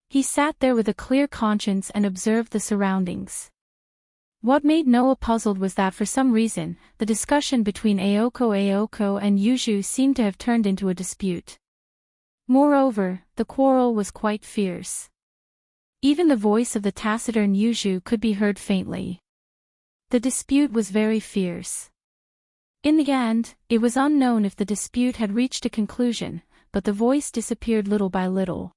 He sat there with a clear conscience and observed the surroundings. What made Noah puzzled was that for some reason, the discussion between Aoko and Yuju seemed to have turned into a dispute. Moreover, the quarrel was quite fierce. Even the voice of the taciturn Yuju could be heard faintly. The dispute was very fierce. In the end, it was unknown if the dispute had reached a conclusion, but the voice disappeared little by little.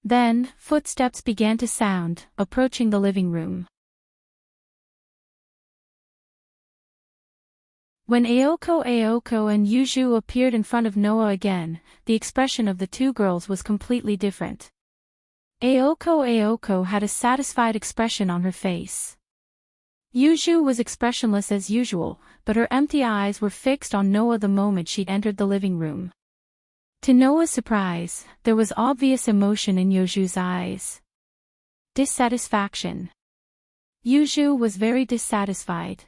Then, footsteps began to sound, approaching the living room. When Aoko and Yuju appeared in front of Noah again, the expression of the two girls was completely different. Aoko had a satisfied expression on her face. Yuju was expressionless as usual, but her empty eyes were fixed on Noah the moment she entered the living room. To Noah's surprise, there was obvious emotion in Yuju's eyes. Dissatisfaction. Yuju was very dissatisfied.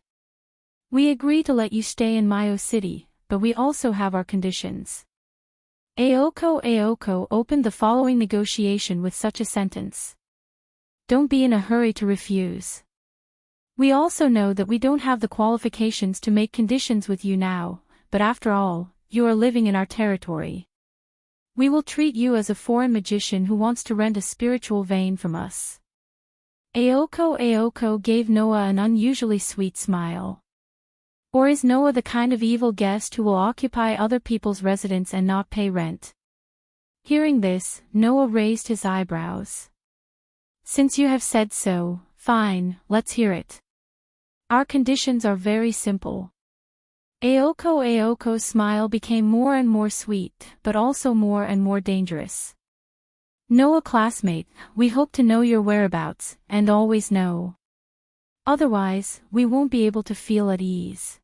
We agree to let you stay in Mayo City, but we also have our conditions. Aoko opened the following negotiation with such a sentence. Don't be in a hurry to refuse. We also know that we don't have the qualifications to make conditions with you now, but after all, you are living in our territory. We will treat you as a foreign magician who wants to rent a spiritual vein from us. Aoko gave Noah an unusually sweet smile. Or is Noah the kind of evil guest who will occupy other people's residence and not pay rent? Hearing this, Noah raised his eyebrows. Since you have said so, fine, let's hear it. Our conditions are very simple. Aoko's smile became more and more sweet, but also more and more dangerous. Noah classmate, we hope to know your whereabouts, and always know. Otherwise, we won't be able to feel at ease.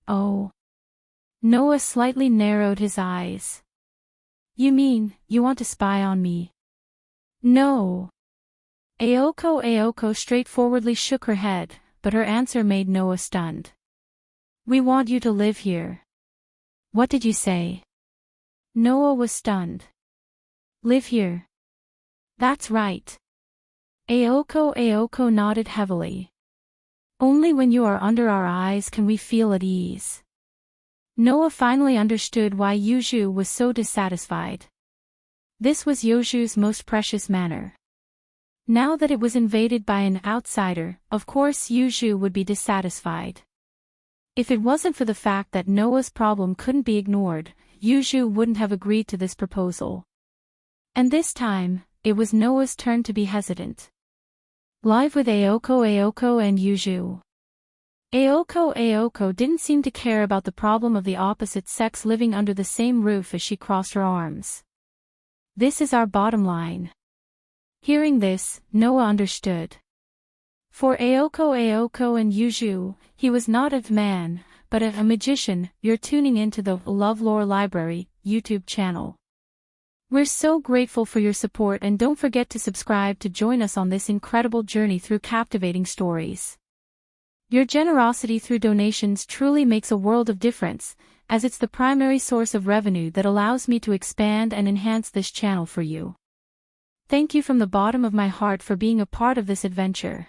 Oh. Noah slightly narrowed his eyes. You mean, you want to spy on me? No. Aoko straightforwardly shook her head, but her answer made Noah stunned. We want you to live here. What did you say? Noah was stunned. Live here. That's right. Aoko nodded heavily. Only when you are under our eyes can we feel at ease. Noah finally understood why Yuju was so dissatisfied. This was Yuju's most precious manor. Now that it was invaded by an outsider, of course Yuju would be dissatisfied. If it wasn't for the fact that Noah's problem couldn't be ignored, Yuju wouldn't have agreed to this proposal. And this time, it was Noah's turn to be hesitant. Live with Aoko and Yuju. Aoko didn't seem to care about the problem of the opposite sex living under the same roof as she crossed her arms. This is our bottom line. Hearing this, Noah understood. For Aoko and Yuju, he was not a man, but a magician. You're tuning into the LoveLore Library YouTube channel. We're so grateful for your support, and don't forget to subscribe to join us on this incredible journey through captivating stories. Your generosity through donations truly makes a world of difference, as it's the primary source of revenue that allows me to expand and enhance this channel for you. Thank you from the bottom of my heart for being a part of this adventure.